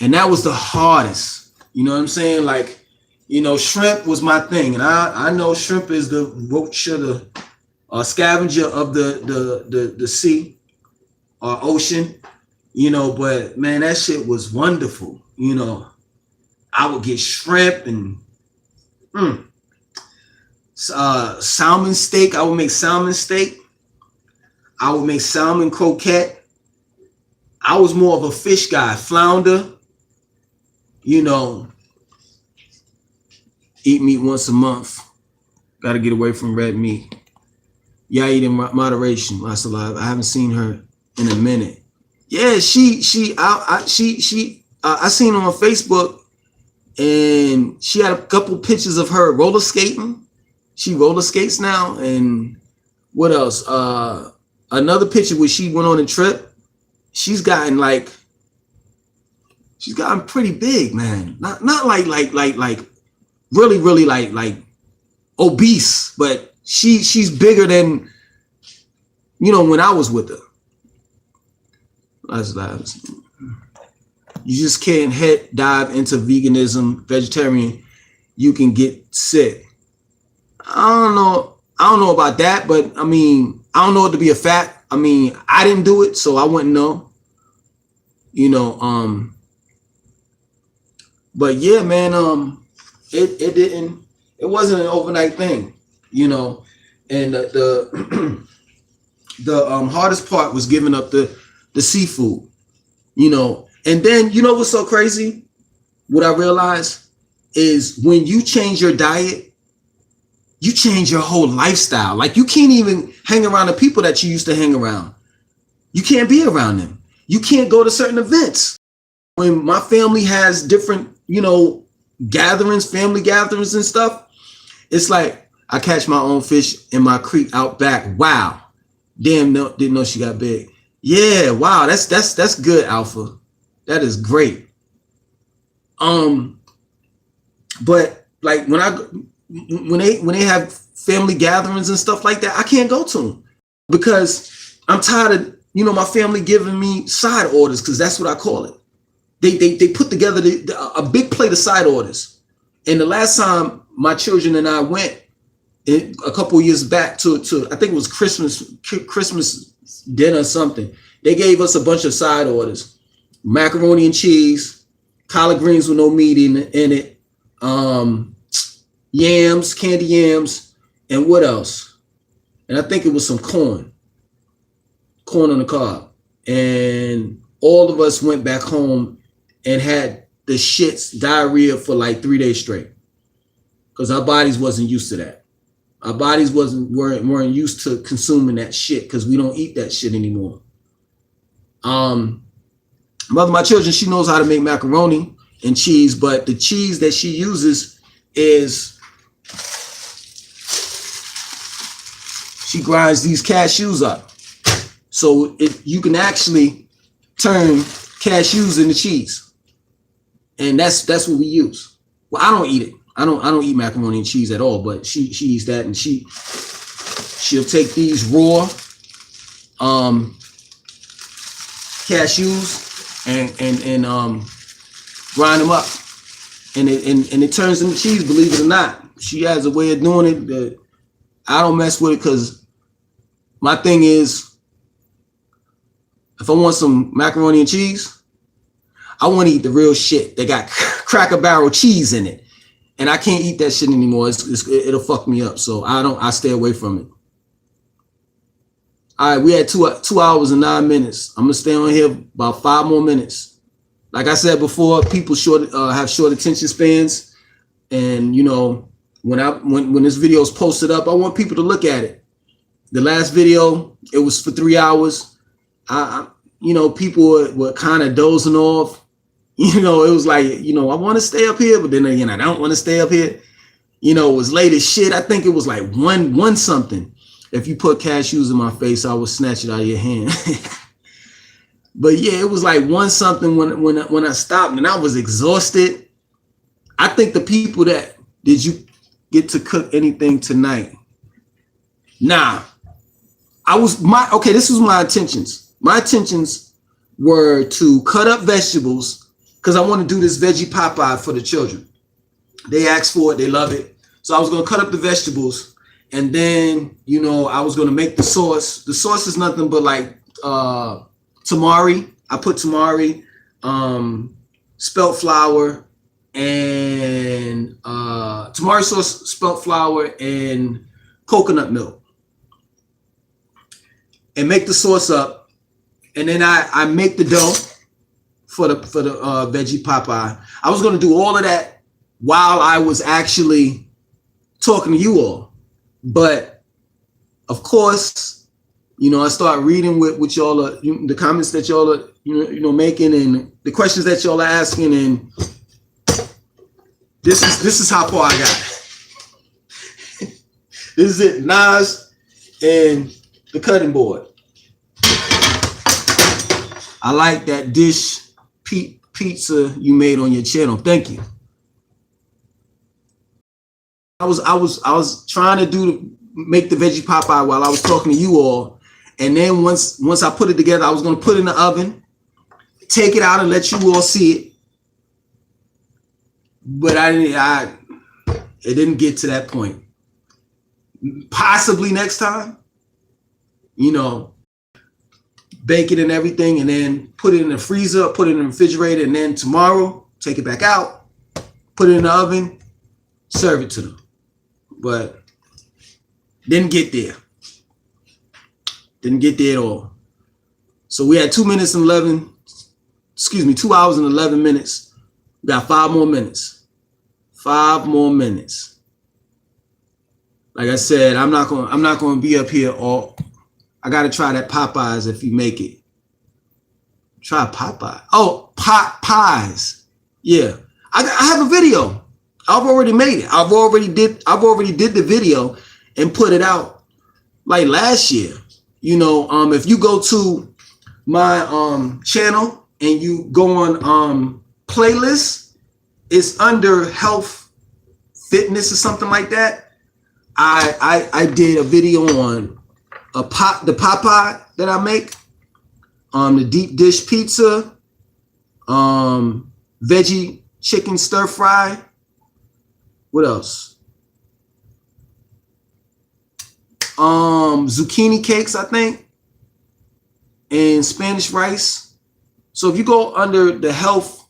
And that was the hardest. You know what I'm saying? Like, you know, shrimp was my thing. And I know shrimp is the roach of scavenger of the sea or ocean, you know, but man, that shit was wonderful. You know, I would get shrimp and salmon steak. I would make salmon steak. I would make salmon croquette. I was more of a fish guy, flounder, you know, eat meat once a month. Got to get away from red meat. Yeah, I eat in moderation. I haven't seen her in a minute. Yeah, I seen her on Facebook, and she had a couple pictures of her roller skating. She roller skates now. And what else? Another picture where she went on a trip. She's gotten pretty big, man. Not like really like obese, but she's bigger than, you know, when I was with her. You just can't dive into veganism, vegetarian. You can get sick. I don't know about that, but I mean, I don't know it to be a fact. I mean, I didn't do it, so I wouldn't know. You know, but yeah, man, it wasn't an overnight thing, you know. And the hardest part was giving up the seafood, you know. And then, you know what's so crazy? What I realized is when you change your diet, you change your whole lifestyle. Like, you can't even hang around the people that you used to hang around. You can't be around them. You can't go to certain events. When my family has different, you know, gatherings, family gatherings and stuff, it's like I catch my own fish in my creek out back. Wow. Damn, didn't know she got big. Yeah, wow, that's good, Alpha. That is great. But like when they have family gatherings and stuff like that, I can't go to them because I'm tired of, you know, my family giving me side orders, because that's what I call it. They put together a big plate of side orders. And the last time my children and I went, a couple of years back to I think it was Christmas dinner or something, they gave us a bunch of side orders: macaroni and cheese, collard greens with no meat in it, yams, candy yams, and what else? And I think it was some corn on the cob. And all of us went back home and had the shits, diarrhea for like 3 days straight, because our bodies wasn't used to that. Our bodies weren't used to consuming that shit, because we don't eat that shit anymore. Mother, my children, she knows how to make macaroni and cheese, but the cheese that she uses is, she grinds these cashews up. So you can actually turn cashews into cheese. And that's what we use. Well, I don't eat it. I don't eat macaroni and cheese at all, but she eats that, and she'll take these raw cashews and grind them up, and it turns into cheese, believe it or not. She has a way of doing it that I don't mess with it, because my thing is, if I want some macaroni and cheese, I want to eat the real shit. They got Cracker Barrel cheese in it, and I can't eat that shit anymore. It'll fuck me up. So I stay away from it. All right, we had 2 hours and 9 minutes. I'm gonna stay on here about 5 more minutes. Like I said before, people have short attention spans, and you know, when this video is posted up, I want people to look at it. The last video, it was for 3 hours. You know, people were kind of dozing off. You know, it was like, you know, I want to stay up here, but then again, I don't want to stay up here. You know, it was late as shit. I think it was like one something. If you put cashews in my face, I would snatch it out of your hand. But yeah, it was like 1 something when I stopped, and I was exhausted. I think the people that, did you get to cook anything tonight? Nah, this was my intentions. My intentions were to cut up vegetables, because I want to do this veggie Popeye for the children. They asked for it, they love it. So I was going to cut up the vegetables And then, you know, I was gonna make the sauce. The sauce is nothing but like tamari. I put tamari, spelt flour, and tamari sauce, spelt flour, and coconut milk, and make the sauce up. And then I make the dough for the veggie Popeye. I was gonna do all of that while I was actually talking to you all, but of course, you know, I start reading what y'all are, the comments that y'all are, you know, making, and the questions that y'all are asking, and this is how far I got. This is it, Nas and the cutting board. I like that dish pizza you made on your channel. Thank you. I was trying to make the veggie Popeye while I was talking to you all, and then once I put it together, I was gonna put it in the oven, take it out, and let you all see it. But it didn't get to that point. Possibly next time, you know, bake it and everything, and then put it in the freezer, put it in the refrigerator, and then tomorrow take it back out, put it in the oven, serve it to them. But didn't get there. Didn't get there at all. So we had 2 hours and 11 minutes. We got 5 more minutes. 5 more minutes. Like I said, I'm not gonna be up here all. I gotta try that Popeyes if you make it. Try Popeye. Oh, pot pies. Yeah, I have a video. I've already made it. I've already did the video and put it out like last year. You know, if you go to my channel and you go on playlist, it's under health, fitness, or something like that. I did a video on the Popeye that I make, the deep dish pizza, veggie chicken stir fry. What else? Zucchini cakes, I think, and Spanish rice. So if you go under the health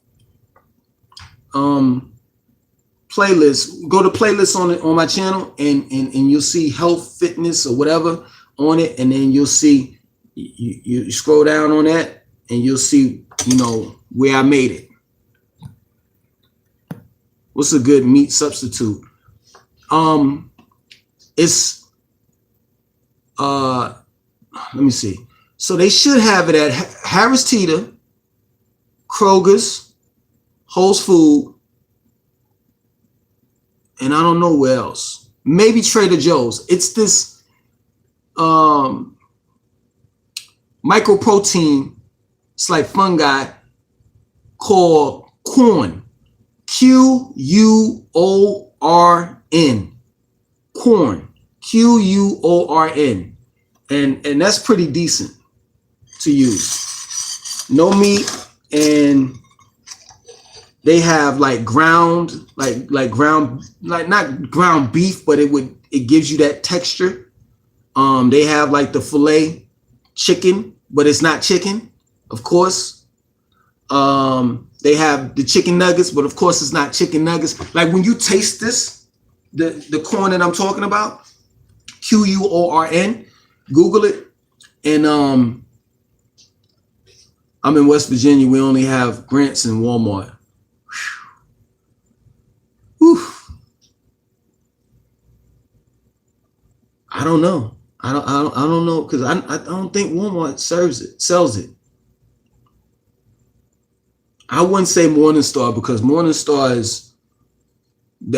playlist, go to playlists on my channel, and you'll see health, fitness, or whatever on it, and then you'll see, you scroll down on that, and you'll see, you know, where I made it. What's a good meat substitute? It's let me see. So they should have it at Harris Teeter, Kroger's, Whole Foods, and I don't know where else. Maybe Trader Joe's. It's this microprotein. It's like fungi called Quorn. Quorn. Quorn. Quorn. And that's pretty decent to use. No meat, and they have like ground, like not ground beef, but it gives you that texture. They have like the filet chicken, but it's not chicken, of course. They have the chicken nuggets, but of course it's not chicken nuggets. Like when you taste this, the corn that I'm talking about, Quorn, Google it. And I'm in West Virginia. We only have Grant's and Walmart. Whew. I don't know. I don't know, because I don't think Walmart sells it. I wouldn't say Morningstar, because Morningstar is,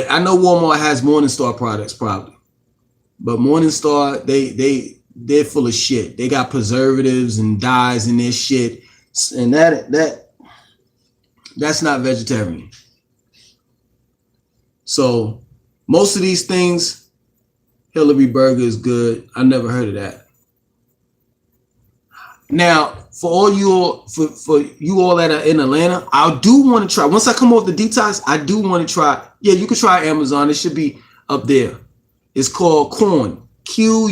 I know Walmart has Morningstar products probably, but Morningstar, they're full of shit. They got preservatives and dyes in their shit, and that's not vegetarian. So most of these things, Hillary Burger is good. I never heard of that. Now, for all you all, for you all that are in Atlanta, I do want to try. Once I come off the detox, I do want to try. Yeah, you can try Amazon. It should be up there. It's called Quorn. Quorn.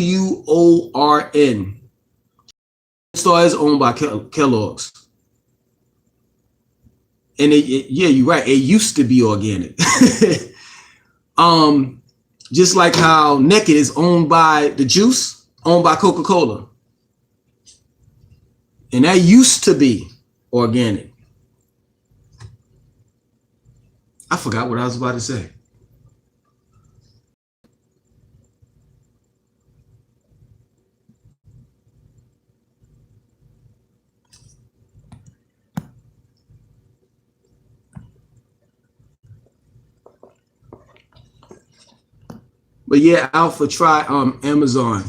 Star is owned by Kellogg's. And yeah, you're right. It used to be organic. Just like how Naked is owned by the juice, owned by Coca-Cola. And that used to be organic. I forgot what I was about to say. But yeah, Alpha, try Amazon.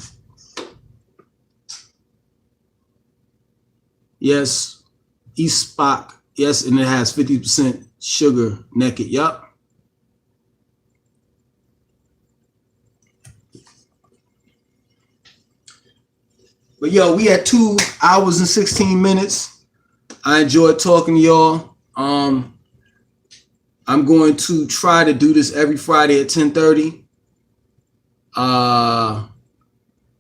Yes, Eastpak. Yes, and it has 50% sugar. Naked. Yup. But yo, we had 2 hours and 16 minutes. I enjoyed talking to y'all. I'm going to try to do this every Friday at 10:30.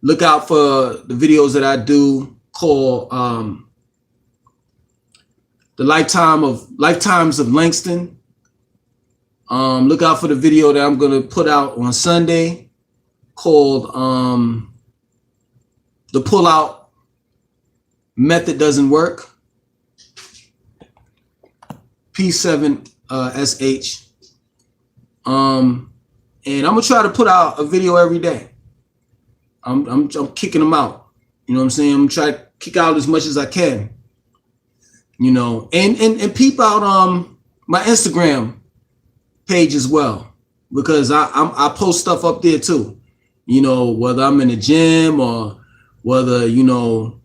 Look out for the videos that I do called the Lifetimes of Langston. Look out for the video that I'm gonna put out on Sunday called The Pullout Method Doesn't Work. P7SH. And I'm gonna try to put out a video every day. I'm kicking them out. You know what I'm saying? I'm trying to kick out as much as I can. You know, and peep out my Instagram page as well, because I post stuff up there too. You know, whether I'm in the gym or whether, you know,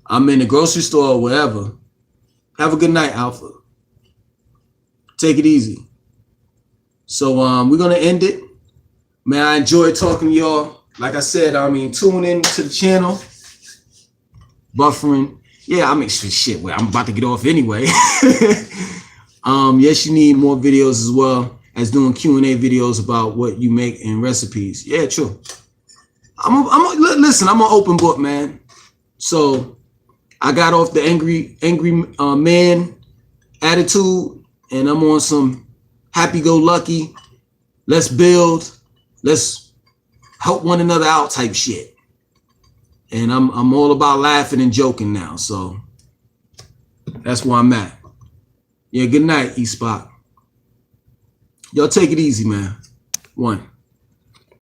I'm in the grocery store or whatever. Have a good night, Alpha. Take it easy. So we're gonna end it. Man, I enjoyed talking to y'all. Like I said, I mean, tune in to the channel. Buffering. Yeah, I mean, shit. Well, I'm about to get off anyway. Yes, you need more videos as well as doing Q&A videos about what you make and recipes. Yeah, true. Listen, I'm an open book, man. So I got off the angry man attitude, and I'm on some happy-go-lucky, let's build, let's help one another out type shit. And I'm all about laughing and joking now. So that's where I'm at. Yeah, good night, Eastpak. Y'all take it easy, man. 1.